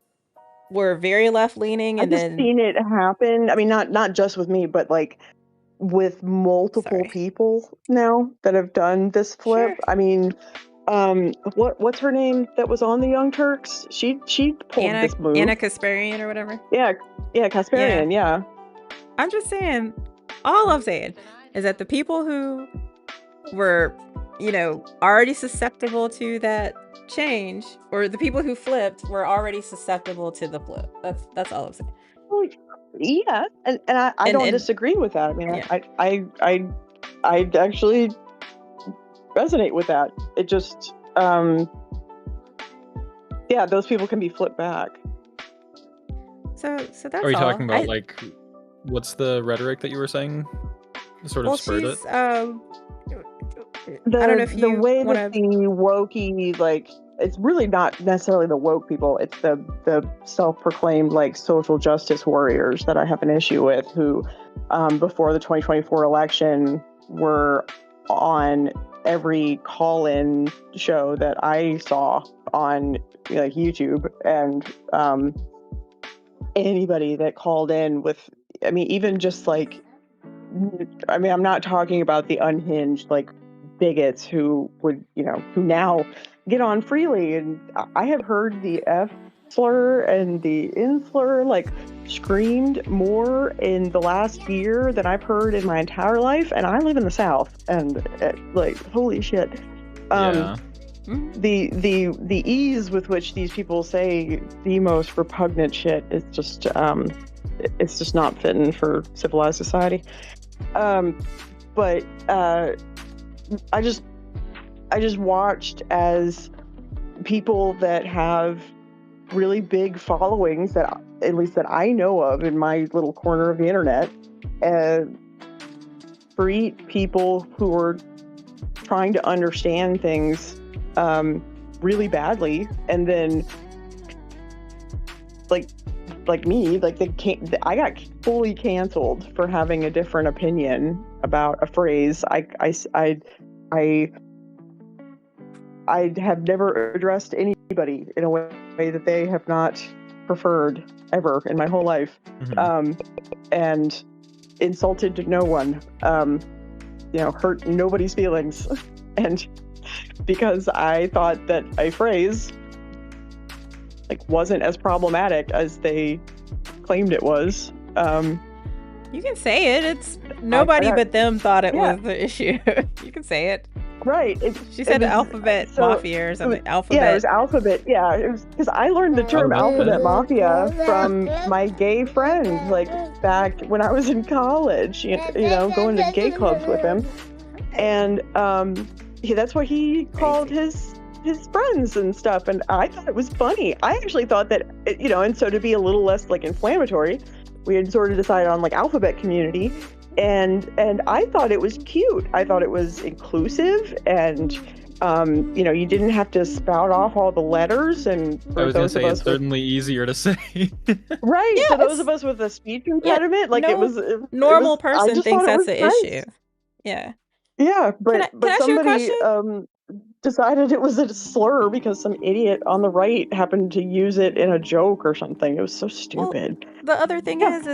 were very left leaning, and I've just seen it happen. I mean, not just with me, but like with multiple people now that have done this flip. Sure. I mean, what's her name that was on the Young Turks? She pulled this move. Anna Kasparian or whatever. Yeah, Kasparian. Yeah. I'm just saying. All I'm saying is that the people who were, already susceptible to that change, or the people who flipped were already susceptible to the flip. That's all I'm saying. Well, yeah, and I don't disagree with that. I mean, yeah. I actually resonate with that. It just, those people can be flipped back. So that's Are you talking about what's the rhetoric that you were saying? Sort of spurred it. I don't know if the way that the wokey, it's really not necessarily the woke people. It's the self-proclaimed social justice warriors that I have an issue with, who before the 2024 election were on every call-in show that I saw on YouTube, and anybody that called in with, I mean, even just I'm not talking about the unhinged bigots who would, who now get on freely. And I have heard the F slur and the N slur screamed more in the last year than I've heard in my entire life. And I live in the South, and holy shit. The ease with which these people say the most repugnant shit is just it's just not fitting for civilized society. But I just watched as people that have really big followings, that at least that I know of in my little corner of the internet, treat people who are trying to understand things really badly, and then like me, I got fully canceled for having a different opinion about a phrase. I have never addressed anybody in a way that they have not preferred ever in my whole life, and insulted no one, hurt nobody's feelings, and because I thought that a phrase wasn't as problematic as they claimed it was. You can say it. It's nobody but them thought it was the issue. You can say it. Right. She said alphabet mafia or something. Alphabet. Yeah, it was alphabet. Yeah, it was because I learned the term alphabet mafia from my gay friend, back when I was in college. Going to gay clubs with him, and that's what he called his friends and stuff, and I thought it was funny. I actually thought that, and so to be a little less inflammatory, we had sort of decided on alphabet community, and I thought it was cute. I thought it was inclusive, and you didn't have to spout off all the letters. And I was gonna say it's certainly easier to say. Right. Yeah, for those of us with a speech impediment, normal person thinks that's the issue. Yeah. Yeah, but can I somebody decided it was a slur because some idiot on the right happened to use it in a joke or something. It was so stupid. Well, the other thing is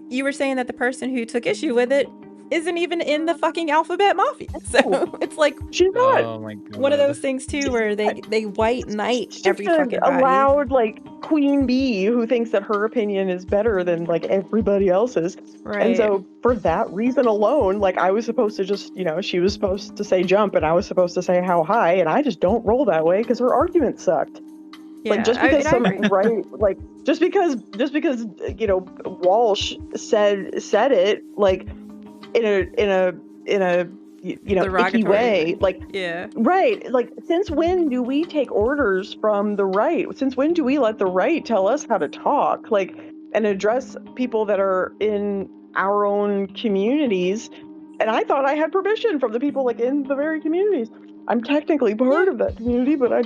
you were saying that the person who took issue with it isn't even in the fucking alphabet mafia. So it's she's not. Oh my God. One of those things too where they white knight every fucking body. A loud queen bee who thinks that her opinion is better than everybody else's. Right. And so for that reason alone, I was supposed to just, she was supposed to say jump and I was supposed to say how high, and I just don't roll that way because her argument sucked. Yeah, just because just because Walsh said it in a you know, icky way. Like, yeah. Right. Like, since when do we take orders from the right? Since when do we let the right tell us how to talk? Like, and address people that are in our own communities? And I thought I had permission from the people like in the very communities. I'm technically part of that community, but I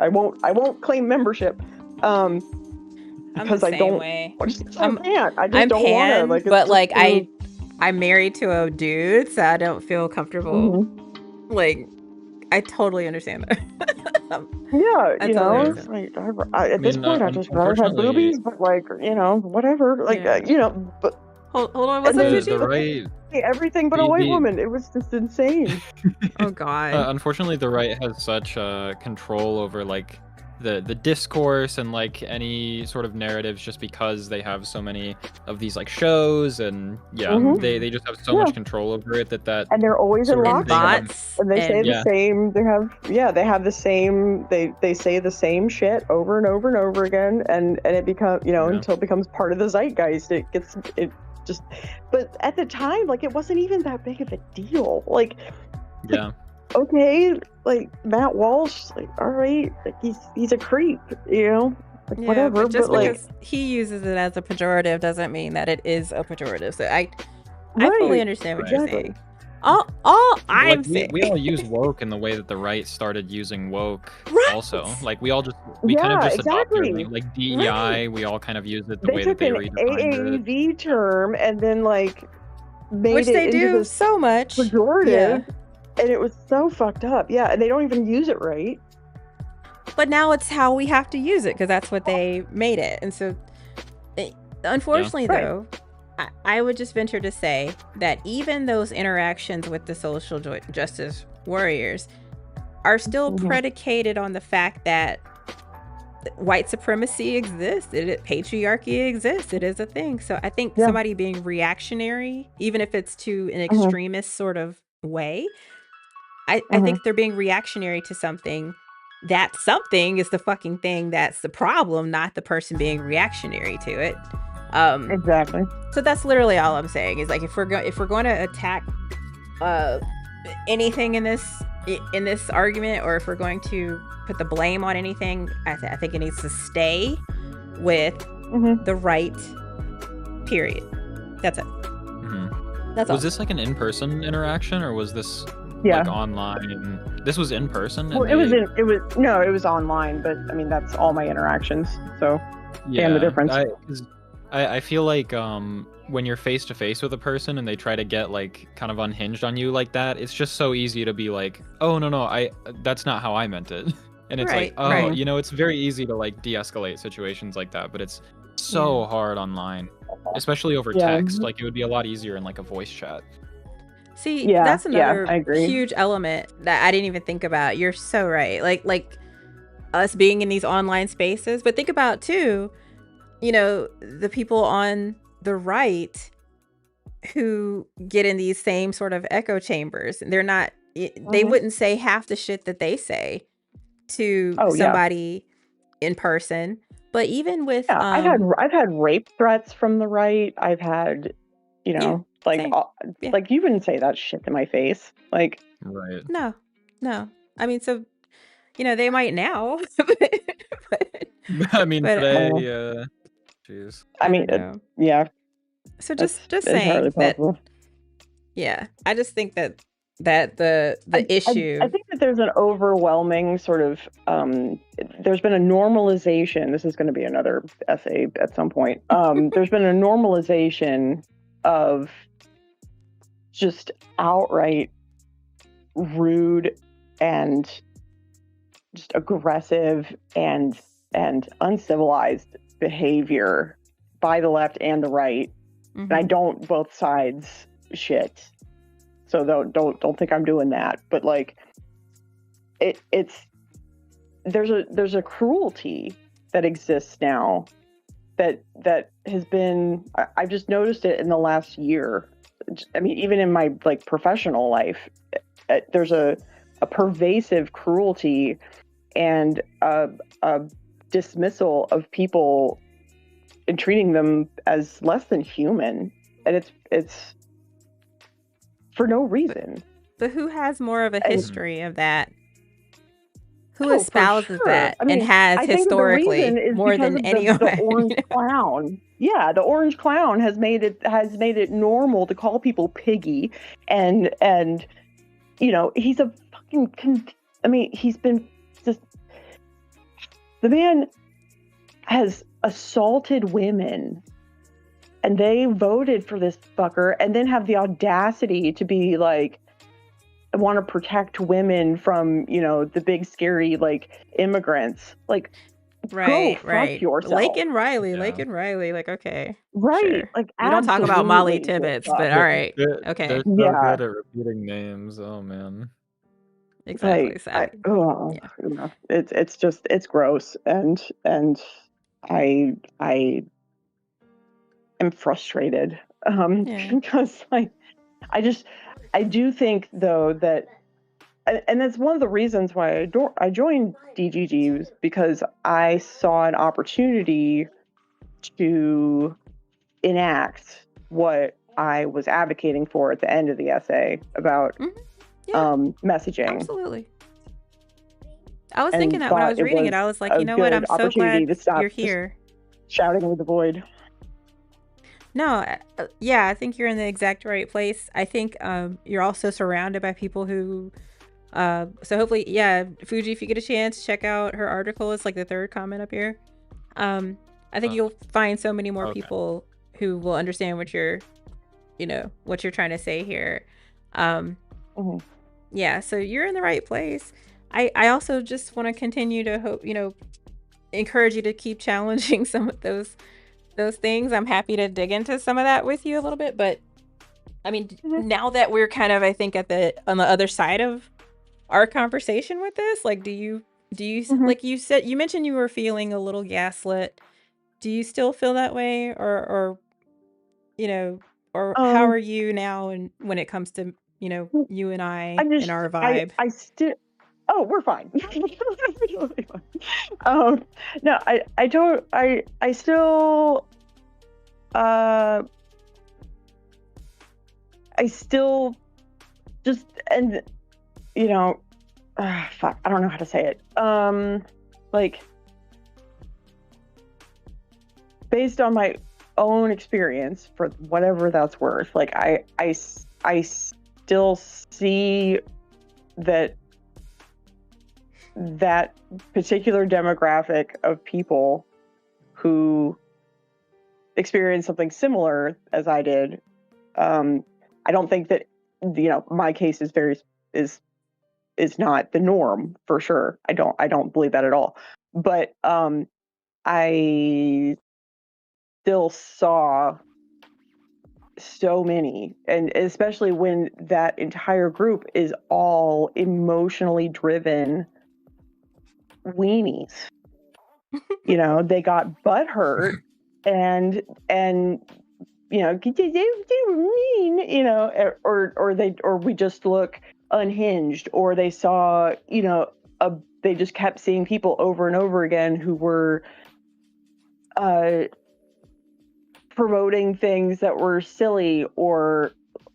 won't claim membership. Because I don't. Way. I just can't. I just I'm don't want to. Like, but like I'm married to a dude, so I don't feel comfortable. Mm-hmm. Like, I totally understand that. Yeah, you know, it's like, at this point, I just rather have boobies, but like, you know, whatever. Like, you know, but hold on, what's up, the right? Everything but a white woman. It was just insane. Oh God. Unfortunately, the right has such control over like the discourse and like any sort of narratives, just because they have so many of these like shows, and they just have so much control over it that and they're always in lockstep, and they say the same. They have the same. They say the same shit over and over and over again, and it becomes, you know, until it becomes part of the zeitgeist. But at the time, like, it wasn't even that big of a deal. Like, okay, like Matt Walsh, like, all right, like he's a creep, you know, like whatever. But just but because he uses it as a pejorative doesn't mean that it is a pejorative. So I fully understand what you're saying. All I'm saying, we all use woke in the way that the right started using woke. Also, like we kind of just adopted it. Like DEI, we all kind of use it the way that they redefined it. AAV term, and then like made which it they into do this so much pejorative, and it was so fucked up. Yeah, and they don't even use it right. But now it's how we have to use it because that's what they made it, and so unfortunately, though. I would just venture to say that even those interactions with the social justice warriors are still predicated on the fact that white supremacy exists, patriarchy exists, it is a thing. So I think somebody being reactionary, even if it's to an extremist sort of way, I think they're being reactionary to something. That something is the fucking thing that's the problem, not the person being reactionary to it. Exactly. So that's literally all I'm saying is like if we're going to attack anything in this argument, or if we're going to put the blame on anything, I think it needs to stay with the right. Period. That's it. That's all. Was this like an in-person interaction, or was this like online? This was in person. Well, it was online, but I mean that's all my interactions. So damn the difference. I feel like when you're face to face with a person and they try to get like kind of unhinged on you like that, it's just so easy to be like, oh no, that's not how I meant it. And it's you know, it's very easy to like de-escalate situations like that, but it's so hard online, especially over text. Like it would be a lot easier in like a voice chat. See, that's another huge element that I didn't even think about. You're so right. Like us being in these online spaces, but think about too, you know, the people on the right who get in these same sort of echo chambers. They're not, they wouldn't say half the shit that they say to somebody in person. But even with, I've had rape threats from the right. I've had, you know, like you wouldn't say that shit to my face. Like, right. No. I mean, so, you know, they might now. but I mean, today, jeez. I mean, So just saying that. Yeah, I just think that the issue. I think that there's an overwhelming sort of. There's been a normalization. This is going to be another essay at some point. There's been a normalization of just outright rude and just aggressive and uncivilized behavior by the left and the right. And I don't both sides shit. So don't think I'm doing that. But like it's there's a cruelty that exists now that has been I've just noticed it in the last year. I mean, even in my like professional life, there's a pervasive cruelty and a dismissal of people and treating them as less than human. and it's for no reason. But who has more of a And- history of that? Who Oh, for espouses sure. that I mean, and has I think the historically reason is more because than of anyone? the orange clown. Yeah, the orange clown has made it normal to call people piggy, and you know, he's a fucking. I mean, he's been just. The man has assaulted women, and they voted for this fucker, and then have the audacity to be like, I want to protect women from, you know, the big scary like immigrants. Like, Right, fuck right. yourself. Lake and Riley, like, okay. Right. Sure. Like, We don't talk about Molly absolutely full Tibbetts, stop. but all right. They're Okay. so Yeah. good at repeating names. Oh man. Exactly. Like, So, you know, it's just, it's gross, and I am frustrated Yeah. because like I do think though that, and that's one of the reasons why I joined DGG, was because I saw an opportunity to enact what I was advocating for at the end of the essay about Yeah. messaging. Absolutely. I was And thinking that when I thought was it reading it, was I was like, a you know what? good I'm so opportunity glad to stop you're just here. shouting into the void. No, yeah, I think you're in the exact right place. I think you're also surrounded by people who so hopefully, yeah, Fuji, if you get a chance, check out her article. It's like the third comment up here. I think you'll find so many more Okay. people who will understand what you're trying to say here. Mhm. Yeah, so you're in the right place. I also just want to continue to hope, encourage you to keep challenging some of those things. I'm happy to dig into some of that with you a little bit, but I mean, now that we're kind of, I think, on the other side of our conversation with this, like, do you like you said, you mentioned you were feeling a little gaslit. Do you still feel that way, or how are you now, and when it comes to you and I and our vibe? I still. Oh, we're fine. Totally fine. No, I still. I still just, and fuck, I don't know how to say it. Like, based on my own experience, for whatever that's worth, like I still see that particular demographic of people who experienced something similar as I did. I don't think that my case is not the norm, for sure. I don't believe that at all. But I still saw so many, and especially when that entire group is all emotionally driven weenies. They got butthurt and they were mean, or we just look unhinged, or they saw, they just kept seeing people over and over again who were promoting things that were silly, or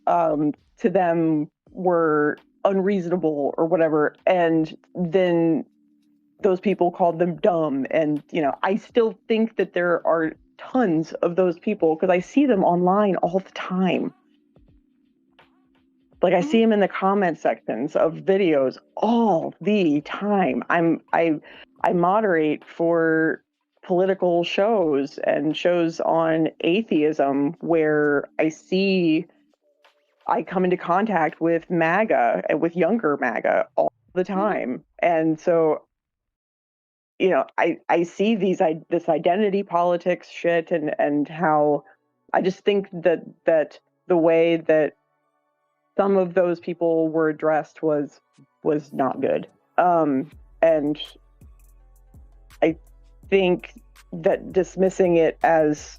to them were unreasonable or whatever, and then those people called them dumb. And I still think that there are tons of those people, because I see them online all the time. Like, I see them in the comment sections of videos all the time. I moderate for political shows and shows on atheism, where I come into contact with MAGA and with younger MAGA all the time. And so, I see this identity politics shit, and how I just think that the way that some of those people were addressed was not good. And I think that dismissing it as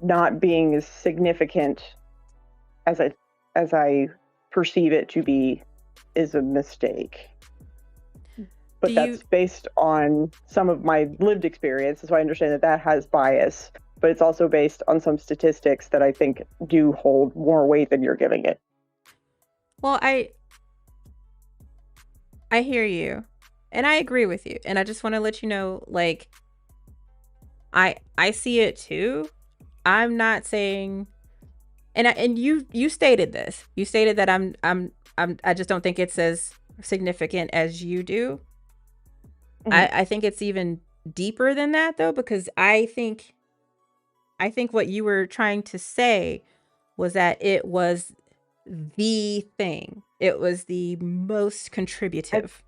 not being as significant as I perceive it to be is a mistake. But that's based on some of my lived experience, so I understand that has bias. but it's also based on some statistics that I think do hold more weight than you're giving it. Well, I hear you, and I agree with you, and I just want to let you know, like, I see it too. I'm not saying, and you stated this. You stated that I just don't think it's as significant as you do. I think it's even deeper than that, though, because I think what you were trying to say was that it was the thing. It was the most contributive.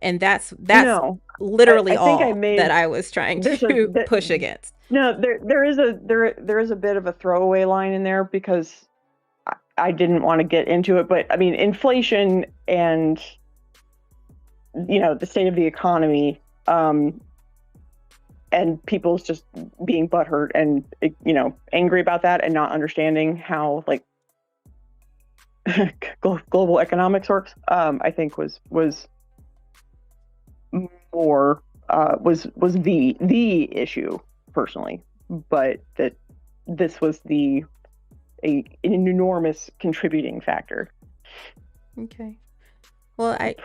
And that's No, literally I think all that I was trying to push against. No, there is a bit of a throwaway line in there because I didn't want to get into it, but I mean, inflation and the state of the economy, and people's just being butthurt and angry about that and not understanding how like global economics works. I think was more was the issue personally, but that this was an enormous contributing factor. Okay. Well, I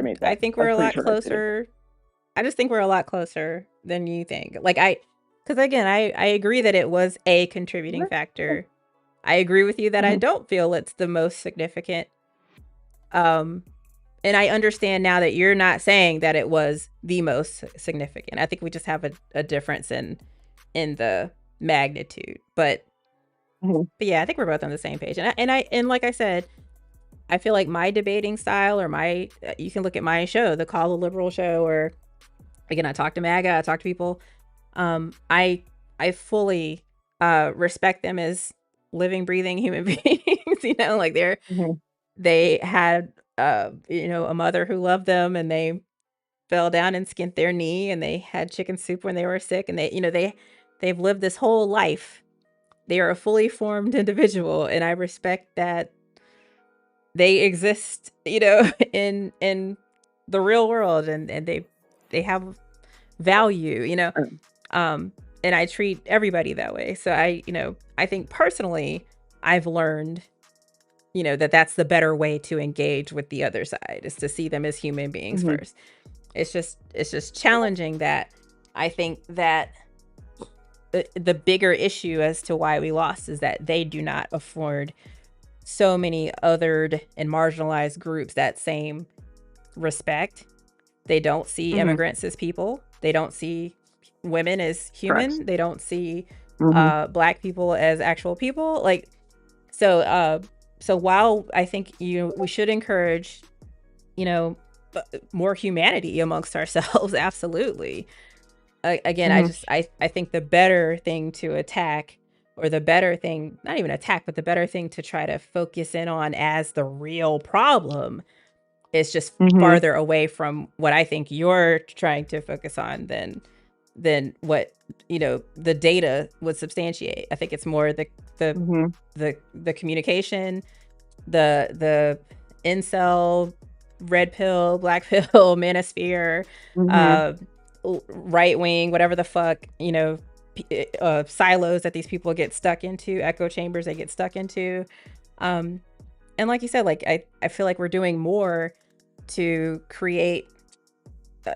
made that. I think we're a lot closer. I just think we're a lot closer than you think. Like because again, I agree that it was a contributing factor. I agree with you that I don't feel it's the most significant. And I understand now that you're not saying that it was the most significant. I think we just have a difference in the magnitude. But yeah, I think we're both on the same page. And like I said, I feel like my debating style or you can look at my show, the Call the Liberal show, or again, I talk to MAGA, I talk to people. I fully respect them as living, breathing human beings. Like they had a mother who loved them, and they fell down and skinned their knee, and they had chicken soup when they were sick, and they've lived this whole life. They are a fully formed individual, and I respect that they exist, in the real world, and they have value, and I treat everybody that way. So I think personally, I've learned, that that's the better way to engage with the other side, is to see them as human beings first. It's just challenging that I think that the bigger issue as to why we lost is that they do not afford so many othered and marginalized groups that same respect. They don't see immigrants as people. They don't see women as human. Correct. They don't see Black people as actual people. Like, so while I think we should encourage more humanity amongst ourselves, absolutely. Again, I think the better thing to attack, or the better thing, not even attack, but the better thing to try to focus in on as the real problem is just farther away from what I think you're trying to focus on than what the data would substantiate. I think it's more the communication, the incel, red pill, black pill, manosphere, right wing, whatever the fuck, silos that these people get stuck into, echo chambers they get stuck into. And like you said, like I feel like we're doing more to create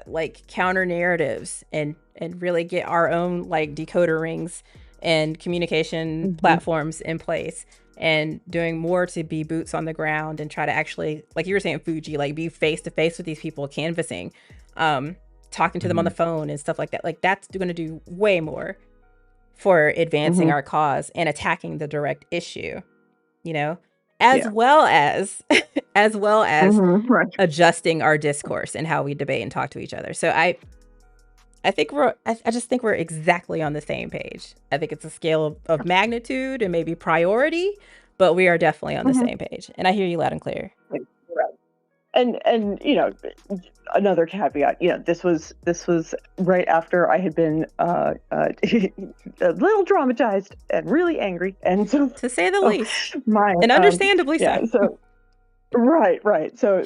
like counter narratives and really get our own like decoder rings and communication platforms in place, and doing more to be boots on the ground and try to actually, like you were saying, Fuji, like be face to face with these people, canvassing, talking to them on the phone and stuff like that. Like that's going to do way more for advancing our cause and attacking the direct issue, as well as adjusting our discourse and how we debate and talk to each other. So I just think we're exactly on the same page. I think it's a scale of magnitude and maybe priority, but we are definitely on the same page. And I hear you loud and clear. Right. And another caveat, this was right after I had been a little traumatized and really angry, and so, to say the least, and understandably so. So right. So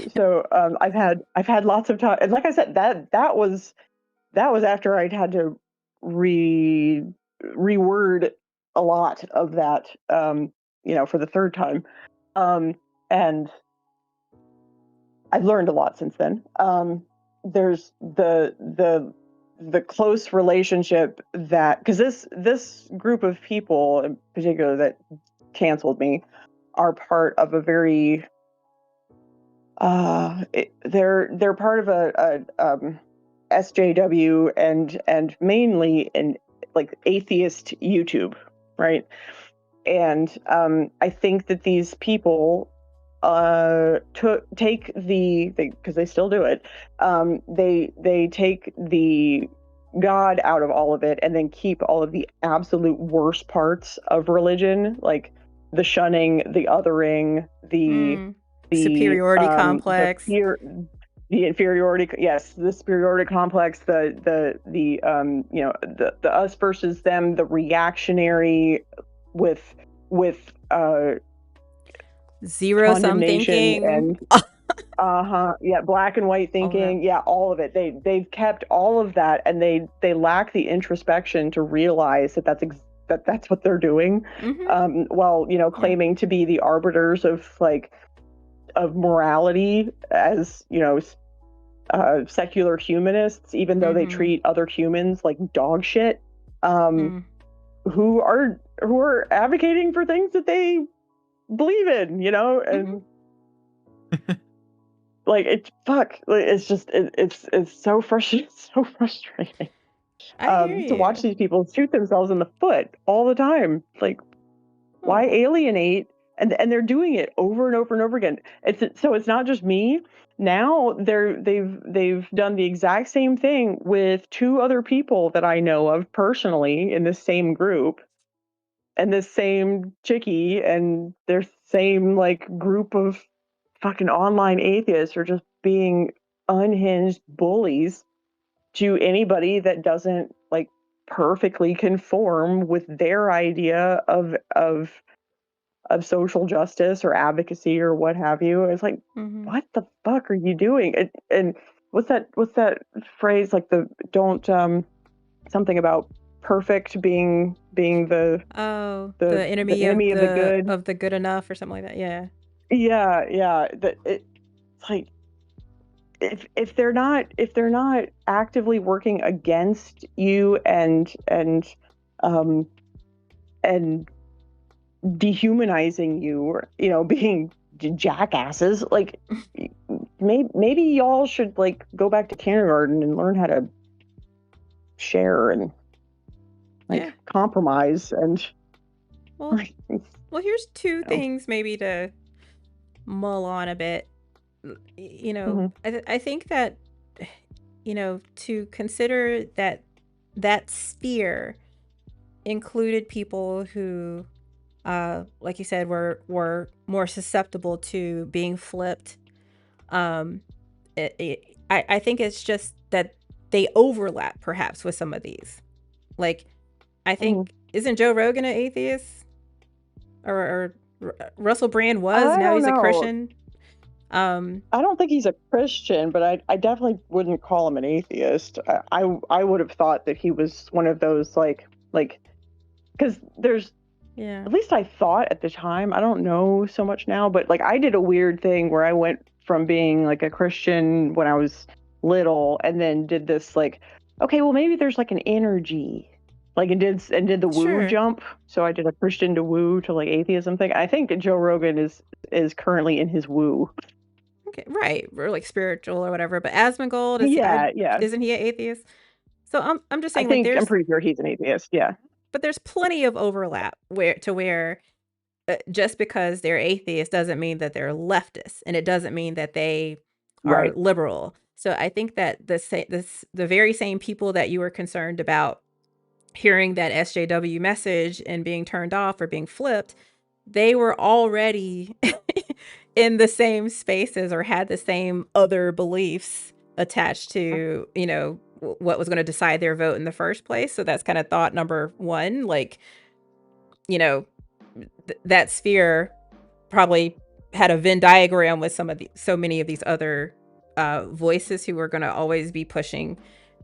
I've had lots of time, and like I said, that was after I'd had to reword a lot of that, for the third time. And I've learned a lot since then. There's the close relationship that, because this group of people in particular that canceled me are part of a very they're part of a SJW and mainly in like atheist YouTube, right? And I think that these people take because they still do it, they take the God out of all of it and then keep all of the absolute worst parts of religion, like the shunning, the othering, the superiority complex, the inferiority, yes, the superiority complex, the us versus them, the reactionary with zero sum thinking, and black and white thinking, all of it. They've kept all of that, and they lack the introspection to realize that that's what they're doing, while claiming to be the arbiters of morality as secular humanists, even though they treat other humans like dog shit, who are advocating for things that they believe in, and it's just it's so frustrating. So frustrating to watch these people shoot themselves in the foot all the time. Like, why alienate? And they're doing it over and over and over again. It's not just me. Now they've done the exact same thing with two other people that I know of personally in the same group, and this same chickie and their same group of fucking online atheists are just being unhinged bullies to anybody that doesn't perfectly conform with their idea of social justice or advocacy or what have you. It's like, what the fuck are you doing? And what's that phrase, the don't something about perfect being the enemy of the good, of the good enough, or something like that. It's like, if they're not actively working against you and dehumanizing you, or being jackasses, maybe y'all should go back to kindergarten and learn how to share and compromise. And well, here's two things maybe to mull on a bit. I think that to consider that sphere included people who like you said, were more susceptible to being flipped. I think it's just that they overlap perhaps with some of these. I think, isn't Joe Rogan an atheist? Or Russell Brand was, now he's a Christian. I don't think he's a Christian, but I definitely wouldn't call him an atheist. I would have thought that he was one of those because there's, at least I thought at the time, I don't know so much now, but I did a weird thing where I went from being a Christian when I was little, and then did this okay, well maybe there's an energy, and did the woo jump. So I did a Christian to woo to atheism thing. I think Joe Rogan is currently in his woo. Okay, right, or spiritual or whatever. But Asmongold, isn't he an atheist? So I'm just saying, I'm pretty sure he's an atheist. Yeah. But there's plenty of overlap where just because they're atheists doesn't mean that they're leftists, and it doesn't mean that they are liberal. So I think that the very same people that you were concerned about hearing that SJW message and being turned off or being flipped, they were already in the same spaces or had the same other beliefs attached to, what was going to decide their vote in the first place. So that's kind of thought number one. That sphere probably had a Venn diagram with so many of these other voices who were going to always be pushing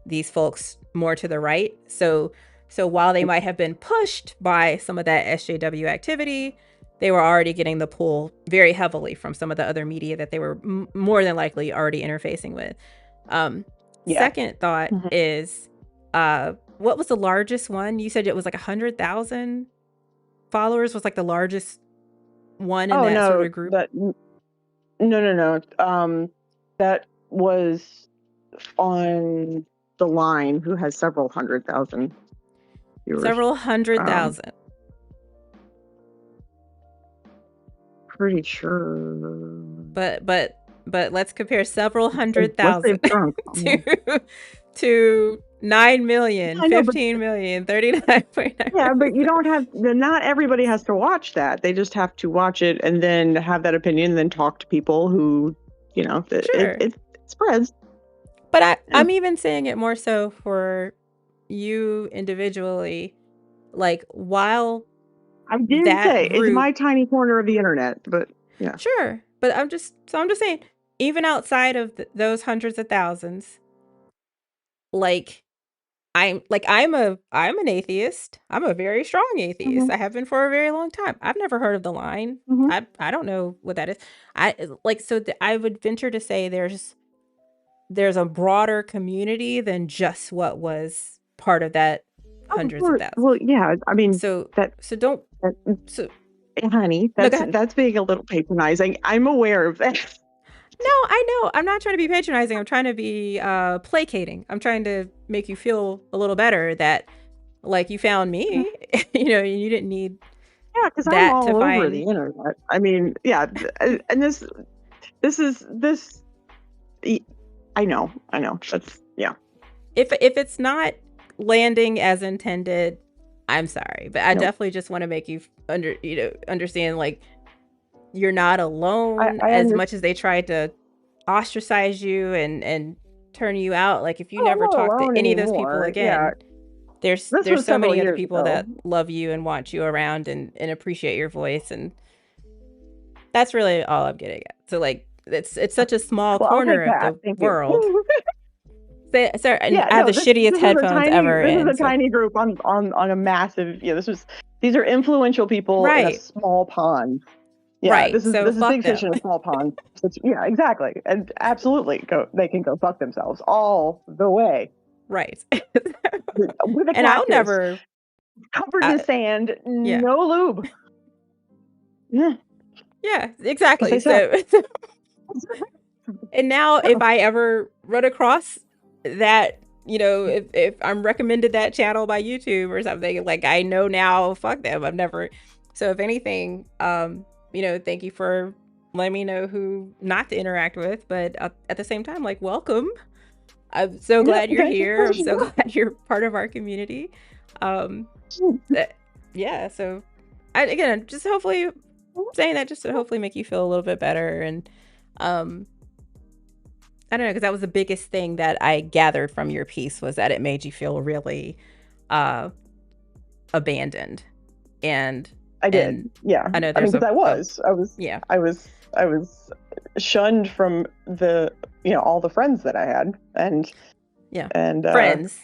these folks more to the right. So So while they might have been pushed by some of that SJW activity, they were already getting the pull very heavily from some of the other media that they were more than likely already interfacing with. Second thought is, what was the largest one? You said it was like 100,000 followers was like the largest one in that sort of group. No. That was on The Line, who has several 100,000 viewers. Several 100,000. Pretty sure. But let's compare several 100,000 to 9 million, 15 million, 39.9. Yeah, but you don't have, not everybody has to watch that. They just have to watch it and then have that opinion, and then talk to people who, you know, it spreads. But I'm even saying it more so for you individually. Like, while I did say it's my tiny corner of the internet, but yeah. Sure. But I'm just saying, even outside of those hundreds of thousands, like, I'm an atheist. I'm a very strong atheist. I have been for a very long time. I've never heard of The Line. I don't know what that is. I would venture to say there's a broader community than just what was part of that hundreds of thousands. Well, yeah, I mean, honey, that's being a little patronizing. I'm aware of that. No, I know. I'm not trying to be patronizing. I'm trying to be placating. I'm trying to make you feel a little better that, like, you found me. You know, you didn't need. Yeah, because I'm all over the internet. I mean, yeah, and this. I know. That's If it's not landing as intended, I'm sorry, but I definitely just want to make you understand, like, you're not alone. As much as they tried to ostracize you and turn you out, like, if you never talk to any of those people again, there's so many other people that love you and want you around and appreciate your voice, and that's really all I'm getting at. So, like, it's such a small corner of the world. Sorry, I have the shittiest headphones ever. This is a tiny group on a massive. Yeah, these are influential people in a small pond. Yeah, right. This is big fish in a small pond. Yeah, exactly, and absolutely, they can go fuck themselves all the way. Right. With a and I'll never covered in sand, no lube. Yeah, exactly. So and now if I ever run across that, you know, if I'm recommended that channel by YouTube or something, like, I know now, fuck them. I've never. So if anything, you know, thank you for letting me know who not to interact with, but at the same time, like, welcome. I'm so glad you're here. I'm so glad you're part of our community. So again, just hopefully saying that just to hopefully make you feel a little bit better. And I don't know, because that was the biggest thing that I gathered from your piece, was that it made you feel really abandoned. And I did. Yeah. I know. I was shunned from all the friends that I had, and friends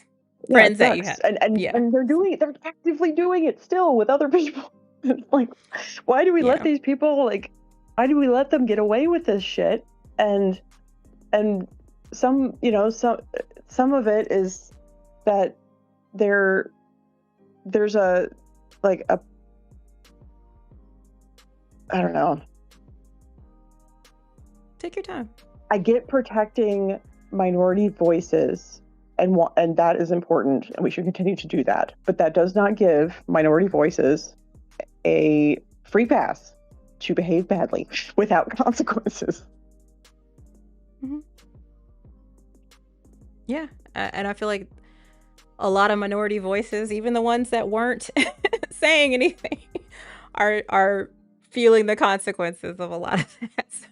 that you had, and they're actively doing it still with other people. Like, why do we let these people, like, why do we let them get away with this shit? And some of it is that there's a I don't know. Take your time. I get protecting minority voices, and that is important, and we should continue to do that. But that does not give minority voices a free pass to behave badly without consequences. Mm-hmm. Yeah, and I feel like a lot of minority voices, even the ones that weren't saying anything, are feeling the consequences of a lot of that. So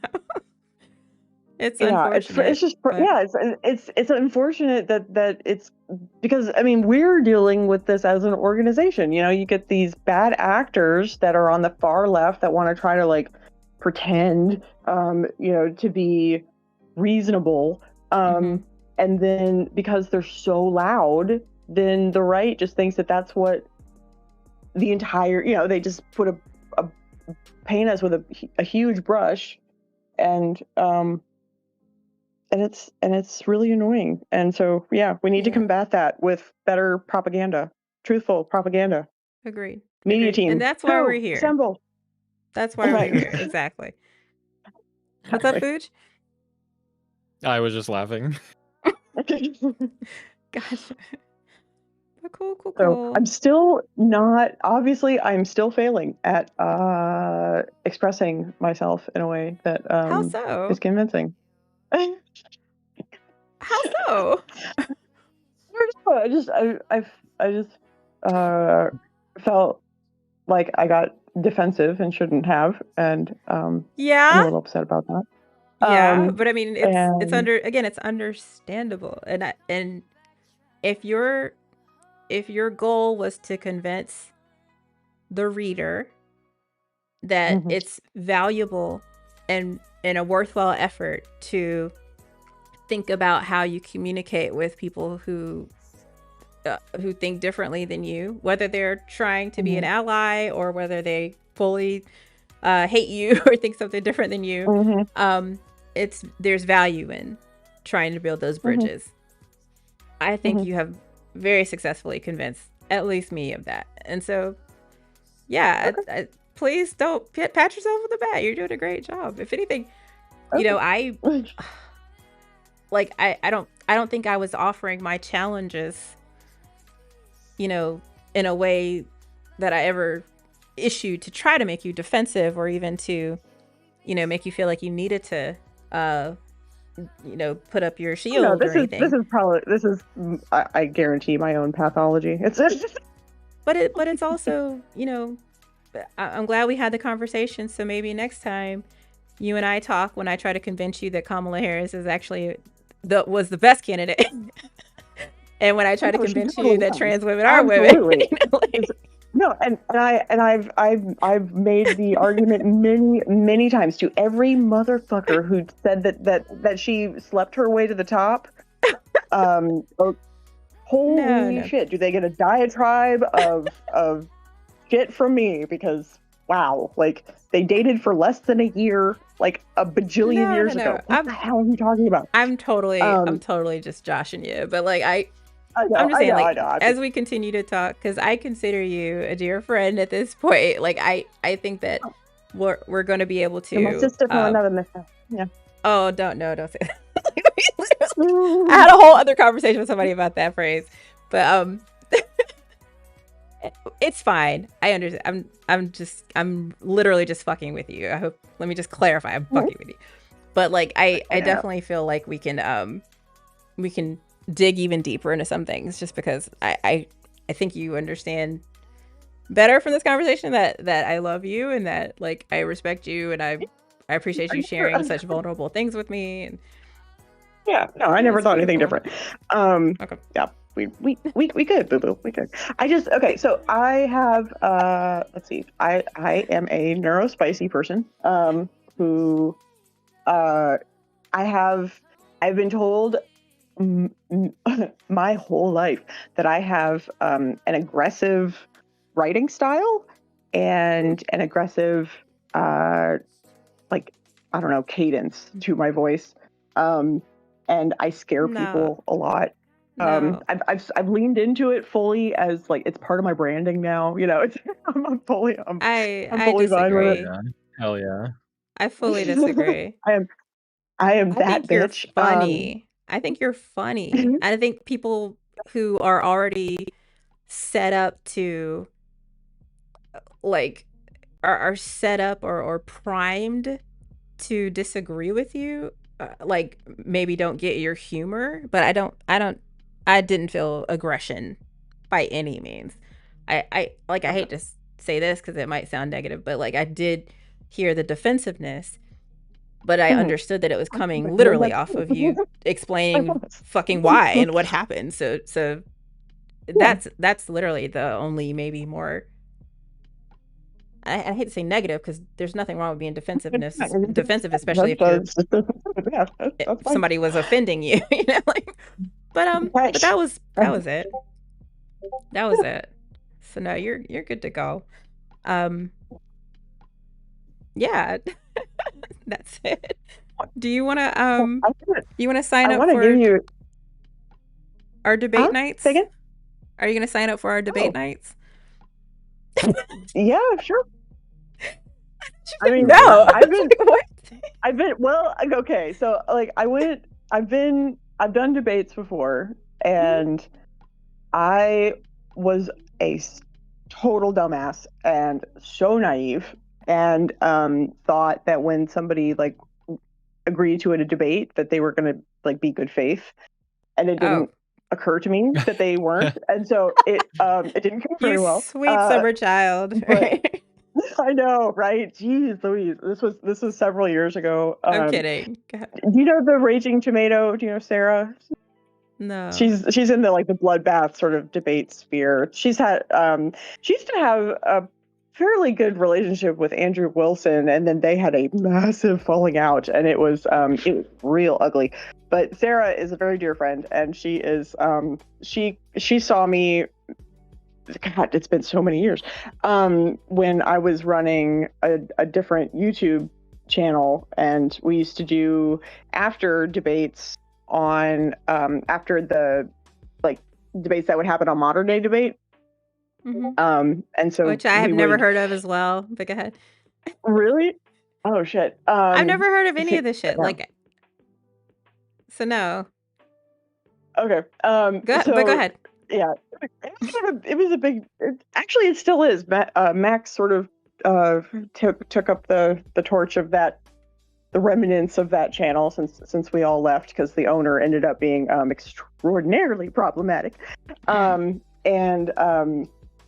it's unfortunate. It's just it's unfortunate that it's, because I mean, we're dealing with this as an organization. You know, you get these bad actors that are on the far left that want to try to, like, pretend to be reasonable, and then because they're so loud, then the right just thinks that that's what the entire, they just put a paint us with a huge brush, and it's really annoying. And so we need to combat that with better propaganda, truthful propaganda. Agreed. Media Agreed. team, And that's why go, we're here. assemble. That's why Right. we're here. Exactly. What's up, Fooch? I was just laughing. Gotcha. But cool. So I'm still failing at expressing myself in a way that How so? is convincing. How so? I just felt like I got defensive and shouldn't have, and I'm a little upset about that. Yeah, but I mean, it's understandable, and if your goal was to convince the reader that it's valuable and a worthwhile effort to think about how you communicate with people who think differently than you, whether they're trying to be an ally or whether they fully hate you or think something different than you, there's value in trying to build those bridges. I think you have very successfully convinced at least me of that. And so, please don't pat yourself on the back. You're doing a great job. If anything, I don't think I was offering my challenges, in a way that I ever issued to try to make you defensive or even to, make you feel like you needed to, put up your shield or anything. This is I guarantee my own pathology. But it's also, I'm glad we had the conversation. So maybe next time you and I talk, when I try to convince you that Kamala Harris is actually was the best candidate, and when I try to convince you that trans women are women. No, and I've made the argument many times to every motherfucker who said that she slept her way to the top. Holy shit! Do they get a diatribe of shit from me? Because wow, like they dated for less than a year, like a bajillion years ago. What the hell are you talking about? I'm totally just joshing you, but like I'm just saying, as we continue to talk, because I consider you a dear friend at this point. Like I think that we're going to be able to. My sister from another mister. Yeah. Oh, don't say that. I had a whole other conversation with somebody about that phrase, but it's fine. I understand. I'm literally just fucking with you. Let me just clarify. I'm fucking with you, but like I definitely feel like we can dig even deeper into some things, just because I think you understand better from this conversation that I love you and that like I respect you and I appreciate you sharing such vulnerable things with me. And I never thought anything different. Okay. Yeah, we could, boo boo, we could. So I have let's see, I am a neurospicy person who I've been told my whole life that I have an aggressive writing style and an aggressive cadence to my voice, and I scare people a lot. I've leaned into it fully as like it's part of my branding now. I'm fully fine with it. Hell yeah. I fully disagree. I am that bitch. You're funny. I think you're funny. And I think people who are already set up to like are set up or primed to disagree with you, like maybe don't get your humor, but I didn't feel aggression by any means. I hate to say this because it might sound negative, but like I did hear the defensive-ness, but I understood that it was coming literally off of you explaining fucking why and what happened. So that's literally the only maybe more, I hate to say negative because there's nothing wrong with being defensive, especially if somebody was offending you, but that was it. That was it. So no, you're good to go. Yeah, that's it. Do you wanna sign I up want to for give you. our debate Huh? nights? Say again? Are you gonna sign up for our debate Oh, nights? yeah, sure. I Like, mean, no. I've been, What? well, okay. So like, I've done debates before, and I was a total dumbass and so naive, and thought that when somebody like agreed to a debate that they were going to like be good faith, and it Oh, didn't occur to me that they weren't, and so it didn't go very you well. sweet summer child. But Right? I know, right? Jeez Louise, this was several years ago. I'm kidding. Go ahead. Do you know the Raging Tomato? Do you know Sarah? No. She's in the like the bloodbath sort of debate sphere. She's had she used to have a fairly good relationship with Andrew Wilson, and then they had a massive falling out, and it was real ugly. But Sarah is a very dear friend, and she is she saw me. God, it's been so many years. When I was running a different YouTube channel, and we used to do after debates on after the like debates that would happen on Modern Day Debate. And so Which I have we never would heard of as well. But go ahead. really. Oh shit. I've never heard of any see- of this shit. no. Like, so no. Okay. But go So ahead. yeah, it was a big. Actually, it still is. Max sort of took up the torch of that, the remnants of that channel since we all left, because the owner ended up being extraordinarily problematic.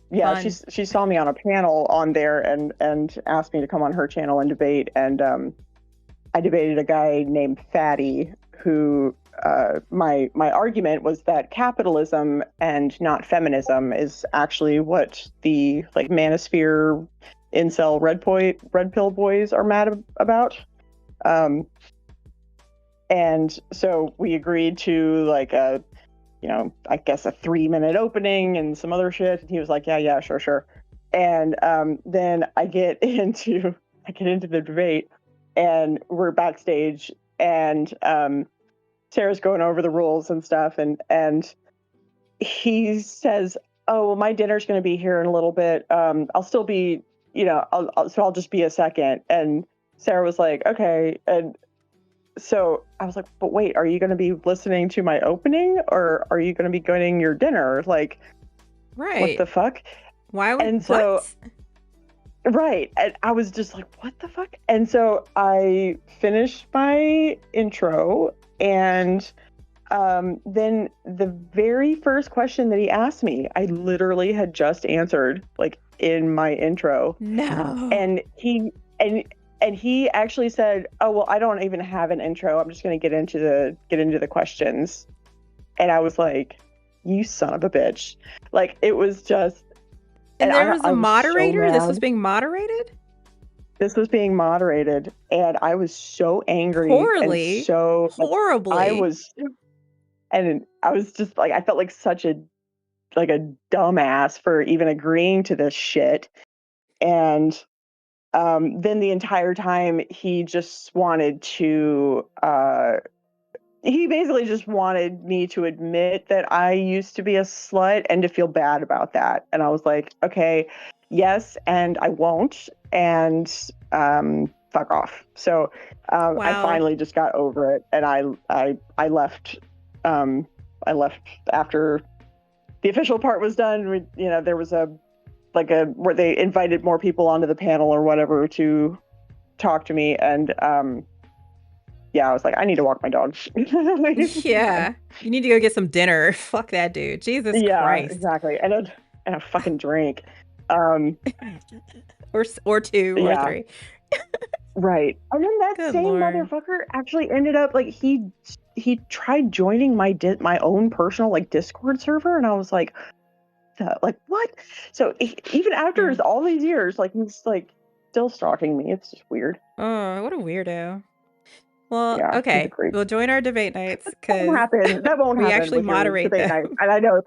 Yeah, Fun. she saw me on a panel on there and asked me to come on her channel and debate, and I debated a guy named Fatty who. My argument was that capitalism and not feminism is actually what the like manosphere incel red pill boys are mad about. And so we agreed to like a, I guess a 3-minute opening and some other shit. And he was like, yeah, sure. And then I get into the debate, and we're backstage, and Sarah's going over the rules and stuff, and he says, "Oh, well, my dinner's going to be here in a little bit. I'll still be, I'll just be a second." And Sarah was like, "Okay." And so I was like, "But wait, are you going to be listening to my opening, or are you going to be getting your dinner? Like, Right. what the fuck?" Why would And so, what? right, and I was just like, "What the fuck?" And so I finished my intro. And then the very first question that he asked me, I literally had just answered like in my intro. No. And he actually said, "Oh, well, I don't even have an intro. I'm just going to get into the questions." And I was like, "You son of a bitch." Like, it was just. And there was a moderator? So this was being moderated? This was being moderated, and I was so angry. Poorly. And so horribly. I was just like, I felt like such a dumbass for even agreeing to this shit. And then the entire time he just wanted to he basically just wanted me to admit that I used to be a slut and to feel bad about that. And I was like, okay, yes, and I won't, and fuck off. So I finally just got over it, and I left. I left after the official part was done. There was where they invited more people onto the panel or whatever to talk to me, and yeah, I was like, I need to walk my dog. Yeah, you need to go get some dinner. Fuck that dude. Jesus Christ. Yeah, exactly. And a fucking drink. Or two or three. Right. And then that Good same Lord. motherfucker actually ended up like he tried joining my own personal like Discord server, and I was like, what? So even after all these years, like he's like still stalking me. It's just weird. Oh, what a weirdo. Well, Yeah, he's a okay. creep. We'll join our debate nights That won't happen. That won't we happen actually with your moderate debate them. night. And I know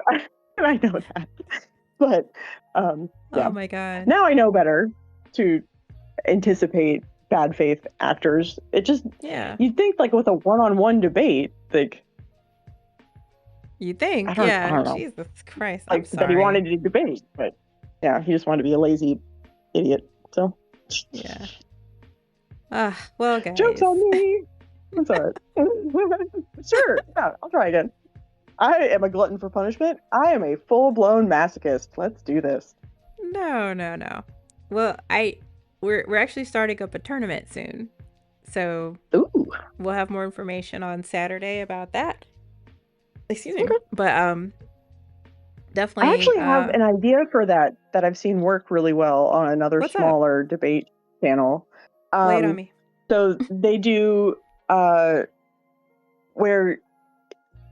I know that. But yeah. Oh my god. Now I know better to anticipate bad faith actors. It just Yeah. you'd think like with a one-on-one debate, like You think? I don't Yeah. know. Jesus Christ. I'm Like that he sorry. wanted to debate, but yeah, he just wanted to be a lazy idiot. So Yeah. Well, guys. joke's on me. It's all right. Sure, yeah, I'll try again. I am a glutton for punishment. I am a full-blown masochist. Let's do this. No. Well, we're actually starting up a tournament soon, so Ooh. we'll have more information on Saturday about that. Excuse me. Okay. But definitely. I actually have an idea for that I've seen work really well on another What's up? smaller debate channel. Lay it on me. So they do where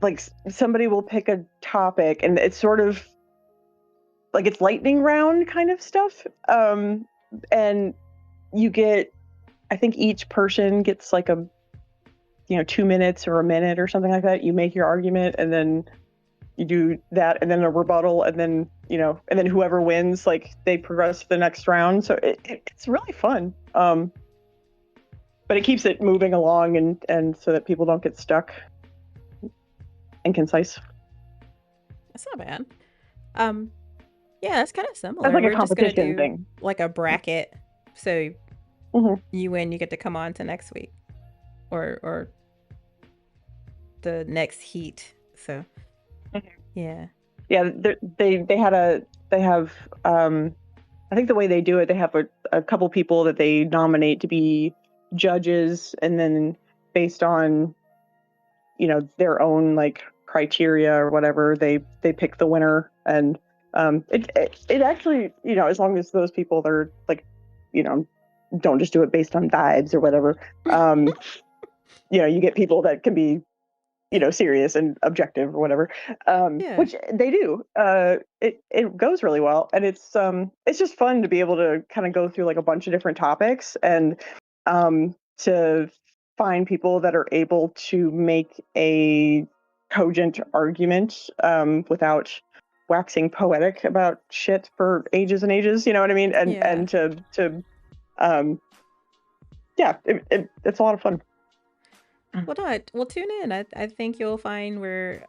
like somebody will pick a topic and it's sort of like it's lightning round kind of stuff. And you get, I think each person gets like 2 minutes or a minute or something like that. You make your argument and then you do that and then a rebuttal and then, and then whoever wins, like they progress to the next round. So it's really fun. But it keeps it moving along and so that people don't get stuck and concise. That's not bad. Yeah, that's kind of similar. That's like We're a just gonna competition do thing. like a bracket. So Mhm. you win, you get to come on to next week, or the next heat. So yeah. Yeah, they have I think the way they do it, they have a couple people that they nominate to be judges, and then based on their own like criteria or whatever, they pick the winner. And it actually, as long as those people are like, don't just do it based on vibes or whatever, you get people that can be serious and objective or whatever, which they do. It goes really well, and it's just fun to be able to kind of go through like a bunch of different topics and to find people that are able to make a cogent argument without waxing poetic about shit for ages and ages. You know what I mean? And to it's a lot of fun. Well, tune in. I think you'll find where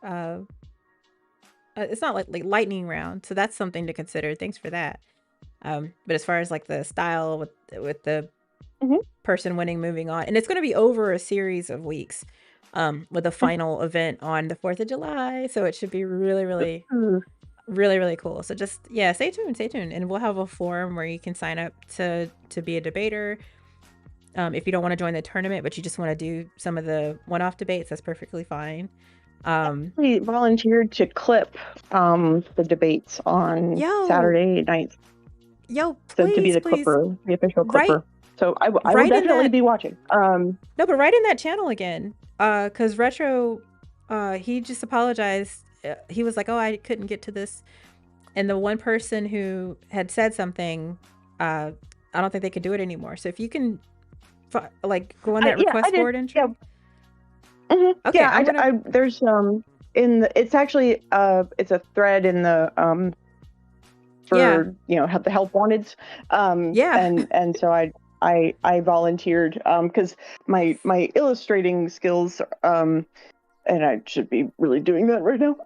it's not like lightning round, so that's something to consider. Thanks for that. But as far as like the style with the person winning, moving on, and it's going to be over a series of weeks, with a final event on the 4th of July. So it should be really, really, really, really cool. So just stay tuned, and we'll have a forum where you can sign up to be a debater. If you don't want to join the tournament, but you just want to do some of the one-off debates, that's perfectly fine. We volunteered to clip the debates on Saturday nights. Please, to be the clipper, the official clipper. So I will definitely be watching. No, but write in that channel again, because Retro, he just apologized. He was like, "Oh, I couldn't get to this," and the one person who had said something, I don't think they could do it anymore. So if you can. Like go on that request board entry. Yeah. Okay. Yeah, there's it's actually it's a thread in the for the help wanteds. And so I volunteered because my illustrating skills and I should be really doing that right now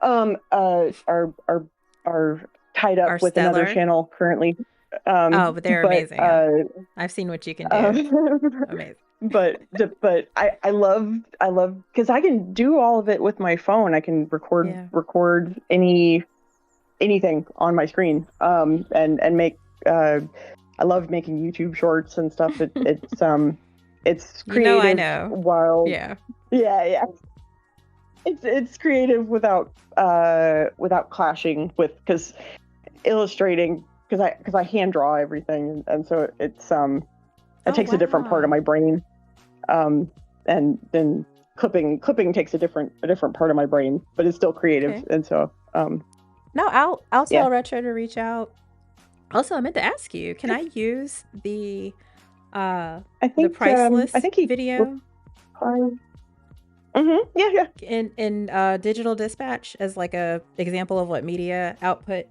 are tied up with another channel currently. But they're amazing. I've seen what you can do. Amazing. But I love because I can do all of it with my phone. I can record anything on my screen. And make I love making YouTube shorts and stuff. It's creative. I know. While it's creative without clashing with, because illustrating. Because I hand draw everything, and so it takes a different part of my brain, and then clipping takes a different part of my brain, but it's still creative, and so No, I'll tell Retro to reach out. Also, I meant to ask you, can I use the I think the priceless I think he video? Yeah. in Digital Dispatch as like a example of what media output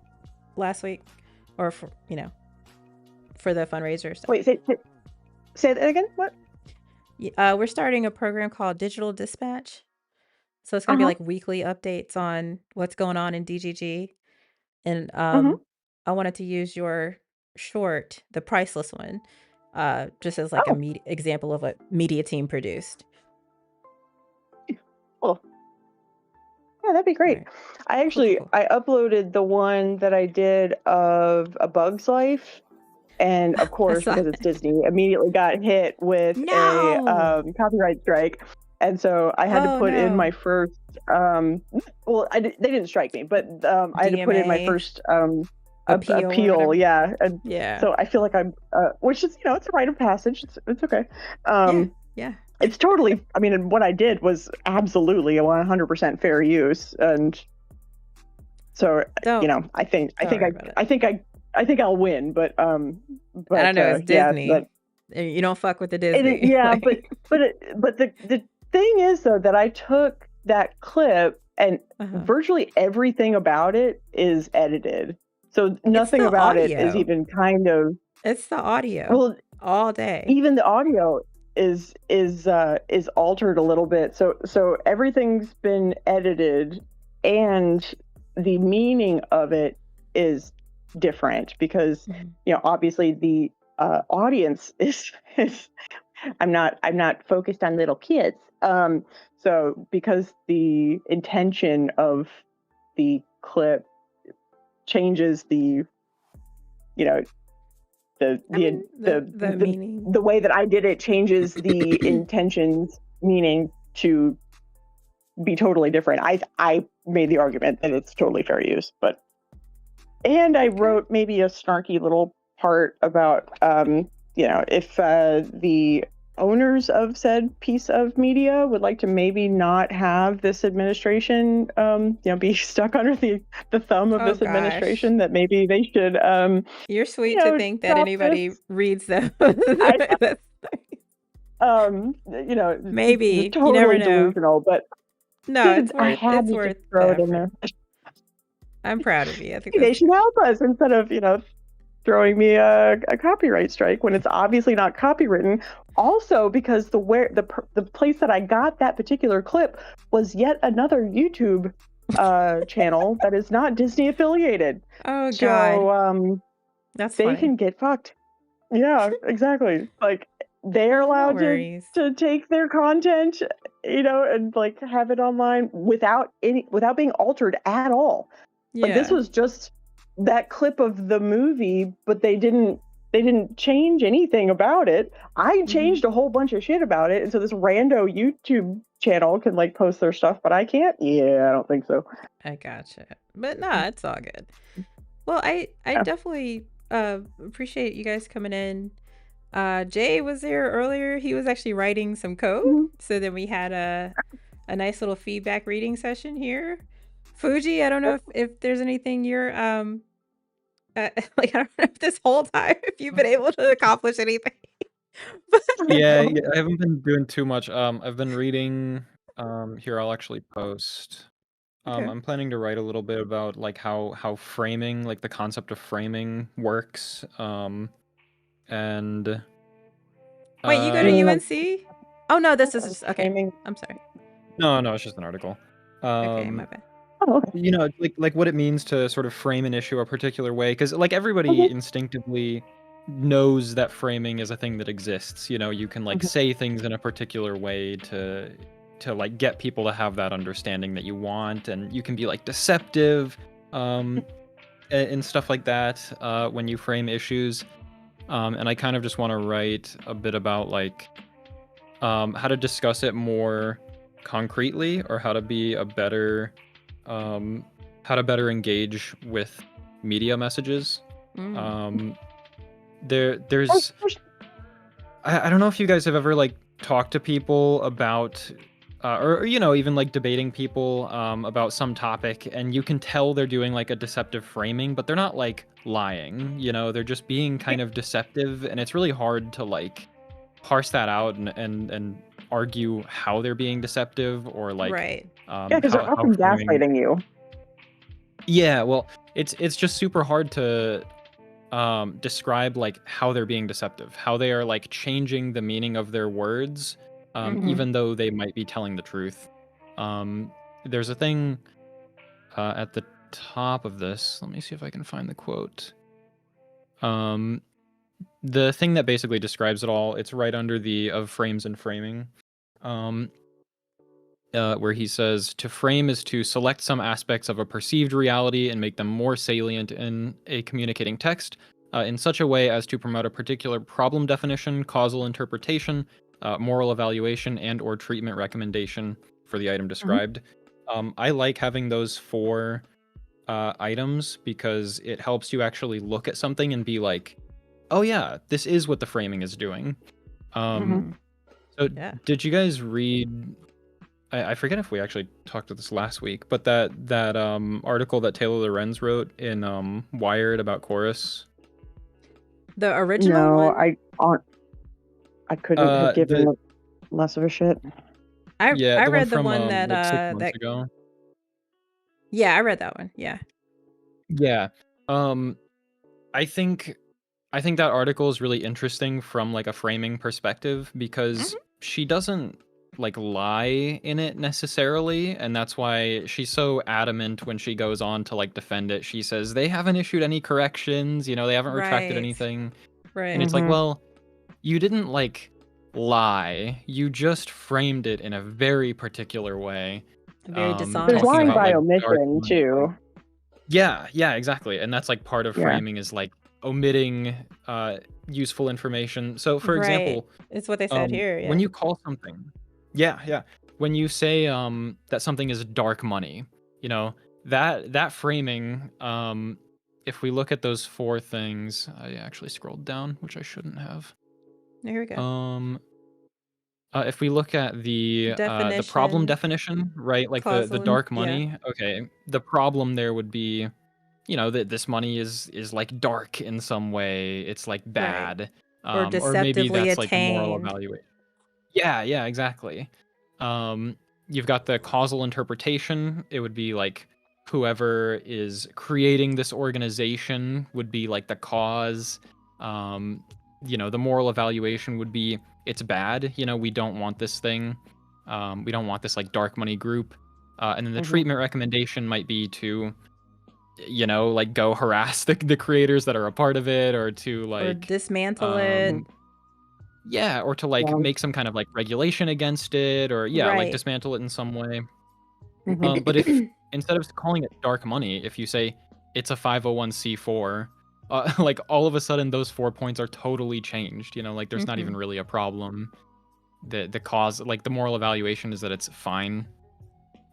last week, or for for the fundraiser stuff. Wait, say that again. What? We're starting a program called Digital Dispatch, so it's gonna be like weekly updates on what's going on in DGG, and I wanted to use your short, the priceless one, just as like a example of what media team produced. Cool. Yeah, that'd be great. Right. I actually Cool. I uploaded the one that I did of A Bug's Life, and of course, because it's Disney, immediately got hit with a copyright strike, and so I had to put in my first. Well, they didn't strike me, but I had to put in my first appeal. Yeah, and so I feel like I'm, which is it's a rite of passage. It's okay. Yeah. It's totally. I mean, what I did was absolutely a 100% fair use, and so I think I'll win, but I don't know. It's Disney. Yeah, you don't fuck with the Disney. Yeah, but the thing is though that I took that clip and virtually everything about it is edited, so nothing about it is even kind of. It's the audio. Well, all day. Even the audio is altered a little bit, so everything's been edited, and the meaning of it is different because obviously the audience is I'm not focused on little kids, so because the intention of the clip changes the meaning. The way that I did it changes the intentions meaning to be totally different. I made the argument that it's totally fair use, and I wrote maybe a snarky little part about if the owners of said piece of media would like to maybe not have this administration be stuck under the thumb of this administration, that maybe they should you're sweet to think that anybody reads them. Maybe totally you never know. Delusional, but no, it's worth, I had it's worth throw it in there. I'm proud of you. I think they should help us instead of throwing me a copyright strike when it's obviously not copywritten. Also, because the place that I got that particular clip was yet another YouTube channel that is not Disney affiliated. Oh god! So that's they funny. can get fucked. Yeah, exactly. Like they're allowed to take their content, and like have it online without being altered at all. Yeah. Like this was just that clip of the movie, but they didn't change anything about it. I changed a whole bunch of shit about it, and so this rando YouTube channel can like post their stuff, but I can't. Yeah, I don't think so. I gotcha, but nah, it's all good. Well, I definitely appreciate you guys coming in. Jay was there earlier. He was actually writing some code, so then we had a nice little feedback reading session here. Fuji, I don't know if there's anything you're like, I don't know if this whole time if you've been able to accomplish anything. yeah, I haven't been doing too much. I've been reading. Here I'll actually post. I'm planning to write a little bit about like how framing, like the concept of framing works. And wait, you go to UNC? Oh no, this is just okay. I'm sorry. No, it's just an article. Okay, my bad. Like what it means to sort of frame an issue a particular way, because like everybody instinctively knows that framing is a thing that exists. You can like say things in a particular way to like get people to have that understanding that you want, and you can be like deceptive and stuff like that when you frame issues. And I kind of just want to write a bit about like how to discuss it more concretely, or how to be a better how to better engage with media messages. There's I don't know if you guys have ever like talked to people about or even like debating people about some topic, and you can tell they're doing like a deceptive framing, but they're not like lying. They're just being kind of deceptive, and it's really hard to like parse that out and argue how they're being deceptive or like Right. Yeah, because they're how often framing. gaslighting you. Yeah, well, it's just super hard to describe like how they're being deceptive, how they are like changing the meaning of their words, Mhm. even though they might be telling the truth. There's a thing at the top of this. Let me see if I can find the quote. The thing that basically describes it all, it's right under the of frames and framing. Where he says, to frame is to select some aspects of a perceived reality and make them more salient in a communicating text in such a way as to promote a particular problem definition, causal interpretation, moral evaluation, and or treatment recommendation for the item described. I like having those 4 items because it helps you actually look at something and be like, oh yeah, this is what the framing is doing. So Yeah. did you guys read... I forget if we actually talked about this last week, but that article that Taylor Lorenz wrote in Wired about Chorus. The original No, one? I couldn't have given the less of a shit. I one read the from one that like 6 months that ago. yeah, I read that one. Yeah. Yeah. I think that article is really interesting from like a framing perspective because she doesn't like lie in it necessarily, and that's why she's so adamant when she goes on to like defend it. She says they haven't issued any corrections, you know, they haven't retracted Right. anything. Right. And it's like, well, you didn't like lie, you just framed it in a very particular way. Very There's dishonest. lying about, by like, dark omission money. too. Yeah, exactly. And that's like part of Yeah. framing is like omitting useful information. So for example, It's what they said here. Yeah. when you call something, when you say that something is dark money, you know, that framing, if we look at those 4 things, I actually scrolled down, which I shouldn't have. Here we go. If we look at the problem definition, right, like the dark money, okay, the problem there would be, you know, that this money is like dark in some way, it's like bad, Or or maybe deceptively that's like a moral attained. evaluation. Yeah, exactly. You've got the causal interpretation. It would be like whoever is creating this organization would be like the cause. You know, the moral evaluation would be it's bad. You know, we don't want this thing. We don't want this like dark money group. And then the treatment recommendation might be to, you know, like go harass the creators that are a part of it, or to like or dismantle it. Yeah, or to like make some kind of like regulation against it, or like Right. dismantle it in some way. But if instead of calling it dark money, if you say it's a 501c4, like all of a sudden those 4 points are totally changed. You know, like there's not even really a problem. The cause, like the moral evaluation is that it's fine.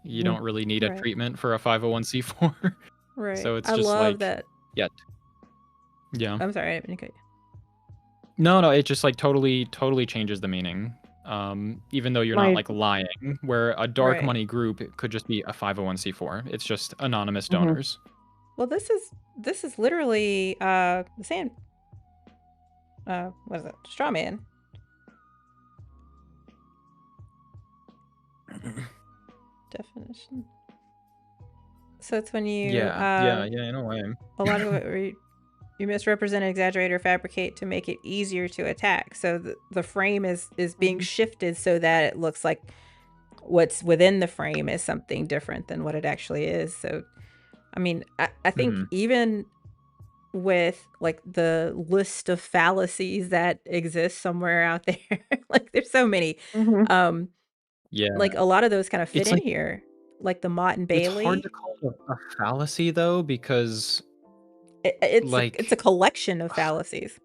You don't really need a treatment for a 501c4. Right. So it's I just love like that. Yeah. I'm sorry, I didn't mean to cut you. No, it just like totally changes the meaning. Even though you're not like lying, where a dark money group it could just be a 501c4. It's just anonymous donors. Well, this is literally the same. What is it? Straw man. Definition. So it's when you yeah, in a way. a lot of it you misrepresent, exaggerate, or fabricate to make it easier to attack. So the frame is being shifted so that it looks like what's within the frame is something different than what it actually is. So, I mean, I think even with like the list of fallacies that exist somewhere out there, like there's so many. Like a lot of those kind of fit It's in like- here, like the Mott and Bailey. It's hard to call it a fallacy though, because it's a collection of fallacies.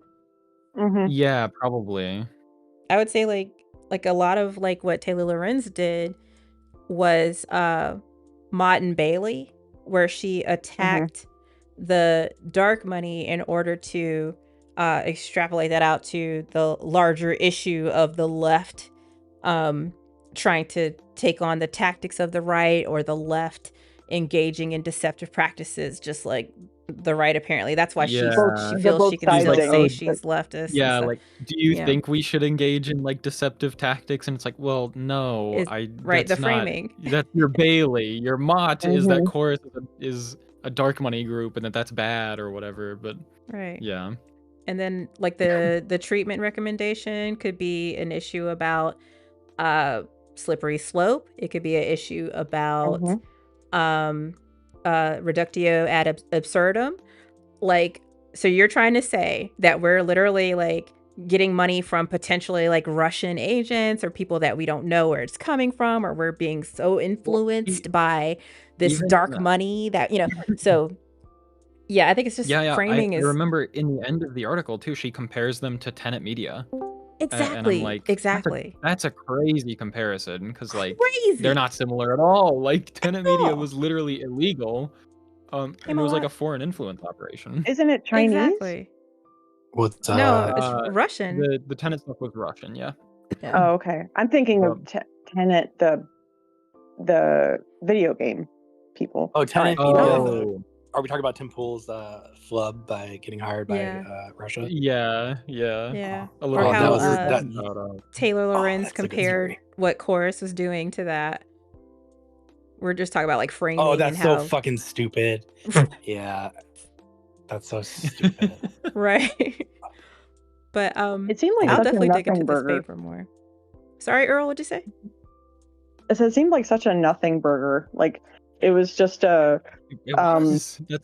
yeah, probably. I would say like a lot of like what Taylor Lorenz did was Mott and Bailey, where she attacked the dark money in order to extrapolate that out to the larger issue of the left trying to take on the tactics of the right, or the left engaging in deceptive practices, just like the right. Apparently, that's why Yeah. she They're feels both she can still siding. say she's leftist. and Yeah, stuff. like, do you Yeah. think we should engage in like deceptive tactics? And it's like, well, no, Right, the that's not, framing. that's your Bailey. Your Mott is that Mhm. Chorus is a dark money group and that's bad or whatever. But Right. yeah. And then like the treatment recommendation could be an issue about slippery slope. It could be an issue about reductio ad absurdum. Like, so you're trying to say that we're literally like getting money from potentially like Russian agents or people that we don't know where it's coming from, or we're being so influenced by this dark money that, you know, so yeah, I think it's just framing I is remember in the end of the article too, she compares them to Tenet Media. exactly, and I'm like, exactly. That's a crazy comparison because like Crazy. they're not similar at all. Like Tenet Media was literally illegal, and it was like a foreign influence operation. Isn't it Chinese? Exactly. What's No, it's Russian. The Tenet stuff was Russian, yeah. Oh, okay. I'm thinking of Tenet, the video game people. Oh, Tenet. Oh. Are we talking about Tim Pool's flub by getting hired by Russia? Yeah. Yeah. A Or how little Taylor Lorenz that's a good compared theory. what Chorus was doing to that. We're just talking about like framing. Oh, that's and so how... fucking stupid. Yeah, that's so stupid. Right. But it seemed like I'll such definitely a dig into nothing this burger. paper more. Sorry, Earl, what'd you say? So it seemed like such a nothing burger. Like it was just a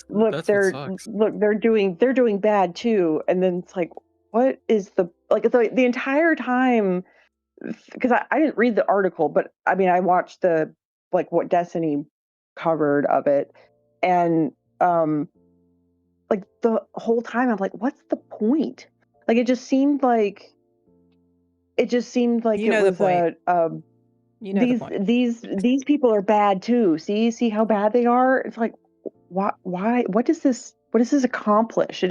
look, they're doing bad too, and then it's like, what is the the entire time? Because I didn't read the article, but I mean I watched the what Destiny covered of it, and like the whole time I'm like, what's the point? Like it just seemed like it was these people are bad too. See how bad they are. It's like, why what does this accomplish?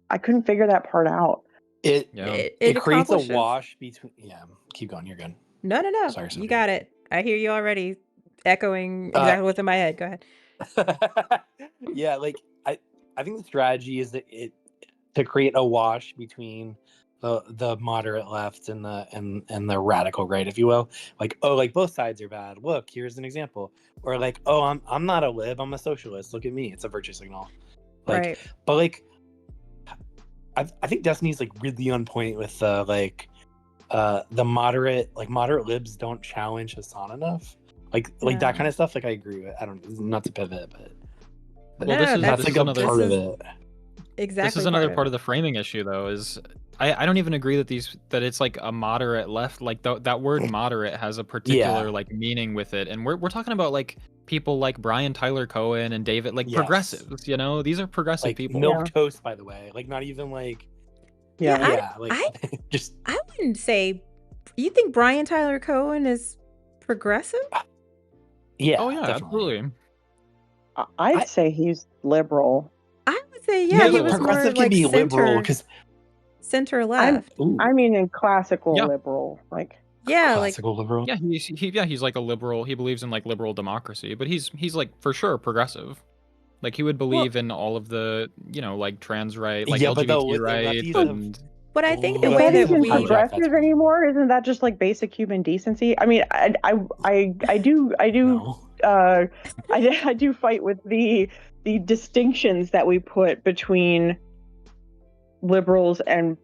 I couldn't figure that part out. It creates a accomplishes. wash between. Yeah, keep going. You're good. No. Sorry, you got it. I hear you already echoing exactly what's in my head. Go ahead. Yeah, like I think the strategy is to create a wash between the moderate left and the radical right, if you will. Like, oh, like both sides are bad. Look, here's an example. Or like, oh, I'm not a lib, I'm a socialist. Look at me. It's a virtue signal. Like, right. But like, I think Destiny's like really on point with the moderate libs don't challenge Hassan enough. Like that kind of stuff. Like I agree with. I don't, not to pivot, but that's like a part of it. Exactly. This is another part of the framing issue, though. Is I don't even agree that it's like a moderate left. Like that word moderate has a particular like meaning with it, and we're talking about like people like Brian Tyler Cohen and David, like progressives. You know, these are progressive like people. Milk toast, by the way. Like not even like. I wouldn't say. You think Brian Tyler Cohen is progressive? Yeah. Oh yeah, definitely. I'd say he's liberal. I would say he was progressive more can be liberal because center left. I mean, in classical liberal, like classical liberal. Yeah, he's like a liberal. He believes in like liberal democracy, but he's like for sure progressive. Like he would believe in all of the like trans right, like LGBT rights. But I think the way that we progressive anymore isn't that just like basic human decency? I mean, I do I do fight with the distinctions that we put between liberals and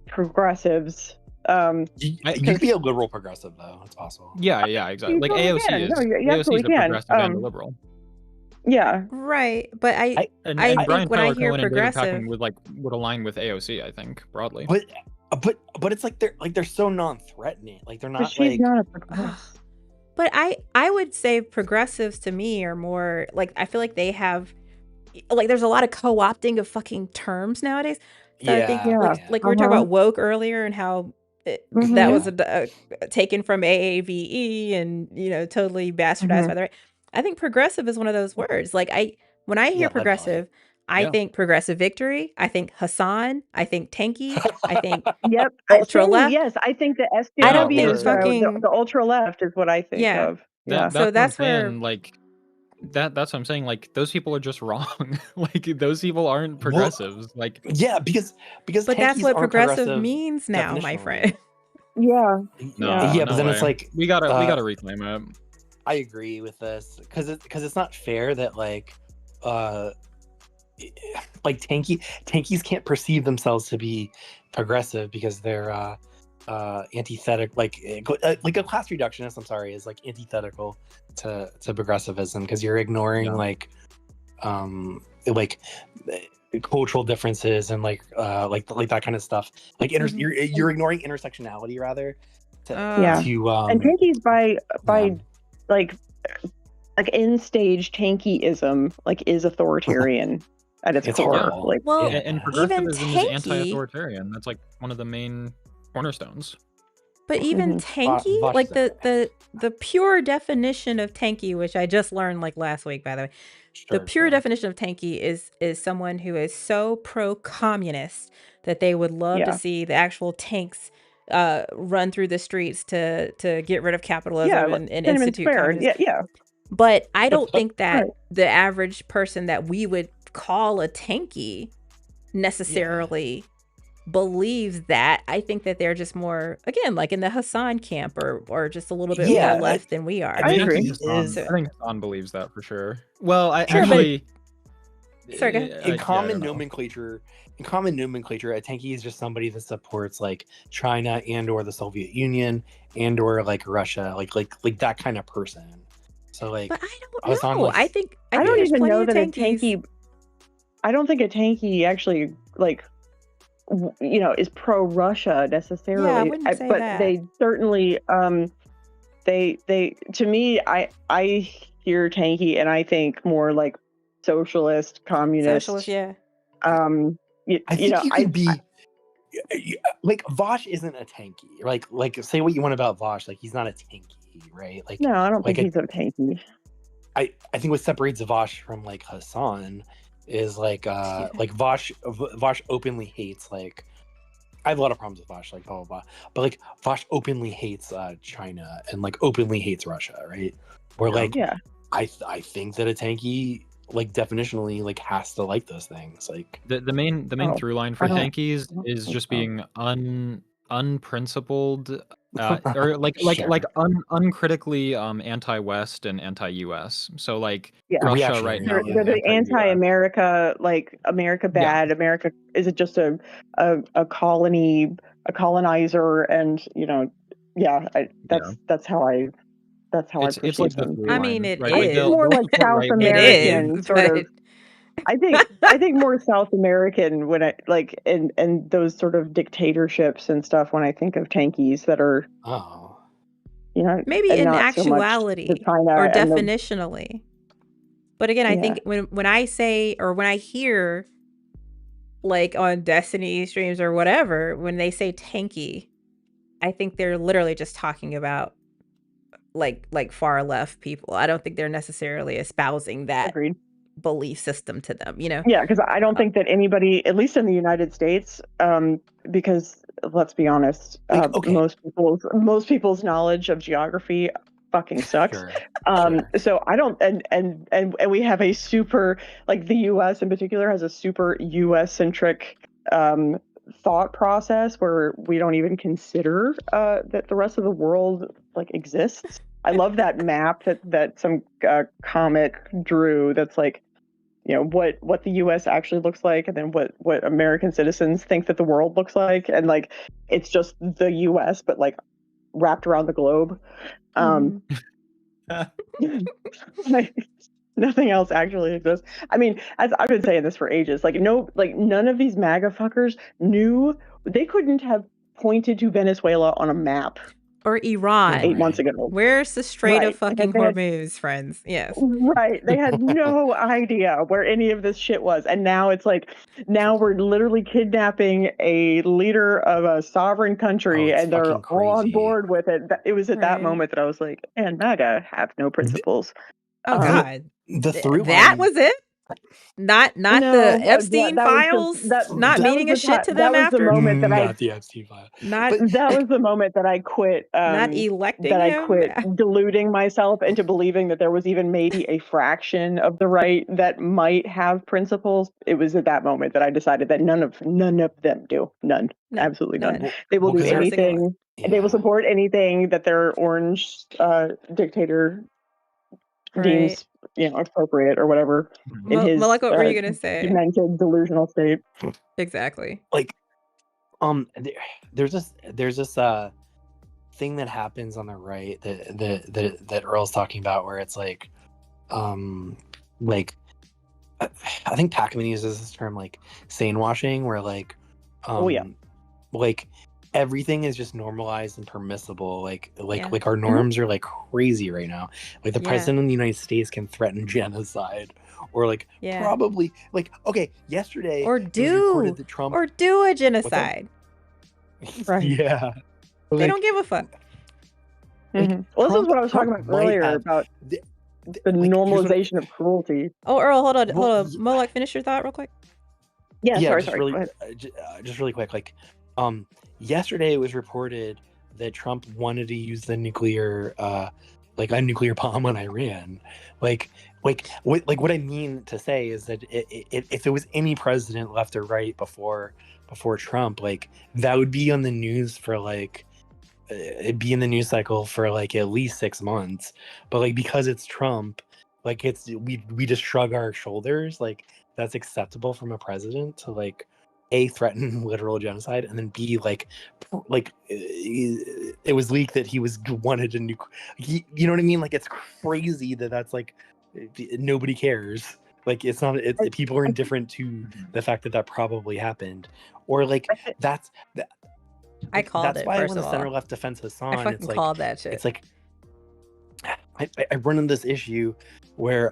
progressives. You can be a liberal progressive though. It's possible. Yeah, exactly. Like AOC is. AOC is a progressive and a liberal. Yeah. Right, but I think when I hear Cohen progressive would align with AOC. I think broadly. But it's like they're so non-threatening. Like they're not. But she's not a progressive. But I would say progressives to me are more like, I feel like they have like there's a lot of co-opting of fucking terms nowadays. So I think like we were talking about woke earlier and how that was taken from AAVE and totally bastardized by the right. I think progressive is one of those words. Like when I hear progressive, I think progressive victory. I think Hassan. I think Tanky. I think ultra left. Yes, I think the SJW I don't think the ultra left is what I think of. Yeah. So that's where like that's what I'm saying. Like those people are just wrong. Like those people aren't Well, progressives. Like yeah, because But that's tankies what aren't progressive progressive means now, my definitionally. friend. Yeah. no, Yeah, no but then it's way. like we gotta reclaim it. I agree with this because it's not fair that like tankies can't perceive themselves to be progressive because they're antithetical, like a class reductionist, I'm sorry, is like antithetical to progressivism because you're ignoring like cultural differences and like that kind of stuff, like you're ignoring intersectionality rather Yeah. And tankies by like end stage tankyism like is authoritarian at its It's core. horrible. Like Well, And even progressivism is tanky, anti-authoritarian. That's like one of the main cornerstones. but even Mhm. tanky, Vosh like is the pure definition of tanky, which I just learned like last week, by the way. The pure definition of tanky is someone who is so pro-communist that they would love to Yeah. see the actual tanks run through the streets to get rid of capitalism Yeah, like and Tiananmen institute Square. communism. Yeah. But I don't think that Right. the average person that we would call a tanky necessarily believes that. I think that they're just more, again, like in the Hassan camp or just a little bit more left than we are. I agree. I think Hassan believes that for sure. Well, I Sure, but- actually. Sorry, go ahead. In common nomenclature, a tanky is just somebody that supports like China and or the Soviet Union and or like Russia, like that kind of person. So like, But I don't Hassan, know. like, I think I don't there's even plenty know of that tankies. a tanky. I don't think a tanky actually like is pro Russia necessarily. Yeah, I wouldn't say but that. they certainly they to me I hear tanky and I think more like socialist, communist. Socialist, yeah. I think you could be like Vosh isn't a tanky. Like say what you want about Vosh, like he's not a tanky, right? Like no, I don't like think he's a tanky. I think what separates Vosh from like Hassan is like like Vosh openly hates like I have a lot of problems with Vosh, like blah blah blah. But like Vosh openly hates China and like openly hates Russia, right? Where like I think that a tanky like definitionally like has to like those things. Like the main through line for tankies is just being unprincipled or like uncritically anti-West and anti-US. So like Russia right now, they're the anti-America, like America bad. America is just a colony, a colonizer, and that's how I perceive it's like the them. through I line, mean, it right? I is. think more like South American sort of. I think more South American when and those sort of dictatorships and stuff when I think of tankies that are maybe in not so much actuality the China or and the- definitionally. But again, I think when I say or when I hear like on Destiny streams or whatever, when they say tanky, I think they're literally just talking about like far left people. I don't think they're necessarily espousing that belief system to them, you know? Yeah, because I don't think that anybody, at least in the United States, because let's be honest, most people's knowledge of geography fucking sucks. So I don't, and we have a super, like the U.S. in particular has a super U.S. centric thought process where we don't even consider that the rest of the world like exists. I love that map that some comic drew. That's like, what the U.S. actually looks like, and then what American citizens think that the world looks like, and like it's just the U.S. but like wrapped around the globe. Like, nothing else actually exists. I mean, as I've been saying this for ages, none of these MAGA fuckers knew they couldn't have pointed to Venezuela on a map. Or Iran 8 months ago. Where's the Strait of fucking Hormuz, friends? Yes. Right. They had no idea where any of this shit was. And now it's like, now we're literally kidnapping a leader of a sovereign country and they're all on board with it. It was at that moment that I was like, and MAGA have no principles. Oh God. The through that line, was it? Not No, the Epstein that was files. that Not that meaning a was the shit to them that was the after. moment that I Not the Epstein file. Not But that was the moment that I quit not electing that I him. quit deluding myself into believing that there was even maybe a fraction of the right that might have principles. It was at that moment that I decided that none of them do. None. No, Absolutely none. none. They will do because Every single one. anything. They will support anything that their orange dictator Right. deems appropriate or whatever in his Malak, what were you gonna say? demented delusional state. Exactly. like there's this thing that happens on the right that Earl's talking about where it's like I think Pacman uses this term like sane washing, where like like everything is just normalized and permissible. Like our norms are like crazy right now. Like the president of the United States can threaten genocide, or like probably like yesterday or it was reported that Trump or do a genocide. Right. Yeah. They don't give a fuck. Well, this is what I was talking about earlier about the normalization of cruelty. Oh, Earl, hold on. Malak, finish your thought real quick. Yeah, sorry. Really, just really quick. Like, yesterday it was reported that Trump wanted to use the nuclear, a nuclear bomb on Iran. What I mean to say is that if there was any president left or right before Trump, like that would be on the news for like. It'd be in the news cycle for like at least 6 months, but like because it's Trump, like we just shrug our shoulders. Like that's acceptable from a president to like A, threaten literal genocide, and then B, like it was leaked that he wanted a you know what I mean? Like it's crazy that's like nobody cares. Like it's not. People are indifferent to the fact that probably happened, or like that's. I called that's it. That's why first when of the all. center left defense Hassan, I fucking it's like called that shit. It's like I run into this issue where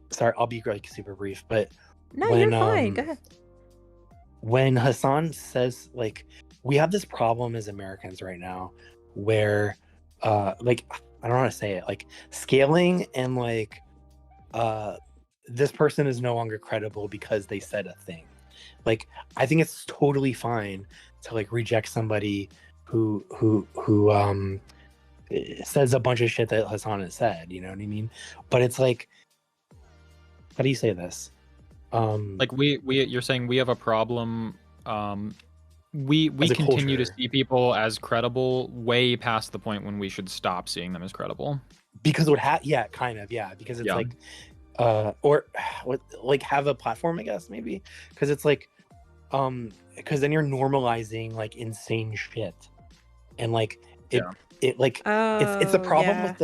sorry, I'll be like super brief, but no, you're fine. Go ahead. When Hassan says like we have this problem as Americans right now, where like I don't know how to say it, like scaling and like this person is no longer credible because they said a thing. Like I think it's totally fine to like reject somebody who says a bunch of shit that Hassan has said, you know what I mean? But it's like, how do you say this? Like you're saying we have a problem. We continue to see people as credible way past the point when we should stop seeing them as credible. Because because it's like or like have a platform, I guess, maybe, because it's like because then you're normalizing like insane shit, and like it's the problem with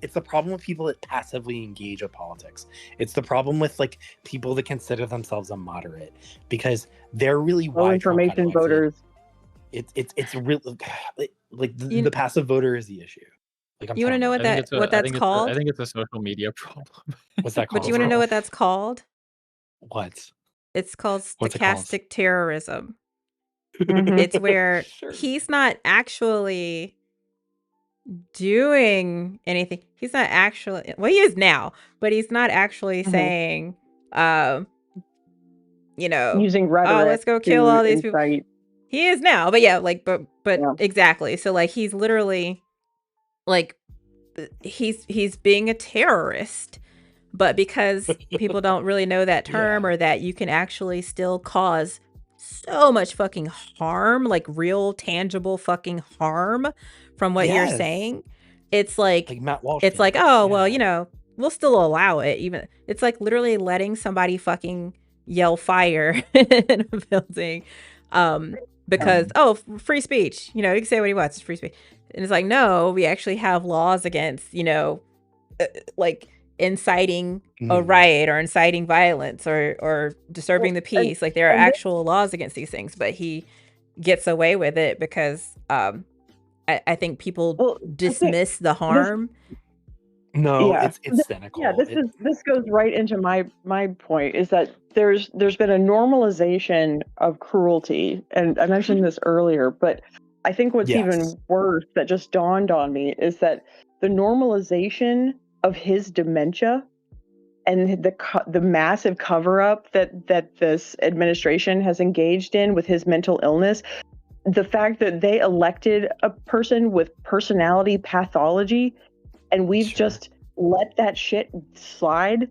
it's the problem with people that passively engage with politics. It's the problem with like people that consider themselves a moderate, because they're really low information voters. It's really like the passive voter is the issue. Like, you want to know what that's called? I think it's a social media problem. What's that called? But you want to know what that's called? What? It's called stochastic terrorism. It's where he's not actually doing anything. He's not actually, well, he is now, but he's not actually saying, using rhetoric. Oh, let's go kill all these people. He is now, but exactly. So like he's literally like he's being a terrorist. But because people don't really know that term, or that you can actually still cause so much fucking harm, like real tangible fucking harm from what you're saying, it's like Matt Walsh it's like, well, we'll still allow it. Even it's like literally letting somebody fucking yell fire in a building because free speech, you can say what he wants, it's free speech. And it's like, no, we actually have laws against, like inciting a riot or inciting violence or disturbing the peace. Like there are actual laws against these things, but he gets away with it because I think people dismiss the harm. It's cynical. Yeah, this goes right into my point, is that there's been a normalization of cruelty, and I mentioned this earlier, but I think what's even worse that just dawned on me is that the normalization of his dementia the massive cover up that this administration has engaged in with his mental illness, the fact that they elected a person with personality pathology, and we've just let that shit slide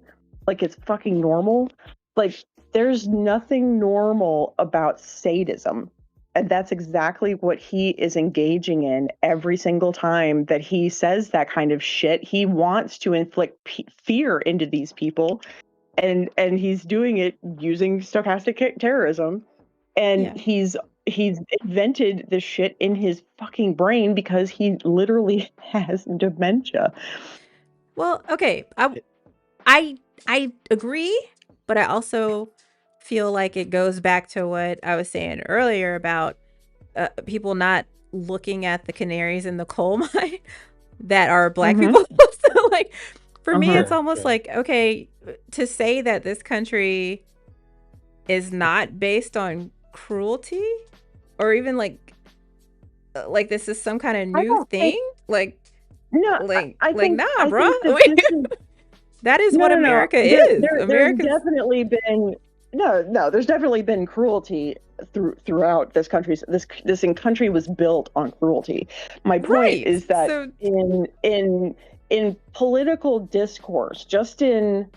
like it's fucking normal. Like, there's nothing normal about sadism. And that's exactly what he is engaging in every single time that he says that kind of shit. He wants to inflict fear into these people, and he's doing it using stochastic terrorism. And he's invented this shit in his fucking brain because he literally has dementia. Well, okay, I agree, but I also feel like it goes back to what I was saying earlier about people not looking at the canaries in the coal mine that are Black people. So, like, for me, it's almost like, okay, to say that this country is not based on cruelty, or even like this is some kind of new thing. Like, no, I think, nah, bro. That is what America is. There's definitely been there's definitely been cruelty throughout this country. This country was built on cruelty. My point is that in political discourse, just on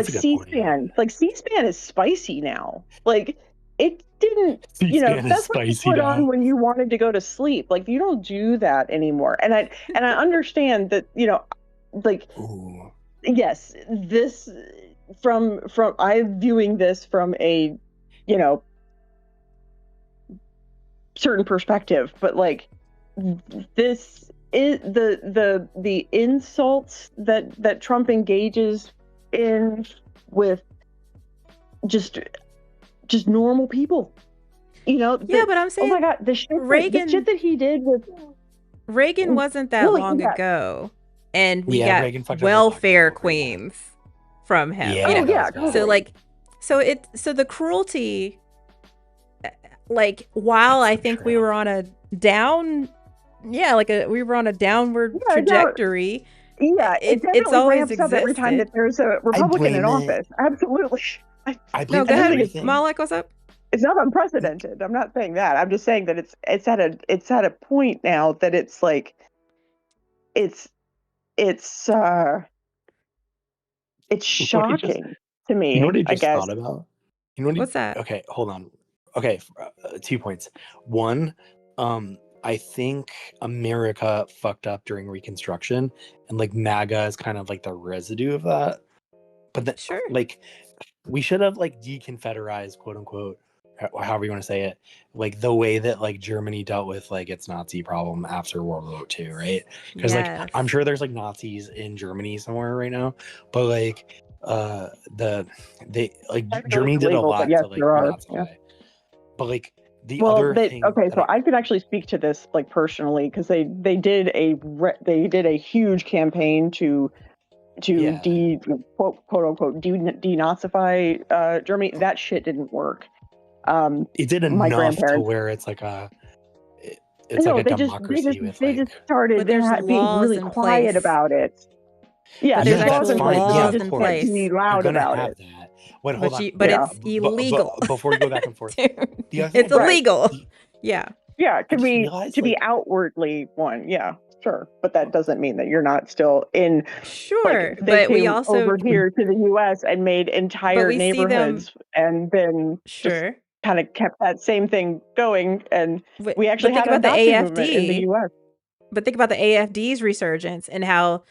C-SPAN, like C-SPAN is spicy now. Like, it didn't, that's what you put on when you wanted to go to sleep. Like, you don't do that anymore. And I understand that, yes, this from I'm viewing this from a, certain perspective, but like, this is the insults that Trump engages in with just normal people, but I'm saying, oh my god, the shit that he did with Reagan wasn't that long ago, and we got welfare queens from him. So the cruelty, like, while I think we were on a downward trajectory. It's always ramps up every time that there's a Republican in office. Absolutely. Go ahead, Malik, what's up? It's not unprecedented. I'm not saying that. I'm just saying that it's at a point now that it's like it's shocking to me. You know what I just guess. thought about? You know what's that? Okay, hold on. Okay, 2 points. One, I think America fucked up during Reconstruction, and like MAGA is kind of like the residue of that. But then, like, we should have like deconfederized, quote unquote, or however you want to say it, like the way that like Germany dealt with like its Nazi problem after World War II, right? Because like I'm sure there's like Nazis in Germany somewhere right now, but like Germany did a lot to like Nazify. But like so I could actually speak to this like personally, because they did a huge campaign to quote unquote denazify Germany. That shit didn't work. It did enough to where it's like a democracy. They just started being really quiet about it. Yeah, there's actually laws in place. Be loud about it. That. Wait, hold on. But it's illegal. Before we go back and forth, it's illegal. Yeah, to be outwardly one. Yeah, sure, but that doesn't mean that you're not still in. Sure, but we also over here to the U.S. and made entire neighborhoods and then kind of kept that same thing going, and we actually think had about the AFD in the U.S. But think about the AFD's resurgence and how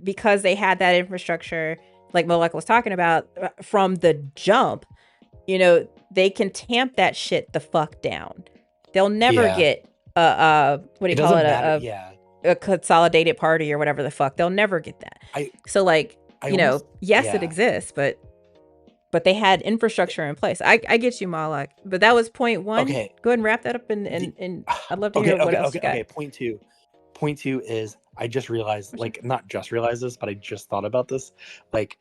because they had that infrastructure, like Malek was talking about, from the jump, they can tamp that shit the fuck down. They'll never get a consolidated party or whatever the fuck. They'll never get that. It exists, but they had infrastructure in place. I get you, Malak, but that was point one. Okay. Go ahead and wrap that up, and I'd love to hear what else you got. Okay, point two is I just realized, like, not just realized this, but I just thought about this. Like,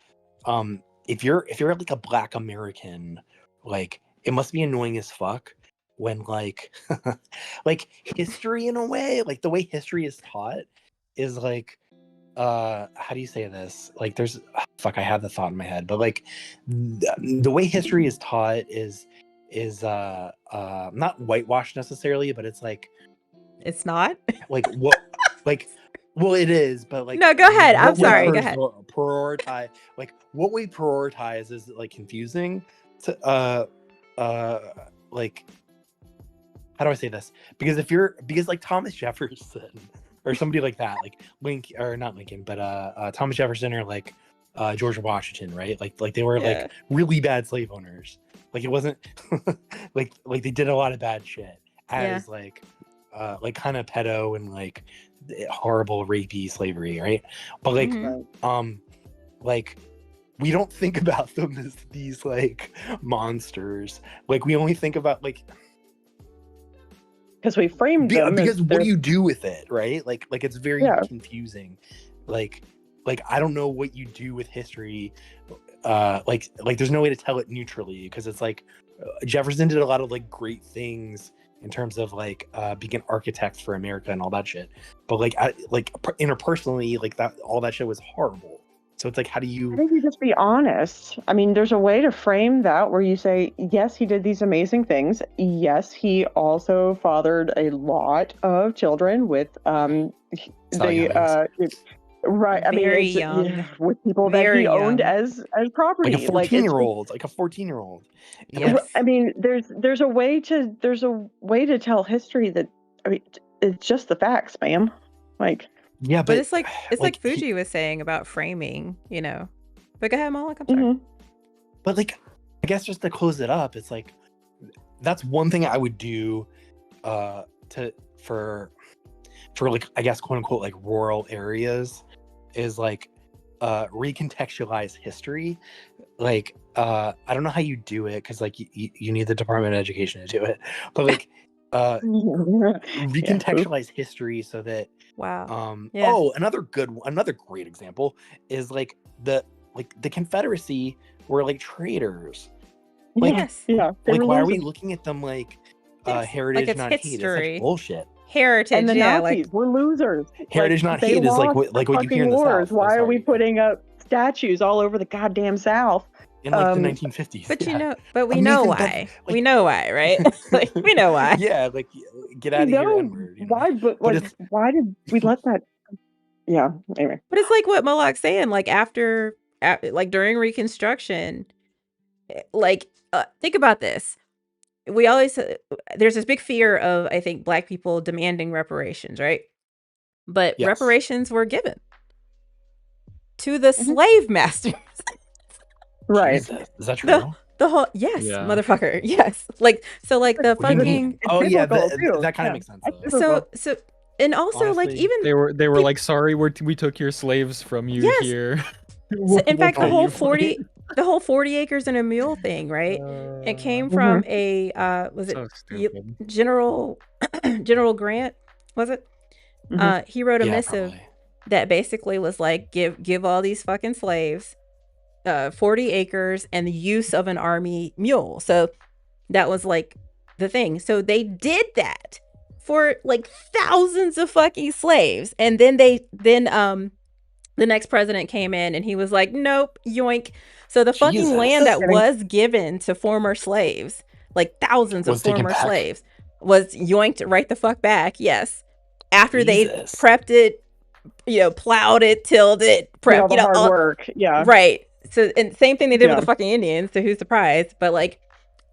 if you're like a Black American, like, it must be annoying as fuck when like like history, in a way, like the way history is taught is like how do you say this? Like, there's fuck, I have the thought in my head, but like the way history is taught is not whitewashed necessarily, but it's like not. like what like well it is, but like No, go ahead. I'm what we sorry. Go ahead. prioritize, like what we prioritize is like confusing to like, how do I say this? Because like Thomas Jefferson or somebody like that, like not Lincoln, but Thomas Jefferson or like George Washington, right? Like they were Yeah. like really bad slave owners. Like it wasn't like they did a lot of bad shit as like kind of pedo and like horrible rapey slavery, right? But like like we don't think about them as these like monsters. Like we only think about like, because we framed them because as what do you do with it, right? Like it's very Yeah. confusing. Like I don't know what you do with history. Like there's no way to tell it neutrally, because it's like Jefferson did a lot of like great things in terms of like being an architect for America and all that shit. But like interpersonally, like that, all that shit was horrible. So it's like, how do I you? think you just be honest. I mean, there's a way to frame that where you say, yes, he did these amazing things. Yes, he also fathered a lot of children with right. I mean, Very it's, young. yeah, with people that Very he owned young. as property. Like a 14-year-old, like a 14-year-old. Yes. I mean, there's a way to tell history that, I mean, it's just the facts, ma'am. Like, Yeah, But it's like like, Fuji was saying about framing, you know. But go ahead, Moloch. I'm sorry. But like, I guess just to close it up, it's like that's one thing I would do for like, I guess, quote unquote, like rural areas, is like recontextualize history. Like I don't know how you do it, because like you need the Department of Education to do it, but like recontextualize history so that Wow. another great example is like the Confederacy were like traitors. Like, Yes. Yeah. They like were why are we losers. looking at them like Yes, heritage like it's not hate? It's history. such bullshit. Heritage, And the yeah, Nazis like were losers. Heritage not they hate is like lost what the you hear in fucking the wars. South. Why are we Sorry. putting up statues all over the goddamn South? in like the um, 1950s? but yeah. you know, but we know Amazing, why. like- We know why, right? Like we know why. Yeah, like get out of here, N-word. You know? Why? But But like, it's- why did we let that? Yeah. Anyway. But it's like what Moloch's saying, like like during Reconstruction, like think about this. We always there's this big fear of, I think, Black people demanding reparations, right? But Yes. reparations were given to the slave masters. Right. Jesus, is that true? The whole yes, Yeah. motherfucker, yes. Like so, like the What do you mean? fucking Oh yeah, biblical, too. that kind Yeah. of makes sense. That's Though. so and also like Honestly, even They were like, sorry, we took your slaves from you Yes. here. so, in fact Are the whole you 40 acres and a mule thing, right? It came from a was it so Ye- stupid. General Grant, was it? Mhm. He wrote a Yeah, missive probably. that basically was like, give all these fucking slaves 40 acres and the use of an army mule. So that was like the thing. So they did that for like thousands of fucking slaves, and then the next president came in and he was like, nope, yoink. So the fucking Jesus. land that Kidding. was given to former slaves, like thousands of Was taken former back? slaves, was yoinked right the fuck back. Yes. After they Jesus. prepped it, plowed it, tilled it, Did all prepped, the hard work. Yeah. right. So, and same thing they did Yeah. with the fucking Indians. So who's surprised? But like,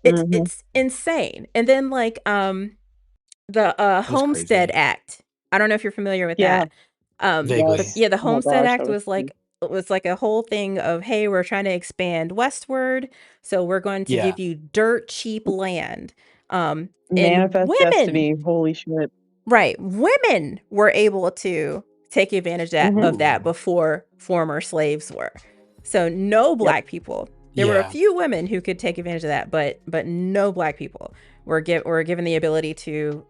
it's Mhm. it's insane. And then like the Homestead crazy. Act. I don't know if you're familiar with Yeah. that. Vaguely. But yeah, the Oh my Homestead gosh, Act that was like a whole thing of, hey, we're trying to expand westward, so we're going to Yeah. give you dirt cheap land. And Manifest women, destiny. Holy shit. right? Women were able to take advantage of that before former slaves were. So no Black people. There were a Yeah. few women who could take advantage of that, but no Black people were given the ability to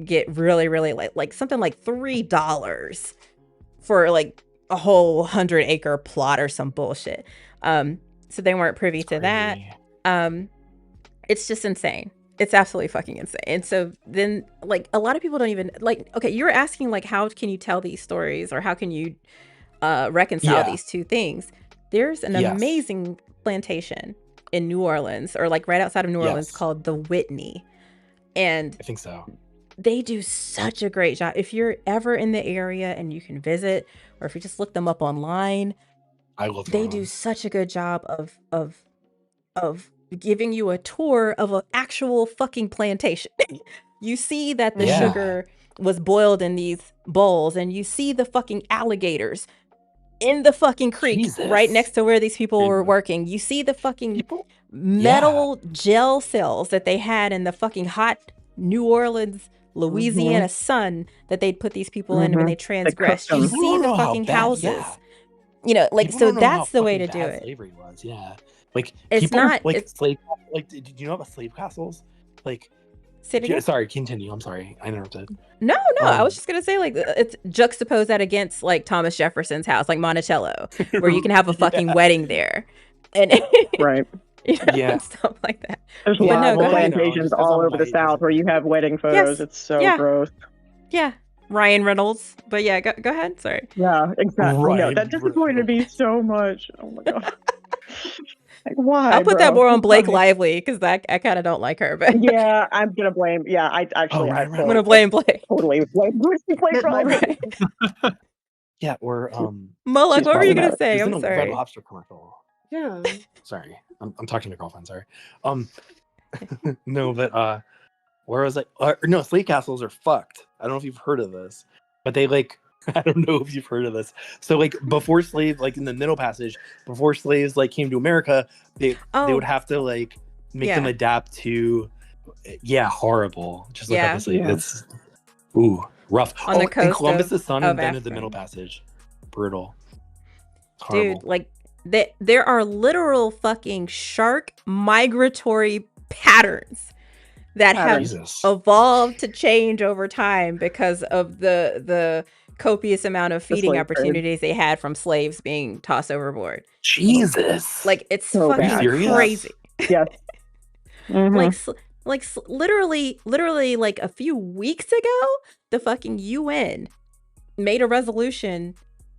get really, really like something like $3 for like a whole 100-acre plot or some bullshit. So they weren't privy to that. Crazy. It's just insane. It's absolutely fucking insane. And so then, like, a lot of people don't even like. Okay, you're asking like, how can you tell these stories, or how can you reconcile these two things? There's an amazing plantation in New Orleans, or like right outside of New Orleans, called the Whitney, and I think so. They do such a great job. If you're ever in the area and you can visit, or if you just look them up online, they do such a good job of giving you a tour of an actual fucking plantation. You see that the sugar was boiled in these bowls, and you see the fucking alligators in the fucking creek right next to where these people were working. You see the fucking metal gel cells that they had in the fucking hot New Orleans, Louisiana sun that they'd put these people in when they transgressed. You see the fucking houses. You know, like, so that's the way to do it. Slavery was, like, it's people, not like, it's slave, like, did you know about slave castles? Like, sorry, continue. I'm sorry, I interrupted. No, I was just gonna say, like, it's juxtapose that against like Thomas Jefferson's house, like Monticello, where you can have a fucking wedding there, and right. You know, stuff like that. There's lots of plantations all over the South where you have wedding photos. It's so gross. Yeah, Ryan Reynolds. But yeah, go ahead. Sorry. Yeah, exactly. No, that disappointed me so much. Oh my god. Like, why? I'll put that more on Blake Lively, because I kind of don't like her. But yeah, I'm gonna blame. Yeah, I'm gonna blame Blake. Totally blame Blake Lively. Yeah, or Mullock, what were you gonna say? I'm sorry. Red Lobster commercial. Yeah. Sorry, I'm talking to my girlfriend. Sorry. No, but where was I? No, slave castles are fucked. I don't know if you've heard of this, but they like. I don't know if you've heard of this. So like before slaves, like in the Middle Passage, before slaves like came to America, they would have to like make them adapt to. Yeah, horrible. Just look up the slave. It's rough. On the coast and Columbus's son of invented the Africa. Middle Passage. Brutal. Dude, like there are literal fucking shark migratory patterns that have evolved to change over time because of the copious amount of feeding opportunities they had from slaves being tossed overboard. Jesus, like it's so fucking crazy. Yes. Literally like a few weeks ago, the fucking UN made a resolution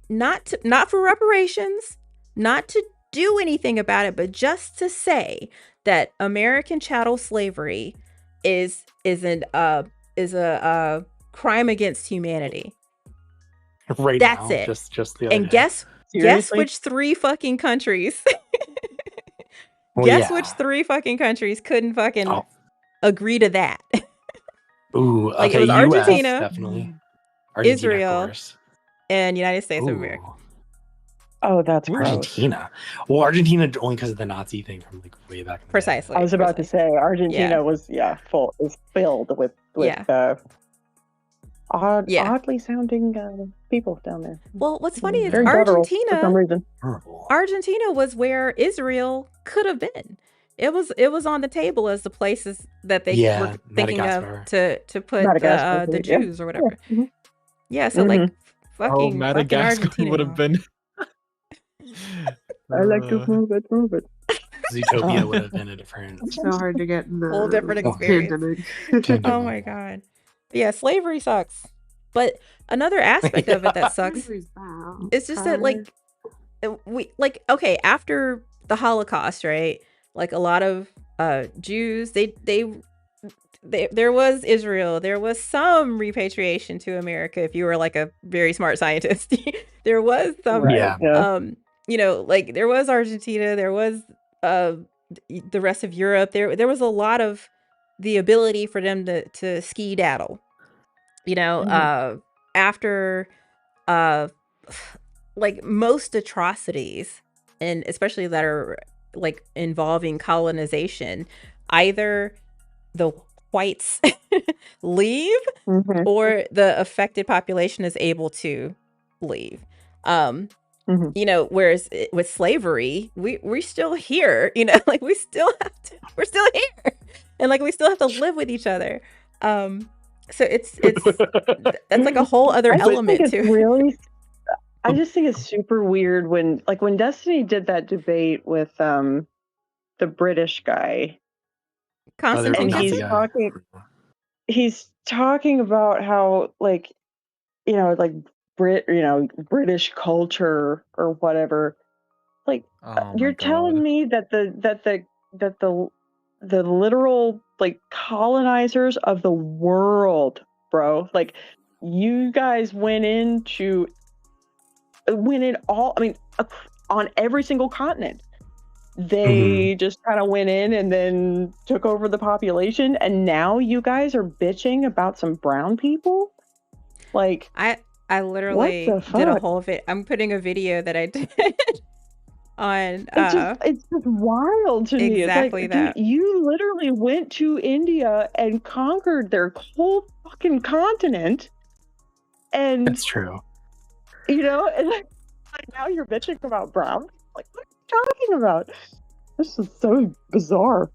not for reparations, not to do anything about it, but just to say that American chattel slavery is a crime against humanity. Right That's now, it. Just the other and day. guess which 3 fucking countries? Which 3 fucking countries couldn't fucking agree to that? Ooh, like okay, it was Argentina, US, definitely. Argentina, Israel, of course. and United States of America. Oh, that's gross. Argentina. Well, Argentina only because of the Nazi thing from like way back in the Precisely. I was about to say Argentina was filled with oddly sounding people down there. Well, what's funny is Very Argentina for some reason. Argentina was where Israel could have been. It was on the table as the places that they were thinking of to put the Jews or whatever. Yeah, yeah so like fucking Madagascar fucking would have been. I like to move it. Zootopia would have been a different. It's so hard to get in the whole different experience. Oh my god. Yeah, slavery sucks. But another aspect of it that sucks is just that like we after the Holocaust, right? Like a lot of Jews, there was Israel, there was some repatriation to America if you were like a very smart scientist. There was some you know, like there was Argentina, there was the rest of Europe. There was a lot of the ability for them to ski-daddle, you know, after like most atrocities, and especially that are like involving colonization, either the whites leave or the affected population is able to leave. You know, whereas with slavery, we're still here, you know, like we're still here, and like we still have to live with each other. So it's that's like a whole other element to it. I just think it's super weird when Destiny did that debate with the British guy. Constantine and he's talking. He's talking about how, like, like British culture or whatever. Like, Oh you're my telling god. me that the literal, like, colonizers of the world, bro, like, you guys went in all, I mean, on every single continent. They just kind of went in and then took over the population, and now you guys are bitching about some brown people? Like, I literally the did a fuck? whole I'm putting a video that I did on It's just wild to me. It's like, exactly dude, that. you literally went to India and conquered their whole fucking continent, and That's true. and like now you're bitching about brown. Like, what are you talking about? This is so bizarre.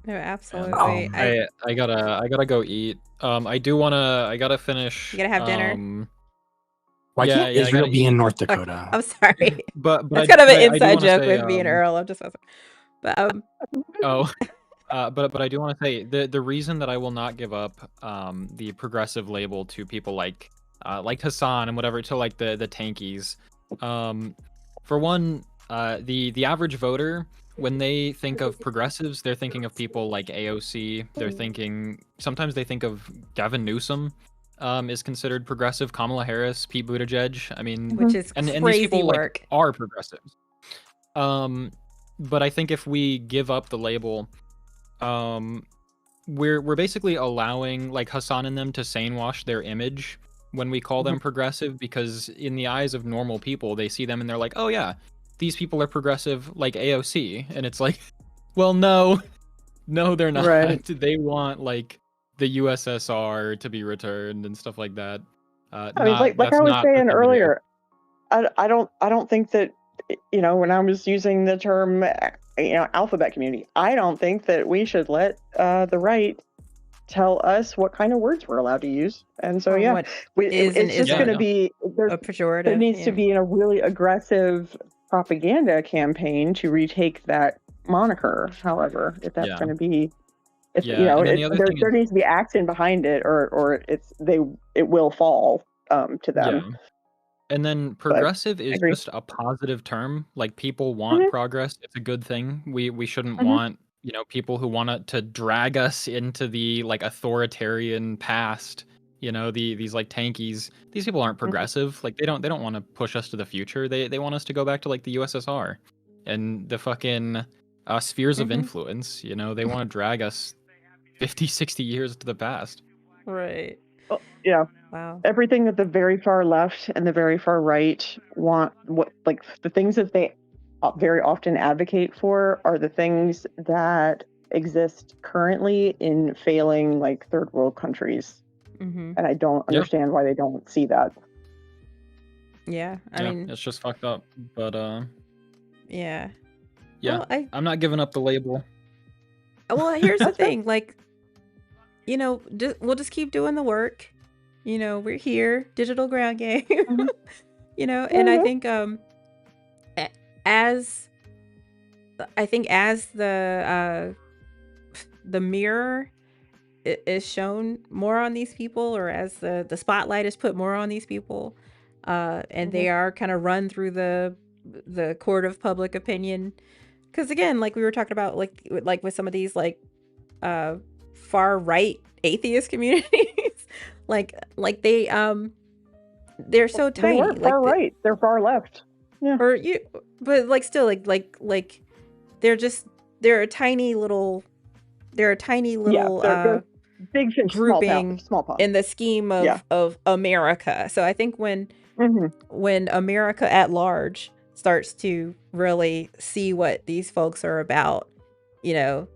No, absolutely. I gotta go eat. I gotta finish. You gotta have dinner. Why Yeah, can't yeah, I Israel gotta be eat. in North Dakota? I'm sorry. But That's I- kind of but an I do inside wanna joke say, with me and Earl. I'm just messing. But Oh, but I do want to say the reason that I will not give up the progressive label to people like Hassan and whatever, to like the tankies. For one, the average voter, when they think of progressives, they're thinking of people like AOC. They're thinking, sometimes they think of Gavin Newsom is considered progressive. Kamala Harris, Pete Buttigieg. I mean, which is and these crazy people work. like are progressives. But I think if we give up the label, we're basically allowing like Hassan and them to sane wash their image when we call them progressive, because in the eyes of normal people, they see them and they're like, oh yeah, these people are progressive like AOC, and it's like, well, no, they're not. Right. They want like the USSR to be returned and stuff like that. I mean, like I was saying earlier, I don't think that, when I was using the term, alphabet community, I don't think that we should let the right tell us what kind of words we're allowed to use. And so, yeah, it's just going to be a pejorative. There needs to be a really aggressive propaganda campaign to retake that moniker. However, if that's going to be, there needs to be action behind it, or it will fall to them. Yeah. And then progressive is just a positive term. Like, people want progress. It's a good thing. We shouldn't want, people who want to drag us into the like authoritarian past. These like tankies. These people aren't progressive. Like, they don't want to push us to the future. They want us to go back to like the USSR and the fucking spheres of influence. They want to drag us 50, 60 years to the past. Right. Oh, yeah. Wow. Everything that the very far left and the very far right want, the things that they very often advocate for are the things that exist currently in failing like third world countries. And I don't understand why they don't see that. Yeah, I mean, it's just fucked up. But yeah. Well, I'm not giving up the label. Well, here's the thing, like, we'll just keep doing the work. We're here, digital ground game. And I think as the mirror is shown more on these people, or as the spotlight is put more on these people, and they are kind of run through the court of public opinion, because again, like we were talking about, like with some of these like far right atheist communities, like they're so tiny. They weren't far right, they're far left. Yeah. But like still like they're a tiny little big fish, grouping small pond in the scheme of America. So I think when America at large starts to really see what these folks are about, I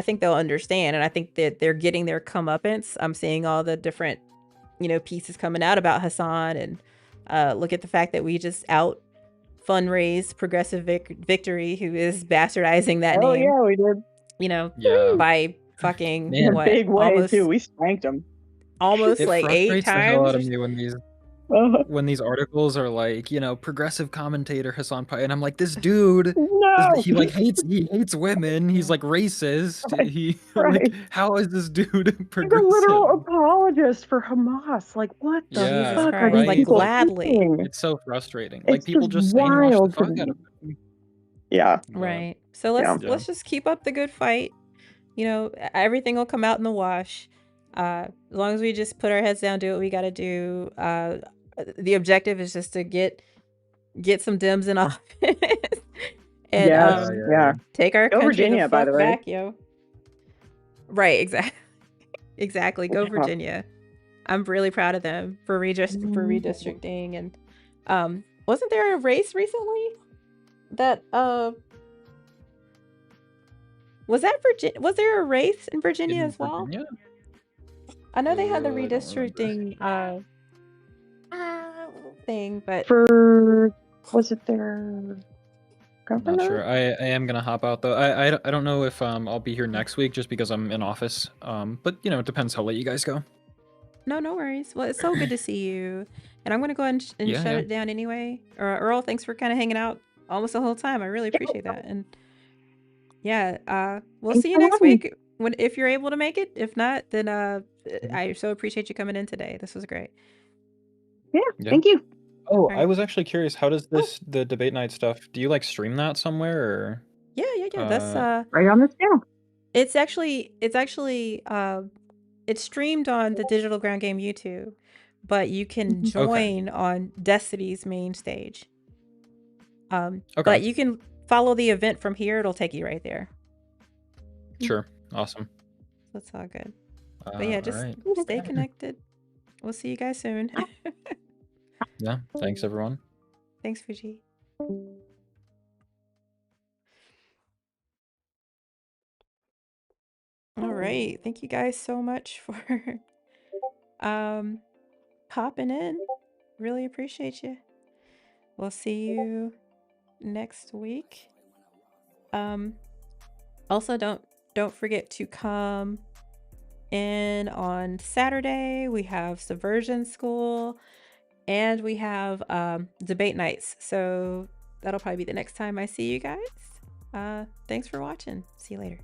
think they'll understand, and I think that they're getting their comeuppance. I'm seeing all the different pieces coming out about Hassan, and look at the fact that we just out fundraised Progressive Victory, who is bastardizing that name. Oh yeah, we did. By fucking in a big way too. We spanked them almost it like 8 frustrates the hell out of times. me when these when these articles are like, you know, progressive commentator Hassan Pai, and I'm like, this dude, No. he hates women. He's like racist. Right, He right. like, how is this dude He's a progressive? literal apologist for Hamas. Like, what the Yeah, Jesus fuck are Christ, these right? like people gladly. thinking? It's so frustrating. Like It's people just just brainwash the wild to fuck out me. of him. Yeah. But, Right. So Yeah. let's just keep up the good fight. You know, everything will come out in the wash. As long as we just put our heads down, do what we got to do. The objective is just to get some Dems in office and Yes. Yeah. take our Go country Virginia, the by fuck the way. back, yo. Right, exactly. Go Yeah. Virginia. I'm really proud of them for redistricting, and wasn't there a race recently that was there a race in Virginia in as well? Virginia? I know they had the I don't remember. redistricting thing, but Was it their Not governor? sure. I am gonna hop out though. I don't know if I'll be here next week just because I'm in office. But you know, it depends how late you guys go. no worries. Well, it's so good to see you, and I'm gonna go ahead and Yeah, shut yeah. it down anyway. Earl, thanks for kind of hanging out almost the whole time. I really appreciate that, and yeah, we'll Thanks see you for next having me. week if you're able to make it. If not, then I so appreciate you coming in today. This was great. Yeah. Yeah. Thank you. Oh, Right. I was actually curious. How does the debate night stuff? Do you like stream that somewhere or? Yeah. That's Right on this channel. it's actually it's streamed on the Digital Ground Game YouTube, but you can join on Destiny's main stage. But Okay. you can follow the event from here. It'll take you right there. Sure. Awesome. That's all good. But yeah, just alright. stay connected. We'll see you guys soon. Yeah. Thanks everyone. Thanks, Fuji. All right. Thank you guys so much for popping in. Really appreciate you. We'll see you next week. Also don't forget to come in on Saturday. We have Subversion School and we have debate nights. So that'll probably be the next time I see you guys. Thanks for watching. See you later.